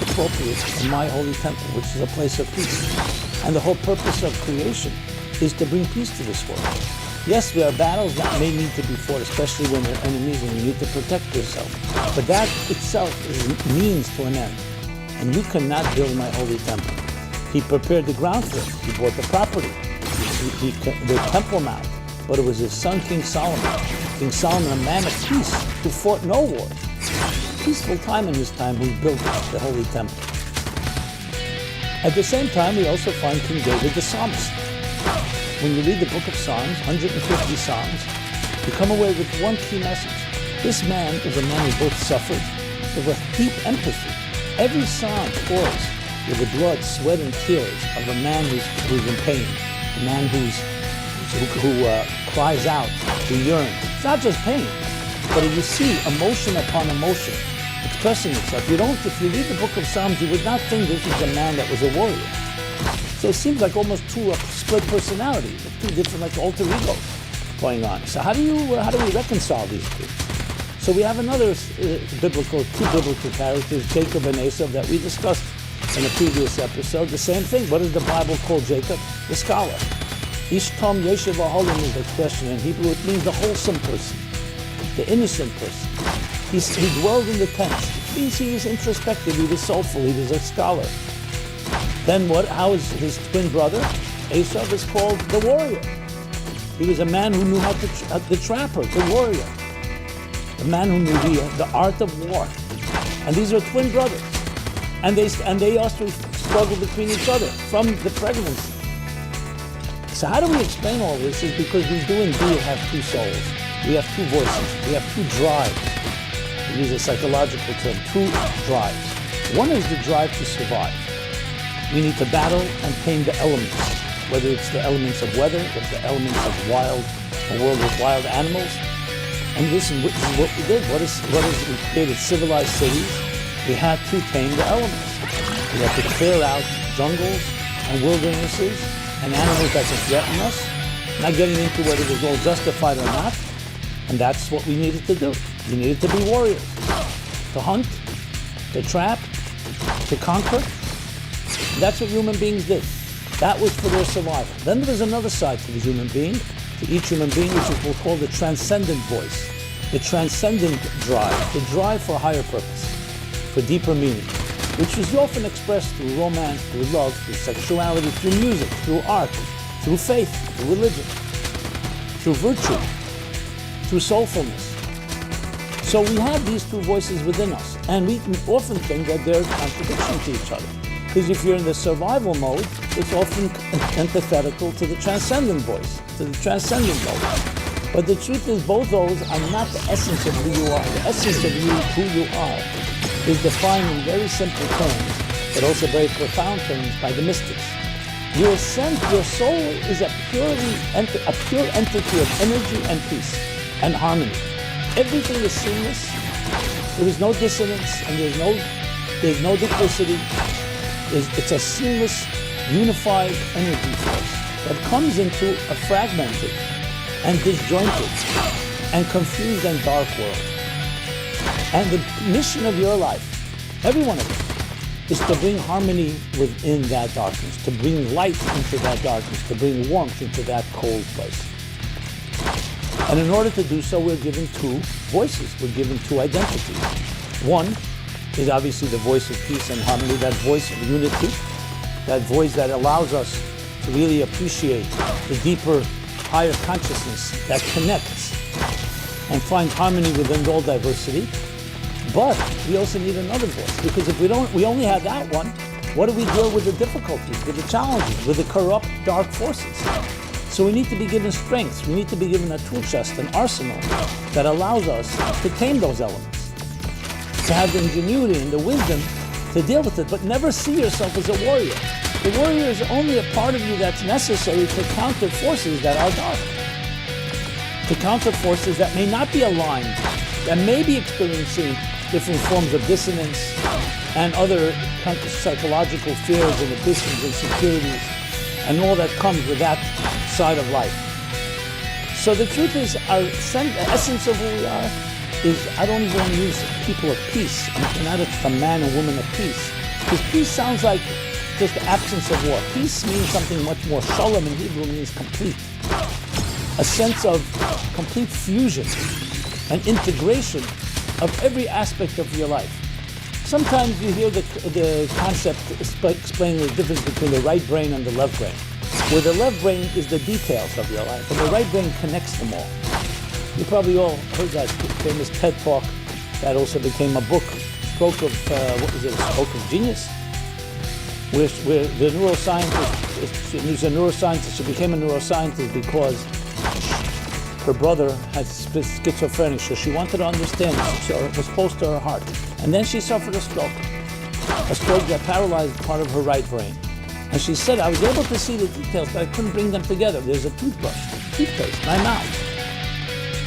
appropriate in my holy temple, which is a place of peace. And the whole purpose of creation is to bring peace to this world. Yes, there are battles that may need to be fought, especially when they're enemies and you need to protect yourself. But that itself is means to an end. And you cannot build my holy temple. He prepared the ground for it. He bought the property, the Temple Mount. But it was his son, King Solomon. King Solomon, a man of peace, who fought no war. Peaceful time in his time, who built the holy temple. At the same time, we also find King David the psalmist. When you read the book of Psalms, 150 Psalms, you come away with one key message. This man is a man who both suffered with a deep empathy. Every psalm pours with the blood, sweat, and tears of a man who's in pain, a man who cries out, who yearns. It's not just pain, but you see emotion upon emotion expressing itself. If you read the book of Psalms, you would not think this is a man that was a warrior. So it seems like almost two split personalities, two different like alter egos going on. So how do we reconcile these two? So we have another two biblical characters, Jacob and Esau, that we discussed in a previous episode. The same thing. What does the Bible call Jacob? The scholar. Ish Tom Yeshiv Aholim is the expression in Hebrew. It means the wholesome person, the innocent person. He dwelled in the tents. It means he was introspective, he was soulful, he was a scholar. Then how is his twin brother? Esau is called the warrior. He was a man who knew the trapper, the warrior. The man who knew the art of war. And these are twin brothers. And they also struggle between each other from the pregnancy. So how do we explain all this? Is because we do indeed have two souls. We have two voices. We have two drives. We use a psychological term, two drives. One is the drive to survive. We need to battle and tame the elements, whether it's the elements of weather, or the elements of a world with wild animals. And this is what we did. We created civilized cities. We had to tame the elements. We had to clear out jungles and wildernesses and animals that can threaten us, not getting into whether it was all justified or not. And that's what we needed to do. We needed to be warriors, to hunt, to trap, to conquer. And that's what human beings did. That was for their survival. Then there was another side to the human being, to each human being, which is what we'll call the transcendent voice, the transcendent drive, the drive for a higher purpose, for deeper meaning, which is often expressed through romance, through love, through sexuality, through music, through art, through faith, through religion, through virtue, through soulfulness. So we have these two voices within us, and we can often think that they're a contradiction to each other. Because if you're in the survival mode, it's often antithetical to the transcendent voice, to the transcendent mode. But the truth is, both those are not the essence of who you are. The essence of you, who you are, is defined in very simple terms, but also very profound terms by the mystics. Your soul is a pure entity of energy and peace and harmony. Everything is seamless. There is no dissonance, and there's no duplicity. It's a seamless, unified energy force that comes into a fragmented and disjointed and confused and dark world. And the mission of your life, every one of it, is to bring harmony within that darkness, to bring light into that darkness, to bring warmth into that cold place. And in order to do so, we're given two voices, we're given two identities. One is obviously the voice of peace and harmony, that voice of unity, that voice that allows us to really appreciate the deeper, higher consciousness that connects and finds harmony within all diversity. But we also need another voice, because if we only have that one, what do we deal with the difficulties, with the challenges, with the corrupt, dark forces? So we need to be given strengths. We need to be given a tool chest, an arsenal that allows us to tame those elements, to have the ingenuity and the wisdom to deal with it, but never see yourself as a warrior. The warrior is only a part of you that's necessary to counter forces that are dark, to counter forces that may not be aligned, that may be experiencing different forms of dissonance and other psychological fears and ambitions, insecurities, and all that comes with that side of life. So the truth is, the essence of who we are is, I don't even want to use people of peace, and not a man and woman of peace, because peace sounds like just the absence of war. Peace means something much more. Shalom in Hebrew means complete. A sense of complete fusion and integration of every aspect of your life. Sometimes you hear the concept explaining the difference between the right brain and the left brain, where the left brain is the details of your life, and the right brain connects them all. You probably all heard that famous TED Talk that also became a book, Stroke of Genius, where the neuroscientist, who's a neuroscientist, she became a neuroscientist because her brother had schizophrenia, so she wanted to understand, so it was close to her heart. And then she suffered a stroke that paralyzed part of her right brain. And she said, I was able to see the details, but I couldn't bring them together. There's a toothpaste, in my mouth.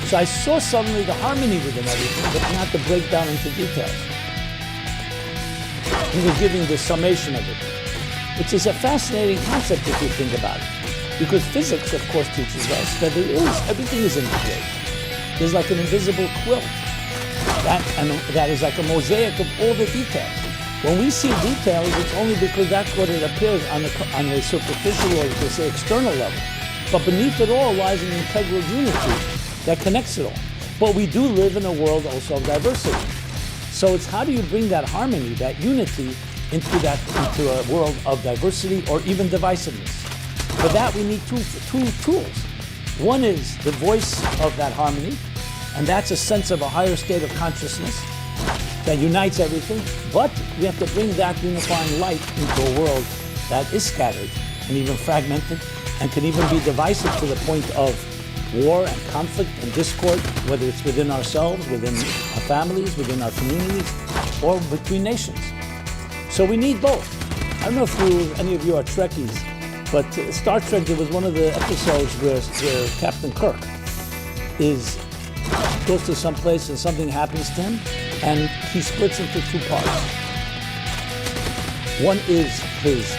So I saw suddenly the harmony within everything, but not the breakdown into details. He was giving the summation of it, which is a fascinating concept if you think about it. Because physics, of course, teaches us that everything is integrated. There's like an invisible quilt. That is like a mosaic of all the details. When we see details, it's only because that's what it appears on a superficial, or you could say external level. But beneath it all lies an integral unity that connects it all. But we do live in a world also of diversity. So it's how do you bring that harmony, that unity, into a world of diversity or even divisiveness? For that we need two tools. One is the voice of that harmony, and that's a sense of a higher state of consciousness that unites everything. But we have to bring that unifying light into a world that is scattered and even fragmented, and can even be divisive to the point of war and conflict and discord, whether it's within ourselves, within our families, within our communities, or between nations. So we need both. I don't know if any of you are Trekkies, but Star Trek, there was one of the episodes where Captain Kirk goes to some place and something happens to him, and he splits into two parts. One is his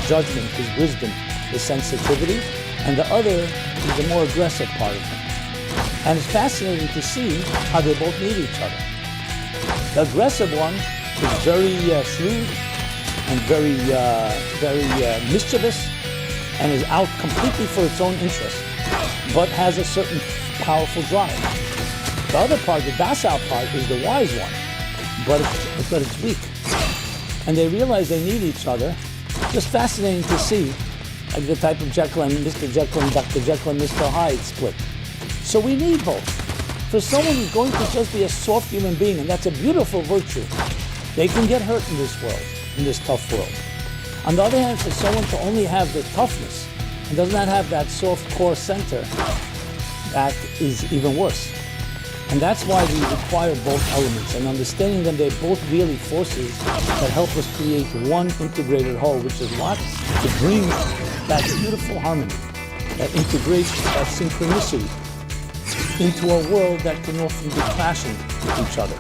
judgment, his wisdom, his sensitivity, and the other is the more aggressive part of him. And it's fascinating to see how they both need each other. The aggressive one is very shrewd and very mischievous, and is out completely for its own interest, but has a certain powerful drive. The other part, the docile part, is the wise one, but it's weak. And they realize they need each other. Just fascinating to see, like the type of Jekyll and Mr. Jekyll and Dr. Jekyll and Mr. Hyde split. So we need both. For someone who's going to just be a soft human being, and that's a beautiful virtue, they can get hurt in this world, in this tough world. On the other hand, for someone to only have the toughness and does not have that soft core center, that is even worse. And that's why we require both elements, and understanding them, they're both really forces that help us create one integrated whole, which is what? To bring that beautiful harmony, that integration, that synchronicity into a world that can often be clashing with each other.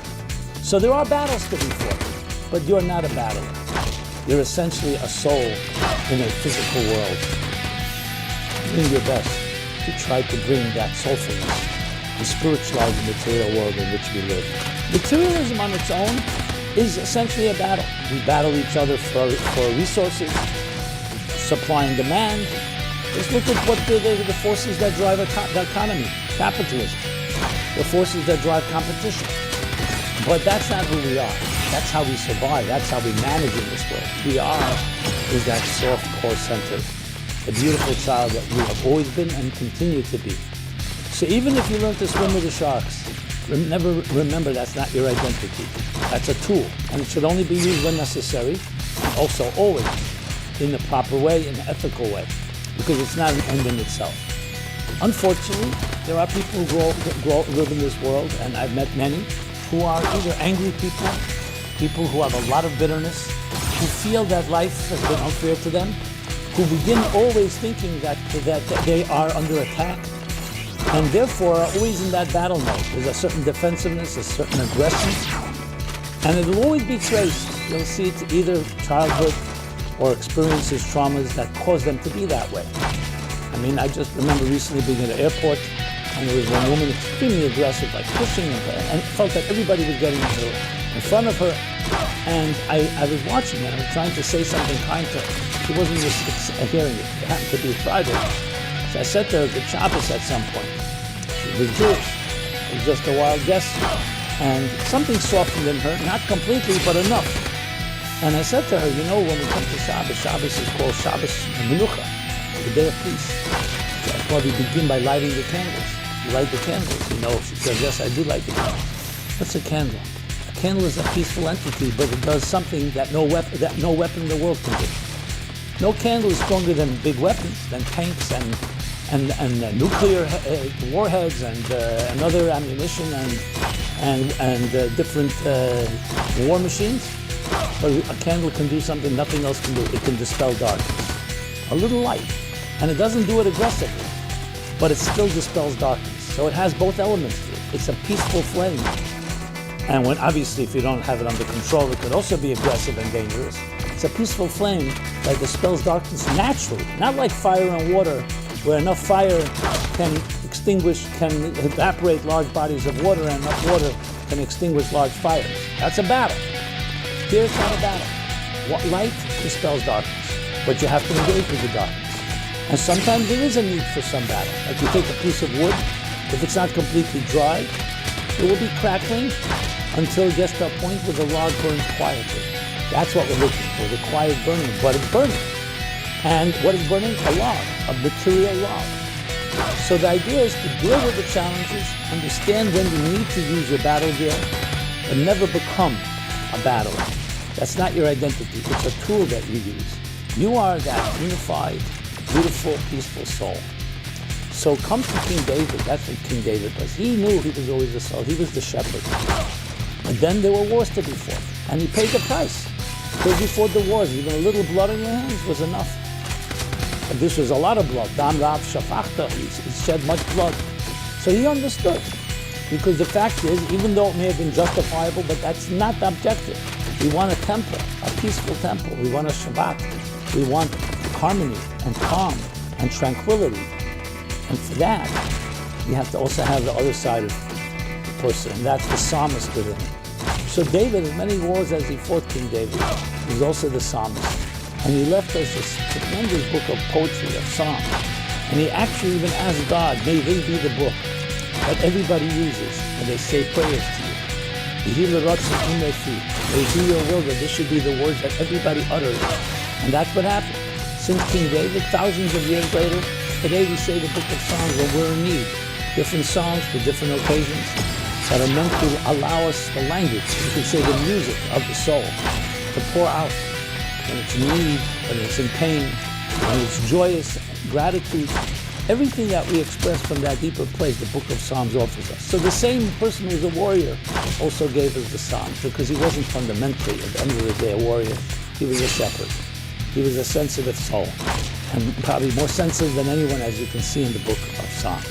So there are battles to be fought, but you're not a battler. You're essentially a soul in a physical world. Doing your best to try to bring that soulfulness, the spiritualized material world in which we live. Materialism on its own is essentially a battle. We battle each other for resources, supply and demand. Just look at what the forces that drive the economy, capitalism, the forces that drive competition. But that's not who we are. That's how we survive. That's how we manage in this world. Who we are is that soft core center, the beautiful child that we have always been and continue to be. So even if you learn to swim with the sharks, never remember that's not your identity. That's a tool, and it should only be used when necessary, and also always in the proper way, in an ethical way, because it's not an end in itself. Unfortunately, there are people who live in this world, and I've met many, who are either angry people who have a lot of bitterness, who feel that life has been unfair to them, who begin always thinking that they are under attack, and therefore are always in that battle mode. There's a certain defensiveness, a certain aggression, and it'll always be traced. You'll see it either childhood or experiences, traumas that cause them to be that way. I mean, I just remember recently being at an airport, and there was one woman extremely aggressive, like pushing and felt that everybody was getting in front of her. And I was watching her, I was trying to say something kind to her. She wasn't just hearing it. It happened to be Friday. So I said to her, "Good Shabbos" at some point. She was Jewish. It was just a wild guess. And something softened in her, not completely, but enough. And I said to her, you know, when we come to Shabbos, Shabbos is called Shabbos Menucha, the day of peace. So that's why we begin by lighting the candles. You light the candles, you know. She said, yes, I do light the candles. What's a candle? A candle is a peaceful entity, but it does something that no weapon in the world can do. No candle is stronger than big weapons, than tanks and nuclear warheads and other ammunition and different war machines. But a candle can do something nothing else can do. It can dispel darkness. A little light. And it doesn't do it aggressively, but it still dispels darkness. So it has both elements to it. It's a peaceful flame. And when obviously if you don't have it under control, it could also be aggressive and dangerous. It's a peaceful flame that dispels darkness naturally, not like fire and water, where enough fire can evaporate large bodies of water, and enough water can extinguish large fires. That's a battle. Here it's not a battle. Light dispels darkness, but you have to engage with the darkness. And sometimes there is a need for some battle. Like you take a piece of wood, if it's not completely dry, it will be crackling until it gets to a point where the log burns quietly. That's what we're looking for, the quiet burning, but it's burning. And what is burning? A log, a material log. So the idea is to deal with the challenges, understand when you need to use your battle gear, but never become a battler. That's not your identity. It's a tool that you use. You are that unified, beautiful, peaceful soul. So come to King David. That's what King David was. He knew he was always the soul. He was the shepherd. And then there were wars to be fought. And he paid the price. Because he fought the wars. Even a little blood on your hands was enough. And this was a lot of blood. Dam Rav Shafachta. He shed much blood. So he understood. Because the fact is, even though it may have been justifiable, but that's not the objective. We want a temple, a peaceful temple. We want a Shabbat. We want harmony and calm and tranquility. And for that, you have to also have the other side of the person, and that's the psalmist within him. So David, as many wars as he fought, King David, was also the psalmist. And he left us this tremendous book of poetry, of songs. And he actually even asked God, may they be the book that everybody uses when they say prayers to you. May it be your will that this should be the words that everybody utters. And that's what happened. Since King David, thousands of years later, today we say the book of songs when we're in need. Different songs for different occasions that are meant to allow us the language, you could say the music of the soul, to pour out when it's in need, when it's in pain, when it's joyous, gratitude. Everything that we express from that deeper place, the book of Psalms offers us. So the same person who was a warrior also gave us the Psalms, because he wasn't fundamentally, at the end of the day, a warrior. He was a shepherd. He was a sensitive soul, and probably more sensitive than anyone, as you can see in the book of Psalms.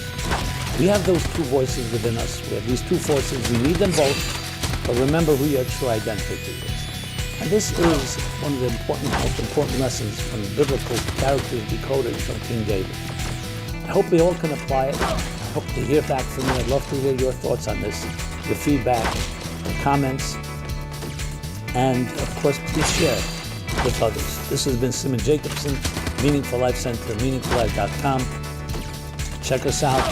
We have those two voices within us. We have these two forces. We need them both, but remember who your true identity is. And this is one of the most important lessons from the biblical characters decoded from King David. I hope we all can apply it. I hope to hear back from you. I'd love to hear your thoughts on this, your feedback, your comments, and of course, please share with others. This has been Simon Jacobson, Meaningful Life Center, meaningfullife.com. Check us out.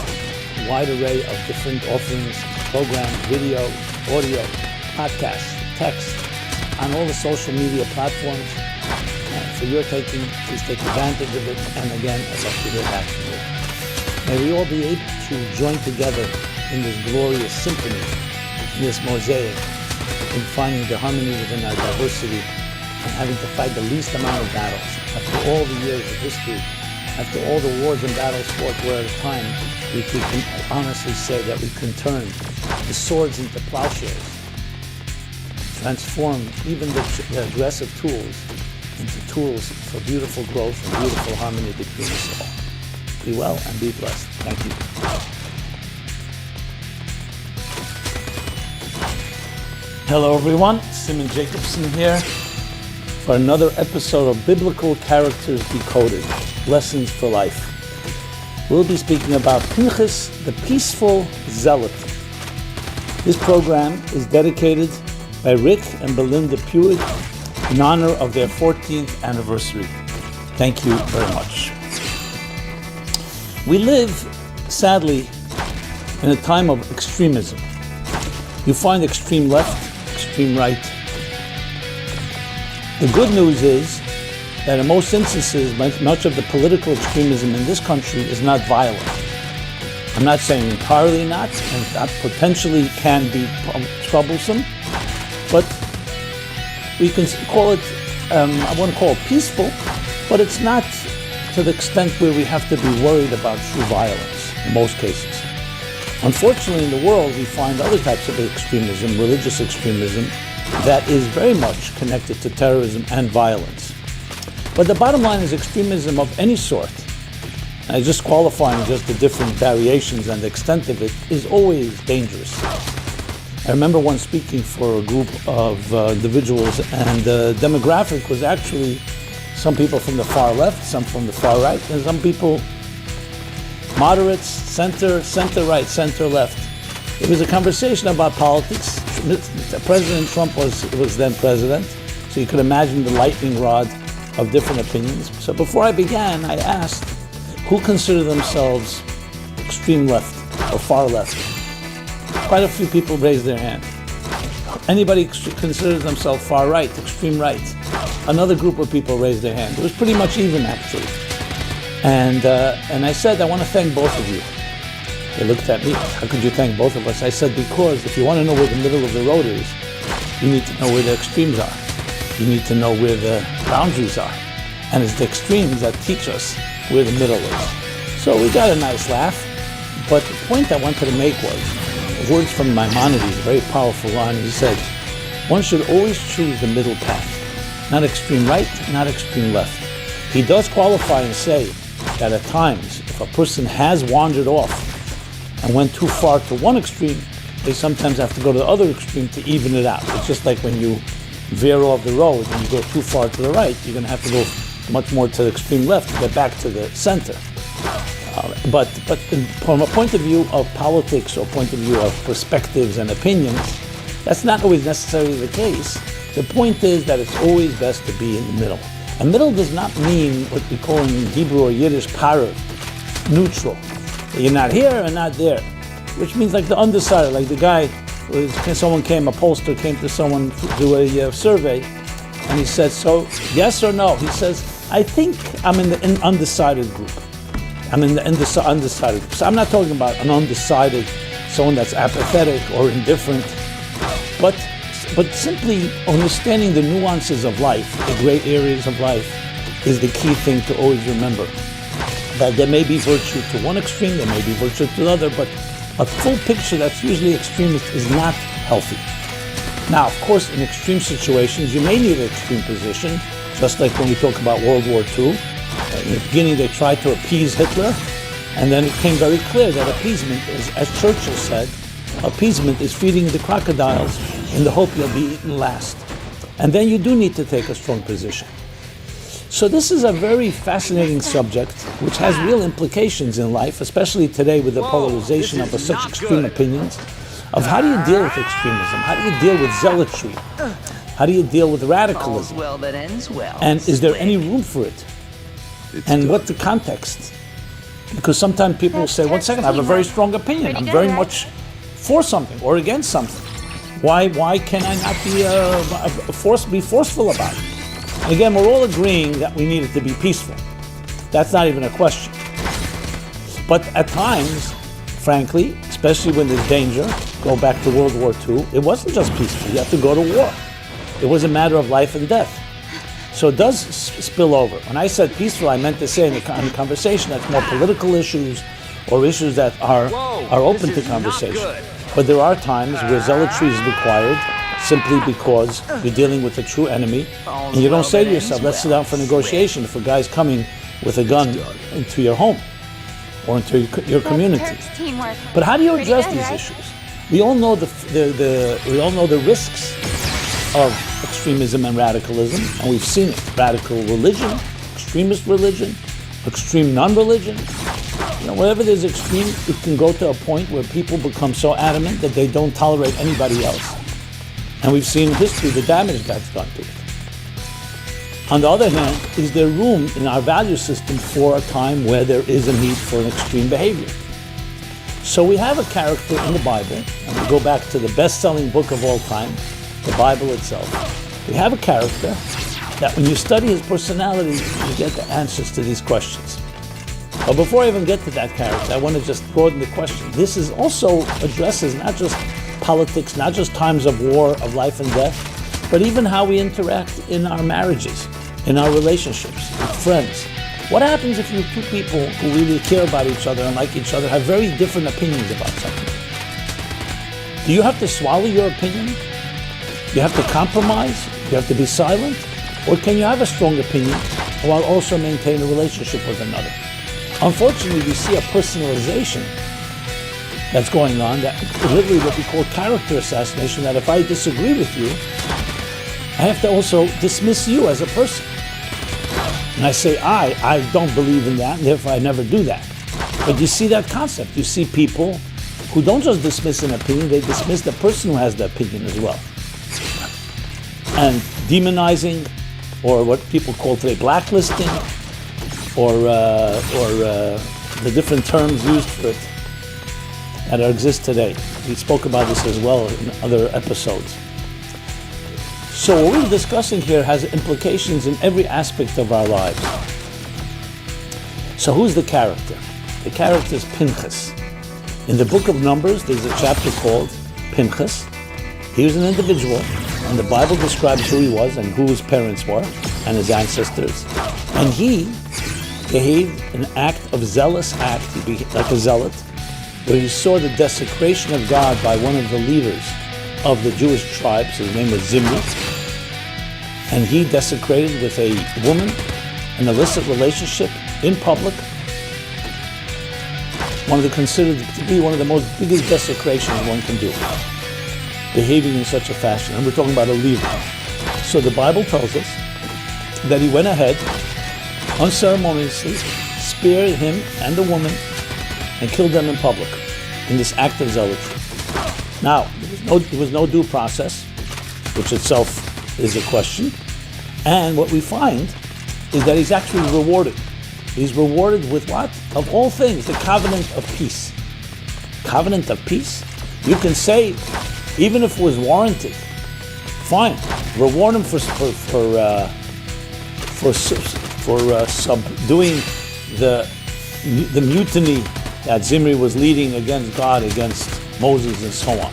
A wide array of different offerings, program, video, audio, podcasts, text, on all the social media platforms. And for your taking, please take advantage of it. And again, I'd love to hear back from you. May we all be able to join together in this glorious symphony, in this mosaic, in finding the harmony within our diversity and having to fight the least amount of battles. After all the years of history, after all the wars and battles fought, where at a time we can honestly say that we can turn the swords into plowshares, transform even the aggressive tools into tools for beautiful growth and beautiful harmony between us all. Be well and be blessed. Thank you. Hello everyone, Simon Jacobson here for another episode of Biblical Characters Decoded, Lessons for Life. We'll be speaking about Pinchas, the peaceful zealot. This program is dedicated by Rick and Belinda Puig in honor of their 14th anniversary. Thank you very much. We live, sadly, in a time of extremism. You find extreme left, extreme right. The good news is that in most instances, much of the political extremism in this country is not violent. I'm not saying entirely not, and that potentially can be troublesome, but we can call it, I wouldn't call it peaceful, but it's not to the extent where we have to be worried about true violence in most cases. Unfortunately, in the world, we find other types of extremism, religious extremism, that is very much connected to terrorism and violence. But the bottom line is extremism of any sort, and just qualifying just the different variations and the extent of it, is always dangerous. I remember once speaking for a group of individuals, and the demographic was actually some people from the far left, some from the far right, and some people moderates, center, center-right, center-left. It was a conversation about politics. President Trump was then president, so you could imagine the lightning rod of different opinions. So before I began, I asked who consider themselves extreme left or far left. Quite a few people raised their hand. Anybody considers themselves far right, extreme right? Another group of people raised their hand. It was pretty much even, actually. And I said, I want to thank both of you. They looked at me, how could you thank both of us? I said, because if you want to know where the middle of the road is, you need to know where the extremes are. You need to know where the boundaries are. And it's the extremes that teach us where the middle is. So we got a nice laugh, but the point I wanted to make was, words from Maimonides, a very powerful line. He said, one should always choose the middle path, not extreme right, not extreme left. He does qualify and say that at times, if a person has wandered off and went too far to one extreme, they sometimes have to go to the other extreme to even it out. It's just like when you veer off the road and you go too far to the right, you're going to have to go much more to the extreme left to get back to the center. But from a point of view of politics or point of view of perspectives and opinions, that's not always necessarily the case. The point is that it's always best to be in the middle. And middle does not mean what we call in Hebrew or Yiddish parav, neutral. You're not here and not there, which means like the undecided, like the guy, a pollster came to someone to do a survey, and he said, so yes or no? He says, I think I'm in the undecided group. I'm in the undecided group. So I'm not talking about an undecided, someone that's apathetic or indifferent, but But simply understanding the nuances of life, the great areas of life, is the key thing to always remember. That there may be virtue to one extreme, there may be virtue to the other, but a full picture that's usually extremist is not healthy. Now, of course, in extreme situations, you may need an extreme position, just like when we talk about World War II. In the beginning, they tried to appease Hitler, and then it became very clear that appeasement is, as Churchill said, appeasement is feeding the crocodiles in the hope you'll be eaten last. And then you do need to take a strong position. So this is a very fascinating subject, which has real implications in life, especially today with the polarization of such extreme opinions, of how do you deal with extremism? How do you deal with zealotry? How do you deal with radicalism? Well that ends well. And is there any room for it? And what the context? Because sometimes people will say, one second, I have a very strong opinion. I'm very much for something or against something. Why can I not be forceful about it? And again, we're all agreeing that we need it to be peaceful. That's not even a question. But at times, frankly, especially when there's danger, go back to World War II, it wasn't just peaceful. You have to go to war. It was a matter of life and death. So it does spill over. When I said peaceful, I meant to say in the conversation that's more political issues or issues that are open to conversation. But there are times where zealotry is required simply because you're dealing with a true enemy, and you don't say to yourself, let's sit down for negotiation if a guy's coming with a gun into your home or into your community. But how do you address these issues? We all know the risks of extremism and radicalism, and we've seen it. Radical religion, extremist religion, extreme non-religion. Wherever there's extreme, it can go to a point where people become so adamant that they don't tolerate anybody else. And we've seen in history the damage that's done to it. On the other hand, is there room in our value system for a time where there is a need for an extreme behavior? So we have a character in the Bible, and we go back to the best-selling book of all time, the Bible itself. We have a character that when you study his personality, you get the answers to these questions. But before I even get to that character, I want to just broaden the question. This is also addresses not just politics, not just times of war, of life and death, but even how we interact in our marriages, in our relationships, with friends. What happens if you two people who really care about each other and like each other have very different opinions about something? Do you have to swallow your opinion? Do you have to compromise? Do you have to be silent? Or can you have a strong opinion while also maintain a relationship with another? Unfortunately, we see a personalization that's going on, that literally what we call character assassination, that if I disagree with you, I have to also dismiss you as a person. And I say, I don't believe in that, and therefore I never do that. But you see that concept. You see people who don't just dismiss an opinion, they dismiss the person who has the opinion as well. And demonizing, or what people call today blacklisting, or the different terms used for it that exist today. We spoke about this as well in other episodes. So what we're discussing here has implications in every aspect of our lives. So who's the character? The character is Pinchas. In the book of Numbers, there's a chapter called Pinchas. He was an individual, and the Bible describes who he was and who his parents were and his ancestors. And he behaved an zealous act, he behaved like a zealot, where he saw the desecration of God by one of the leaders of the Jewish tribes. His name was Zimri. And he desecrated with a woman an illicit relationship in public. Considered to be one of the most biggest desecrations one can do, behaving in such a fashion. And we're talking about a leader. So the Bible tells us that he went ahead, unceremoniously, speared him and the woman and killed them in public in this act of zealotry. Now, there was no due process, which itself is a question. And what we find is that he's actually rewarded. He's rewarded with what? Of all things, the covenant of peace. Covenant of peace? You can say, even if it was warranted, fine, reward him for subduing the mutiny that Zimri was leading against God, against Moses, and so on.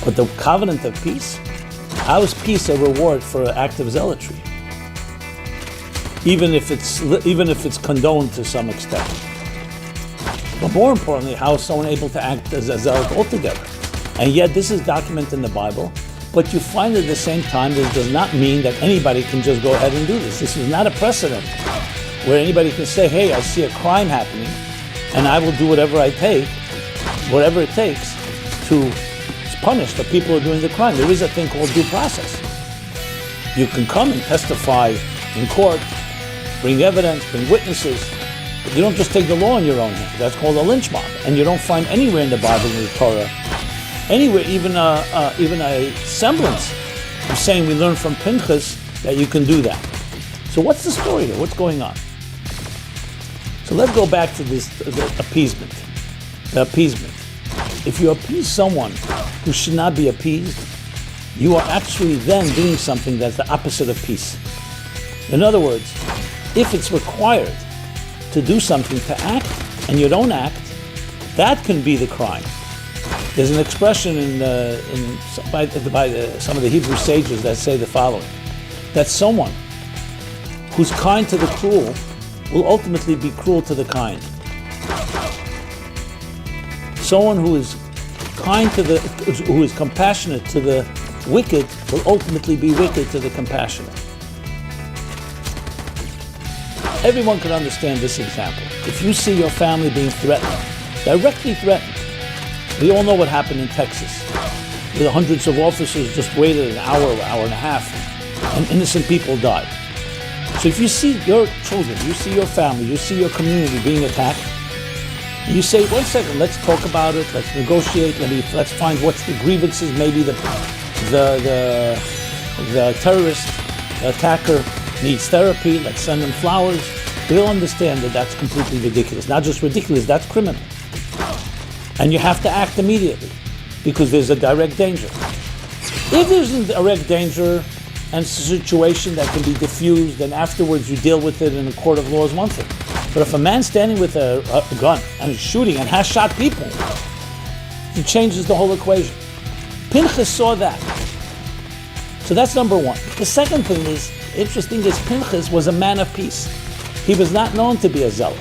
But the covenant of peace, How is peace a reward for an act of zealotry? Even if it's condoned to some extent. But more importantly, how is someone able to act as a zealot altogether? And yet this is documented in the Bible, but you find at the same time this does not mean that anybody can just go ahead and do this. This is not a precedent where anybody can say, hey, I see a crime happening and I will do whatever it takes to punish the people who are doing the crime. There is a thing called due process. You can come and testify in court, bring evidence, bring witnesses, but you don't just take the law in your own hands. That's called a lynch mob. And you don't find anywhere in the Bible, in the Torah, anywhere, even a semblance of saying we learn from Pinchas that you can do that. So what's the story here? What's going on? So let's go back to this appeasement. The appeasement. If you appease someone who should not be appeased, you are actually then doing something that's the opposite of peace. In other words, if it's required to do something, to act, and you don't act, that can be the crime. There's an expression by some of the Hebrew sages that say the following, that someone who's kind to the cruel will ultimately be cruel to the kind. Someone who is who is compassionate to the wicked will ultimately be wicked to the compassionate. Everyone can understand this example. If you see your family being threatened, directly threatened, we all know what happened in Texas. The hundreds of officers just waited an hour and a half, and innocent people died. So if you see your children, you see your family, you see your community being attacked, and you say, 1 second, let's talk about it, let's negotiate, let's find what's the grievances, maybe the terrorist, the attacker needs therapy, let's send them flowers. We'll understand that that's completely ridiculous. Not just ridiculous, that's criminal. And you have to act immediately because there's a direct danger. If there's a direct danger and it's a situation that can be diffused and afterwards you deal with it in a court of law is one thing. But if a man's standing with a gun and is shooting and has shot people, it changes the whole equation. Pinchas saw that. So that's number one. The second thing is, interesting is Pinchas was a man of peace. He was not known to be a zealot.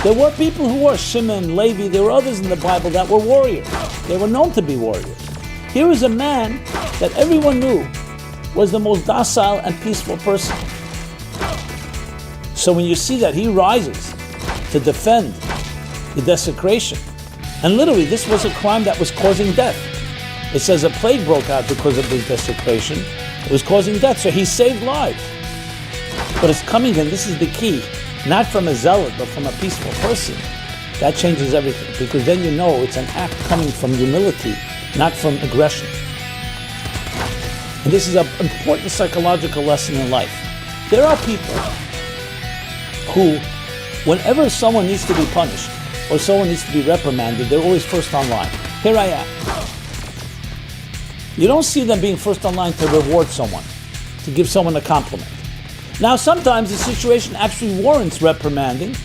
There were people who were, Shimon, Levi, there were others in the Bible that were warriors. They were known to be warriors. Here is a man that everyone knew was the most docile and peaceful person. So when you see that he rises to defend the desecration, and literally this was a crime that was causing death. It says a plague broke out because of this desecration. It was causing death, so he saved lives. But it's coming, and this is the key, not from a zealot, but from a peaceful person. That changes everything, because then you know it's an act coming from humility, not from aggression. And this is an important psychological lesson in life. There are people who, whenever someone needs to be punished, or someone needs to be reprimanded, they're always first online. Here I am. You don't see them being first online to reward someone, to give someone a compliment. Now, sometimes the situation actually warrants reprimanding,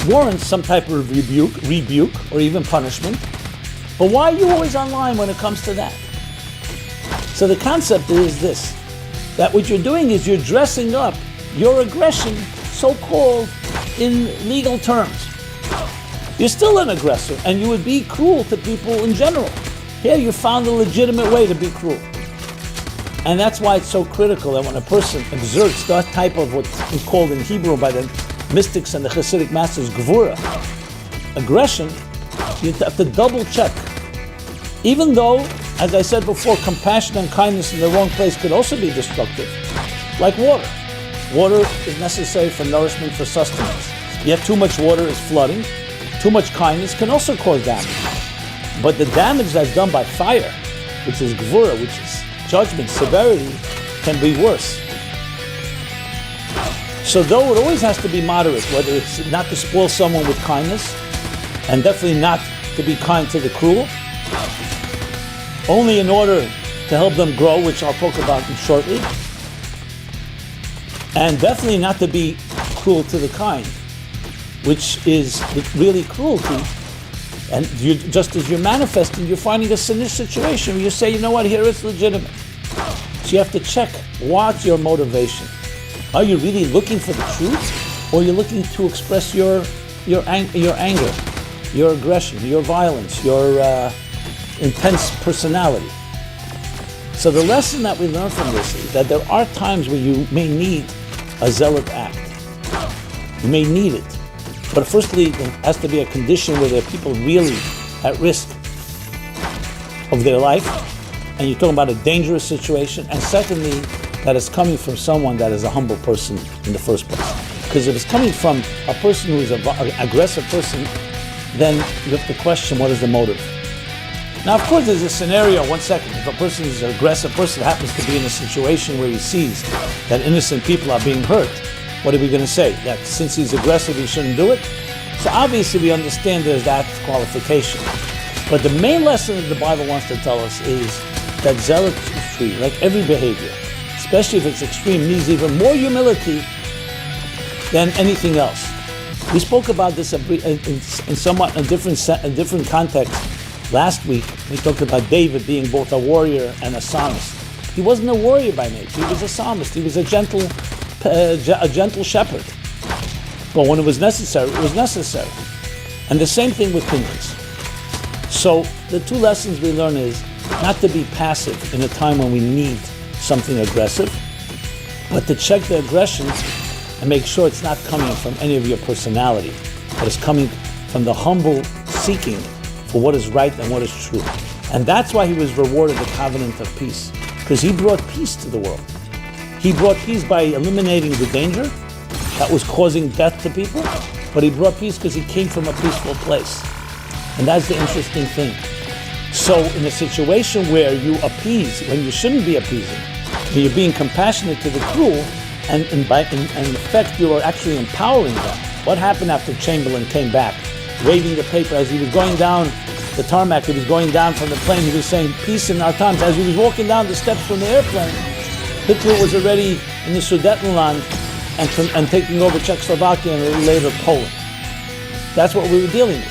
warrants some type of rebuke, or even punishment. But why are you always online when it comes to that? So the concept is this, that what you're doing is you're dressing up your aggression, so-called, in legal terms. You're still an aggressor, and you would be cruel to people in general. Here you found a legitimate way to be cruel. And that's why it's so critical that when a person exerts that type of what's called in Hebrew by the mystics and the Hasidic masters, gvura, aggression, you have to double check. Even though, as I said before, compassion and kindness in the wrong place could also be destructive. Like water. Water is necessary for nourishment, for sustenance. Yet too much water is flooding. Too much kindness can also cause damage. But the damage that's done by fire, which is gvura, which is judgment, severity, can be worse. So though it always has to be moderate, whether it's not to spoil someone with kindness, and definitely not to be kind to the cruel, only in order to help them grow, which I'll talk about shortly, and definitely not to be cruel to the kind, which is really cruelty. And just as you're manifesting, you're finding a situation where you say, you know what, here it's legitimate. you have to check what's your motivation. Are you really looking for the truth, or are you looking to express your anger, your aggression, your violence, your intense personality? So the lesson that we learn from this is that there are times where you may need a zealot act. You may need it. But firstly, there has to be a condition where there are people really at risk of their life, and you're talking about a dangerous situation. And secondly, that is coming from someone that is a humble person in the first place. Because if it's coming from a person who is an aggressive person, then you have to question what is the motive. Now, of course, there's a scenario, one second, if a person is an aggressive person, happens to be in a situation where he sees that innocent people are being hurt, what are we going to say? That since he's aggressive, he shouldn't do it? So obviously we understand there's that qualification. But the main lesson that the Bible wants to tell us is that zealotry, like every behavior, especially if it's extreme, needs even more humility than anything else. We spoke about this in somewhat a different context last week. We talked about David being both a warrior and a psalmist. He wasn't a warrior by nature. He was a psalmist. He was a gentle shepherd. But when it was necessary, it was necessary. And the same thing with kingdoms. So the two lessons we learn is not to be passive in a time when we need something aggressive, but to check the aggression and make sure it's not coming from any of your personality, but it's coming from the humble seeking for what is right and what is true. And that's why he was rewarded the covenant of peace, because he brought peace to the world. He brought peace by eliminating the danger that was causing death to people, but he brought peace because he came from a peaceful place. And that's the interesting thing. So in a situation where you appease when you shouldn't be appeasing, when you're being compassionate to the cruel, and in effect you are actually empowering them. What happened after Chamberlain came back, waving the paper as he was going down the tarmac, he was going down from the plane, he was saying peace in our times. As he was walking down the steps from the airplane, Hitler was already in the Sudetenland and taking over Czechoslovakia and later Poland. That's what we were dealing with.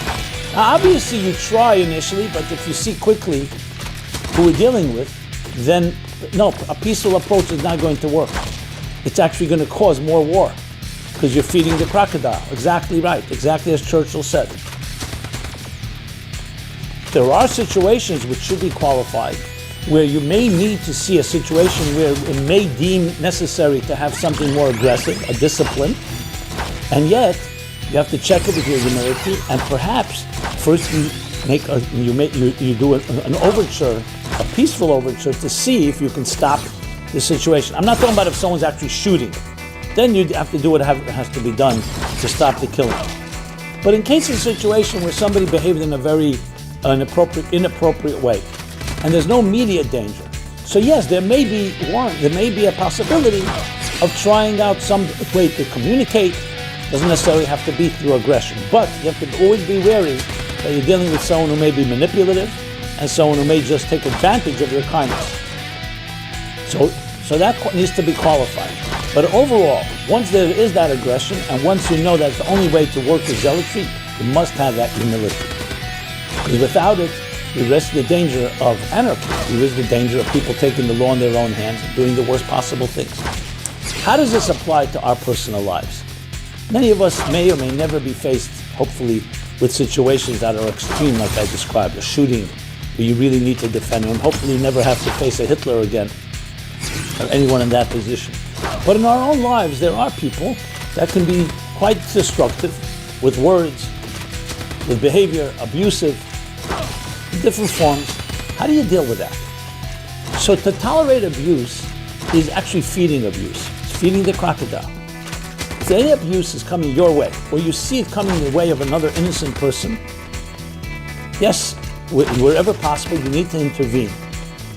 Now, obviously you try initially, but if you see quickly who we're dealing with, then no, a peaceful approach is not going to work. It's actually going to cause more war because you're feeding the crocodile. Exactly right, exactly as Churchill said. There are situations which should be qualified where you may need to see a situation where it may deem necessary to have something more aggressive, a discipline, and yet you have to check it with your humility, and perhaps first you do an overture, a peaceful overture, to see if you can stop the situation. I'm not talking about if someone's actually shooting. Then you have to do what has to be done to stop the killing. But in case of a situation where somebody behaved in a very inappropriate way, and there's no immediate danger, so yes, there may be a possibility of trying out some way to communicate. Doesn't necessarily have to be through aggression, but you have to always be wary that you're dealing with someone who may be manipulative and someone who may just take advantage of your kindness. So that needs to be qualified. But overall, once there is that aggression, and once you know that the only way to work is zealotry, you must have that humility. Because without it, you risk the danger of anarchy. You risk the danger of people taking the law in their own hands and doing the worst possible things. How does this apply to our personal lives? Many of us may or may never be faced, hopefully, with situations that are extreme, like I described, a shooting where you really need to defend, and hopefully never have to face a Hitler again, or anyone in that position. But in our own lives, there are people that can be quite destructive with words, with behavior, abusive, in different forms. How do you deal with that? So to tolerate abuse is actually feeding abuse. It's feeding the crocodile. If any abuse is coming your way, or you see it coming the way of another innocent person, yes, wherever possible, you need to intervene.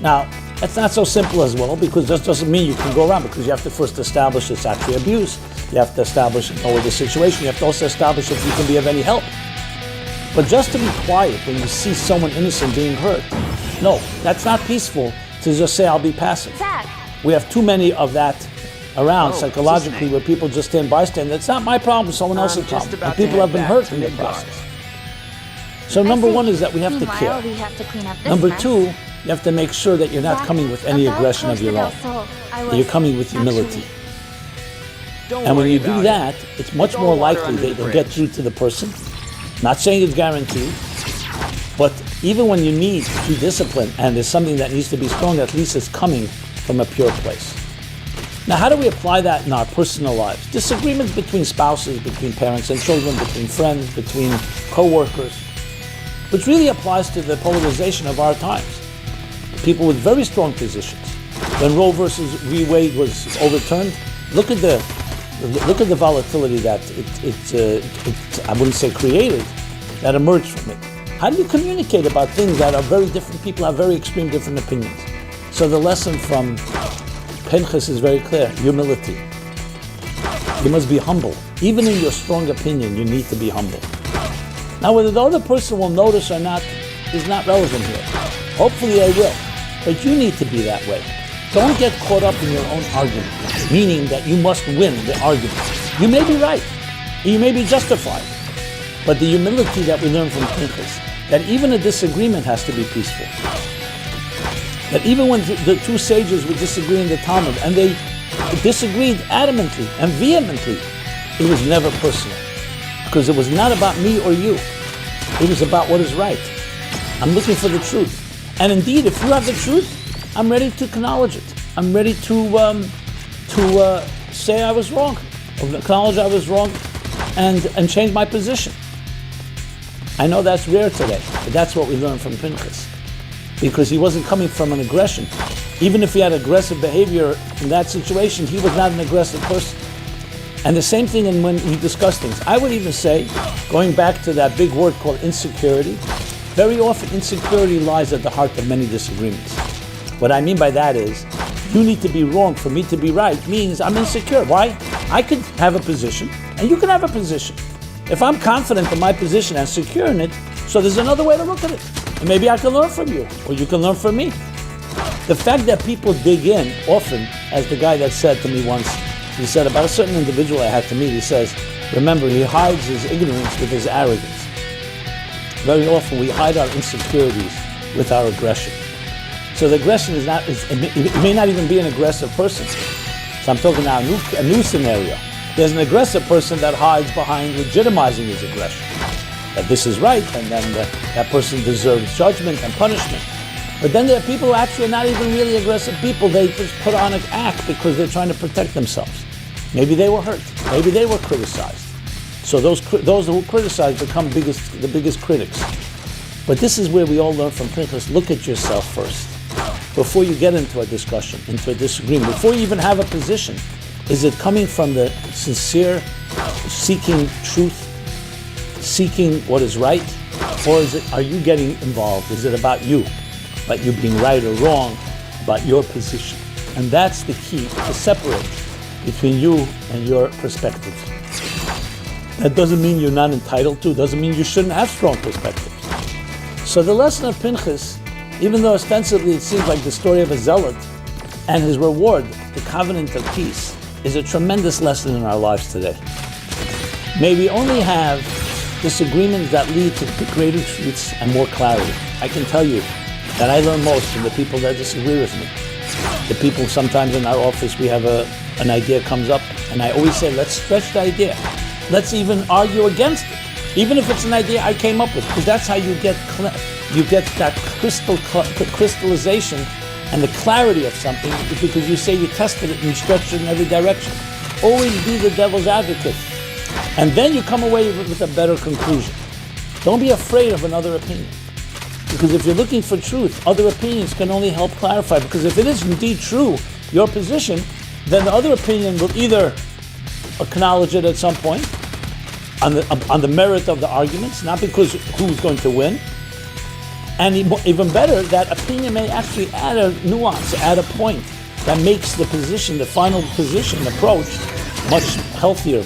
Now, that's not so simple as well, because that doesn't mean you can go around, because you have to first establish it's actually abuse. You have to establish the situation. You have to also establish if you can be of any help. But just to be quiet when you see someone innocent being hurt, no, that's not peaceful to just say, I'll be passive. Zach. We have too many of that around psychologically, where people just stand bystander. It's not my problem, it's someone else's problem. And people have been hurt in the process. So number one is that we have to care. We have to clean up this Number mess. two, you have to make sure that you're not coming with any aggression of your own. That you're coming with humility. And when you do that, it's much more likely that you'll get through to the person. Not saying it's guaranteed, but even when you need to be disciplined and there's something that needs to be strong, at least it's coming from a pure place. Now, how do we apply that in our personal lives? Disagreements between spouses, between parents and children, between friends, between co-workers, which really applies to the polarization of our times. People with very strong positions. When Roe versus Wade was overturned, look at the volatility that it I wouldn't say created, that emerged from it. How do you communicate about things that are very different? People have very extreme different opinions. So the lesson from Pinchas is very clear: humility. You must be humble. Even in your strong opinion, you need to be humble. Now, whether the other person will notice or not is not relevant here. Hopefully they will, but you need to be that way. Don't get caught up in your own argument, meaning that you must win the argument. You may be right, you may be justified, but the humility that we learn from Pinchas, that even a disagreement has to be peaceful. That even when the two sages would disagree in the Talmud, and they disagreed adamantly and vehemently, it was never personal. Because it was not about me or you. It was about what is right. I'm looking for the truth. And indeed, if you have the truth, I'm ready to acknowledge it. I'm ready to say I was wrong, or acknowledge I was wrong, and change my position. I know that's rare today, but that's what we learned from Pinchas. Because he wasn't coming from an aggression. Even if he had aggressive behavior in that situation, he was not an aggressive person. And the same thing when we discuss things. I would even say, going back to that big word called insecurity, very often insecurity lies at the heart of many disagreements. What I mean by that is, you need to be wrong for me to be right means I'm insecure. Why? I could have a position, and you can have a position. If I'm confident in my position and secure in it, so there's another way to look at it. And maybe I can learn from you, or you can learn from me. The fact that people dig in often, as the guy that said to me once, he said about a certain individual I had to meet, he says, remember, he hides his ignorance with his arrogance. Very often we hide our insecurities with our aggression. So the aggression is not, it may not even be an aggressive person. So I'm talking now a new scenario. There's an aggressive person that hides behind legitimizing his aggression. That this is right, and then that person deserves judgment and punishment. But then there are people who actually are not even really aggressive people. They just put on an act because they're trying to protect themselves. Maybe they were hurt. Maybe they were criticized. So those who criticize become the biggest critics. But this is where we all learn from Pinchas. Look at yourself first. Before you get into a discussion, into a disagreement, before you even have a position, is it coming from the sincere seeking truth, seeking what is right, or are you getting involved? Is it about you being right or wrong, about your position? And that's the key to separate between you and your perspective. That doesn't mean you're not entitled to, doesn't mean you shouldn't have strong perspectives. So the lesson of Pinchas, even though ostensibly it seems like the story of a zealot, and his reward, the covenant of peace, is a tremendous lesson in our lives today. May we only have disagreements that lead to greater truths and more clarity. I can tell you that I learn most from the people that disagree with me. The people sometimes in our office, we have an idea comes up, and I always say, let's stretch the idea. Let's even argue against it, even if it's an idea I came up with, because that's how you get that crystallization and the clarity of something, because you say you tested it and you stretched it in every direction. Always be the devil's advocate. And then you come away with a better conclusion. Don't be afraid of another opinion. Because if you're looking for truth, other opinions can only help clarify. Because if it is indeed true, your position, then the other opinion will either acknowledge it at some point on the merit of the arguments, not because who's going to win. And even better, that opinion may actually add a nuance, add a point that makes the position, the final position approach, much healthier.